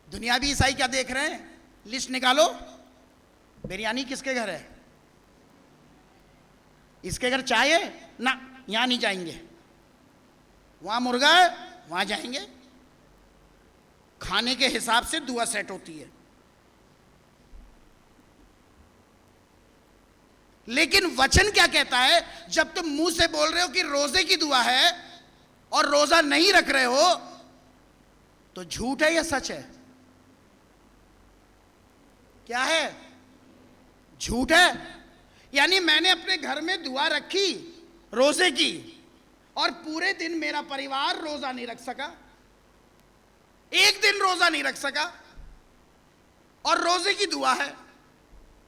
दुनियावी ईसाई क्या देख रहे हैं? लिस्ट निकालो, बिरयानी किसके घर है? इसके घर चाय है ना, यहां नहीं जाएंगे। वहां मुर्गा है, वहां जाएंगे। खाने के हिसाब से दुआ सेट होती है। लेकिन वचन क्या कहता है? जब तुम मुंह से बोल रहे हो कि रोजे की दुआ है और रोजा नहीं रख रहे हो, तो झूठ है या सच है? क्या है? झूठ है। यानी मैंने अपने घर में दुआ रखी रोजे की और पूरे दिन मेरा परिवार रोजा नहीं रख सका, एक दिन रोजा नहीं रख सका, और रोजे की दुआ है।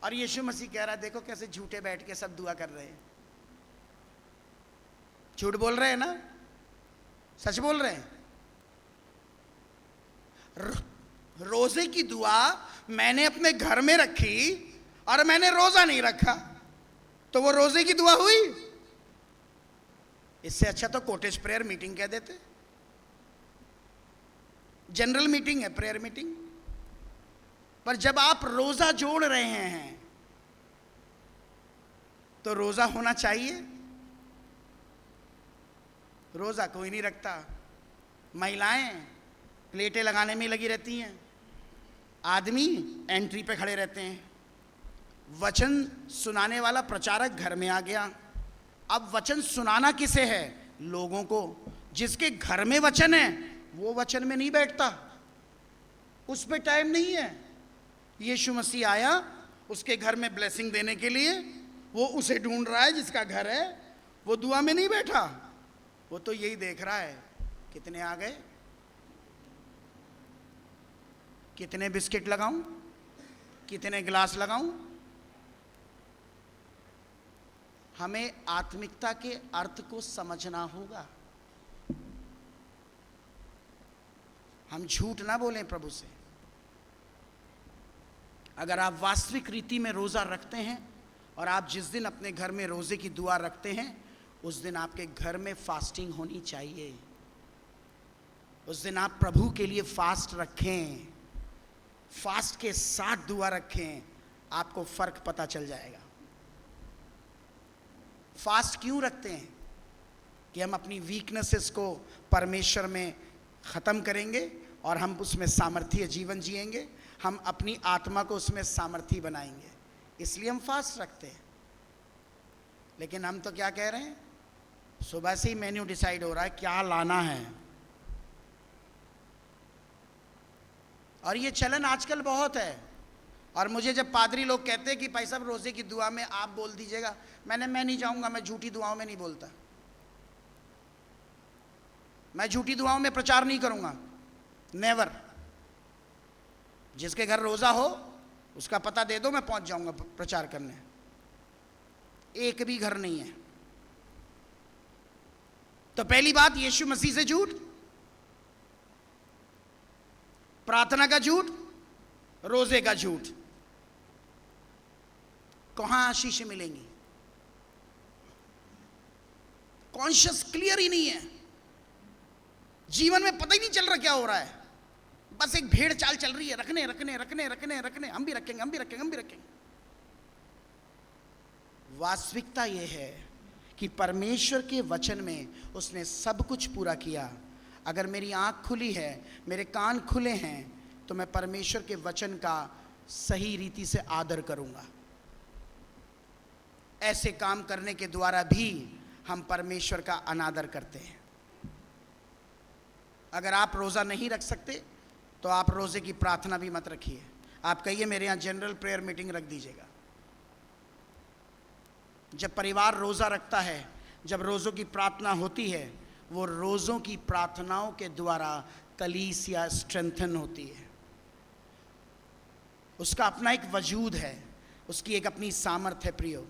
और यीशु मसीह कह रहा है, देखो कैसे झूठे बैठ के सब दुआ कर रहे हैं। झूठ बोल रहे हैं ना, सच बोल रहे हैं? रोजे की दुआ मैंने अपने घर में रखी और मैंने रोजा नहीं रखा, तो वो रोजे की दुआ हुई? इससे अच्छा तो कॉटेज प्रेयर मीटिंग कह देते। जनरल मीटिंग है, प्रेयर मीटिंग। पर जब आप रोजा जोड़ रहे हैं तो रोजा होना चाहिए। रोजा कोई नहीं रखता। महिलाएं प्लेटें लगाने में लगी रहती हैं, आदमी एंट्री पे खड़े रहते हैं। वचन सुनाने वाला प्रचारक घर में आ गया। अब वचन सुनाना किसे है? लोगों को। जिसके घर में वचन है वो वचन में नहीं बैठता, उस पे टाइम नहीं है। यीशु मसीह आया उसके घर में ब्लेसिंग देने के लिए, वो उसे ढूंढ रहा है जिसका घर है, वो दुआ में नहीं बैठा। वो तो यही देख रहा है कितने आ गए, कितने बिस्किट लगाऊं, कितने गिलास लगाऊं। हमें आत्मिकता के अर्थ को समझना होगा। हम झूठ ना बोलें प्रभु से। अगर आप वास्तविक रीति में रोज़ा रखते हैं और आप जिस दिन अपने घर में रोज़े की दुआ रखते हैं, उस दिन आपके घर में फास्टिंग होनी चाहिए। उस दिन आप प्रभु के लिए फास्ट रखें, फास्ट के साथ दुआ रखें, आपको फर्क पता चल जाएगा। फास्ट क्यों रखते हैं? कि हम अपनी वीकनेसेस को परमेश्वर में ख़त्म करेंगे और हम उसमें सामर्थ्य जीवन जिएंगे, हम अपनी आत्मा को उसमें सामर्थ्य बनाएंगे, इसलिए हम फास्ट रखते हैं। लेकिन हम तो क्या कह रहे हैं, सुबह से ही मेन्यू डिसाइड हो रहा है क्या लाना है। और ये चलन आजकल बहुत है। और मुझे जब पादरी लोग कहते हैं कि भाई साहब रोज़े की दुआ में आप बोल दीजिएगा, मैं नहीं जाऊंगा, मैं झूठी दुआओं में नहीं बोलता, मैं झूठी दुआओं में प्रचार नहीं करूंगा, नेवर। जिसके घर रोज़ा हो उसका पता दे दो, मैं पहुंच जाऊंगा प्रचार करने। एक भी घर नहीं है। तो पहली बात, यीशु मसीह से झूठ, प्रार्थना का झूठ, रोजे का झूठ। कहां आशीष मिलेंगी? कॉन्शियस क्लियर ही नहीं है, जीवन में पता ही नहीं चल रहा क्या हो रहा है, बस एक भेड़ चाल चल रही है, रखने रखने रखने रखने रखने, हम भी रखेंगे, हम भी रखेंगे, हम भी रखेंगे। वास्तविकता यह है कि परमेश्वर के वचन में उसने सब कुछ पूरा किया। अगर मेरी आंख खुली है, मेरे कान खुले हैं, तो मैं परमेश्वर के वचन का सही रीति से आदर करूंगा। ऐसे काम करने के द्वारा भी हम परमेश्वर का अनादर करते हैं। अगर आप रोज़ा नहीं रख सकते तो आप रोज़े की प्रार्थना भी मत रखिए। आप कहिए मेरे यहाँ जनरल प्रेयर मीटिंग रख दीजिएगा। जब परिवार रोज़ा रखता है, जब रोज़ों की प्रार्थना होती है, वो रोज़ों की प्रार्थनाओं के द्वारा कलीसिया स्ट्रेंथन होती है। उसका अपना एक वजूद है, उसकी एक अपनी सामर्थ्य है। प्रियो,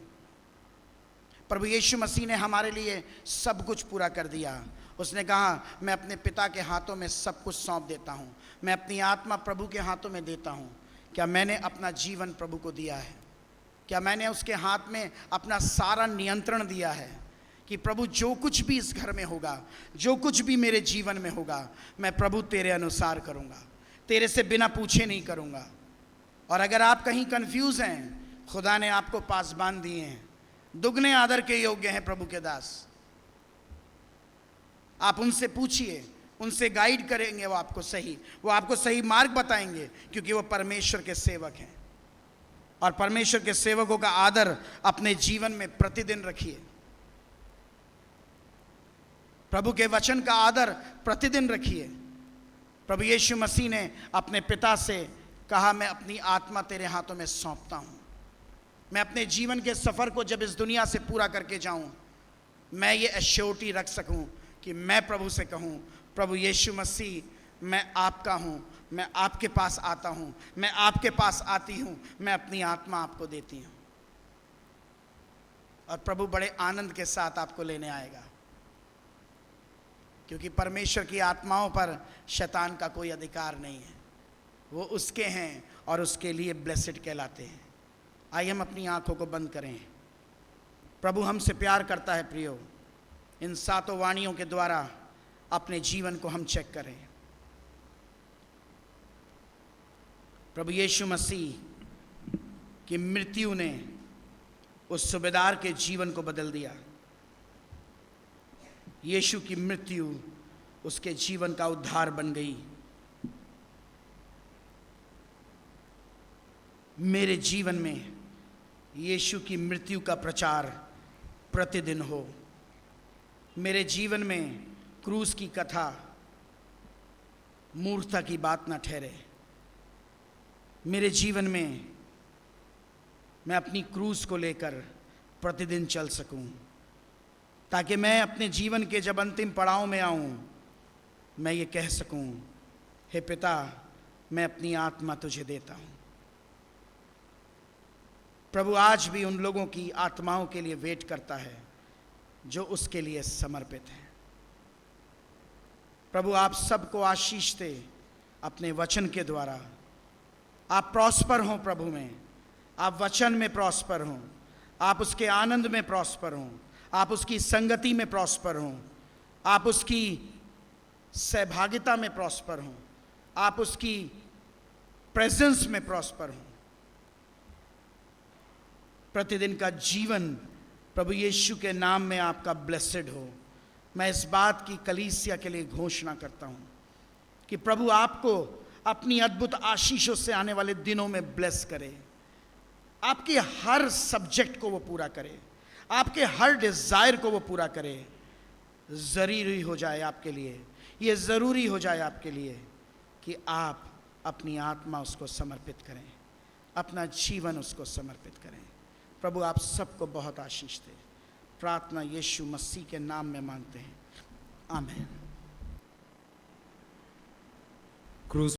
प्रभु यीशु मसीह ने हमारे लिए सब कुछ पूरा कर दिया। उसने कहा, मैं अपने पिता के हाथों में सब कुछ सौंप देता हूँ, मैं अपनी आत्मा प्रभु के हाथों में देता हूँ। क्या मैंने अपना जीवन प्रभु को दिया है? क्या मैंने उसके हाथ में अपना सारा नियंत्रण दिया है कि प्रभु जो कुछ भी इस घर में होगा, जो कुछ भी मेरे जीवन में होगा, मैं प्रभु तेरे अनुसार करूँगा, तेरे से बिना पूछे नहीं करूँगा। और अगर आप कहीं कंफ्यूज हैं, खुदा ने आपको पासबान दिए हैं, दुगने आदर के योग्य हैं प्रभु के दास। आप उनसे पूछिए, उनसे गाइड करेंगे, वो आपको सही मार्ग बताएंगे, क्योंकि वो परमेश्वर के सेवक हैं। और परमेश्वर के सेवकों का आदर अपने जीवन में प्रतिदिन रखिए। प्रभु के वचन का आदर प्रतिदिन रखिए। प्रभु यीशु मसीह ने अपने पिता से कहा, मैं अपनी आत्मा तेरे हाथों में सौंपता हूँ। मैं अपने जीवन के सफ़र को जब इस दुनिया से पूरा करके जाऊँ, मैं ये एश्योरिटी रख सकूँ कि मैं प्रभु से कहूँ, प्रभु यीशु मसीह, मैं आपका हूँ, मैं आपके पास आता हूँ, मैं आपके पास आती हूँ, मैं अपनी आत्मा आपको देती हूँ। और प्रभु बड़े आनंद के साथ आपको लेने आएगा, क्योंकि परमेश्वर की आत्माओं पर शैतान का कोई अधिकार नहीं है। वो उसके हैं और उसके लिए ब्लेसेड कहलाते हैं। आइए हम अपनी आंखों को बंद करें। प्रभु हमसे प्यार करता है। प्रियो, इन सातों वाणियों के द्वारा अपने जीवन को हम चेक करें। प्रभु यीशु मसीह की मृत्यु ने उस सूबेदार के जीवन को बदल दिया। यीशु की मृत्यु उसके जीवन का उद्धार बन गई। मेरे जीवन में यीशु की मृत्यु का प्रचार प्रतिदिन हो। मेरे जीवन में क्रूस की कथा मूर्खता की बात न ठहरे। मेरे जीवन में मैं अपनी क्रूस को लेकर प्रतिदिन चल सकूं, ताकि मैं अपने जीवन के जब अंतिम पड़ाव में आऊं, मैं ये कह सकूं, हे पिता, मैं अपनी आत्मा तुझे देता हूं। प्रभु आज भी उन लोगों की आत्माओं के लिए वेट करता है जो उसके लिए समर्पित हैं। प्रभु आप सबको आशीष दे अपने वचन के द्वारा आप प्रॉस्पर हों प्रभु में, आप वचन में प्रॉस्पर हों, आप उसके आनंद में प्रॉस्पर हों, आप उसकी संगति में प्रॉस्पर हों, आप उसकी सहभागिता में प्रॉस्पर हों, आप उसकी प्रेजेंस में प्रॉस्पर हों। प्रतिदिन का जीवन प्रभु यीशु के नाम में आपका ब्लेसेड हो। मैं इस बात की कलीसिया के लिए घोषणा करता हूं कि प्रभु आपको अपनी अद्भुत आशीषों से आने वाले दिनों में ब्लेस करे, आपके हर सब्जेक्ट को वो पूरा करे, आपके हर डिजायर को वो पूरा करे। ज़रूरी हो जाए आपके लिए, ये ज़रूरी हो जाए आपके लिए कि आप अपनी आत्मा उसको समर्पित करें, अपना जीवन उसको समर्पित करें। प्रभु आप सबको बहुत आशीष दे। प्रार्थना यीशु मसीह के नाम में मांगते हैं, आमीन। क्रूस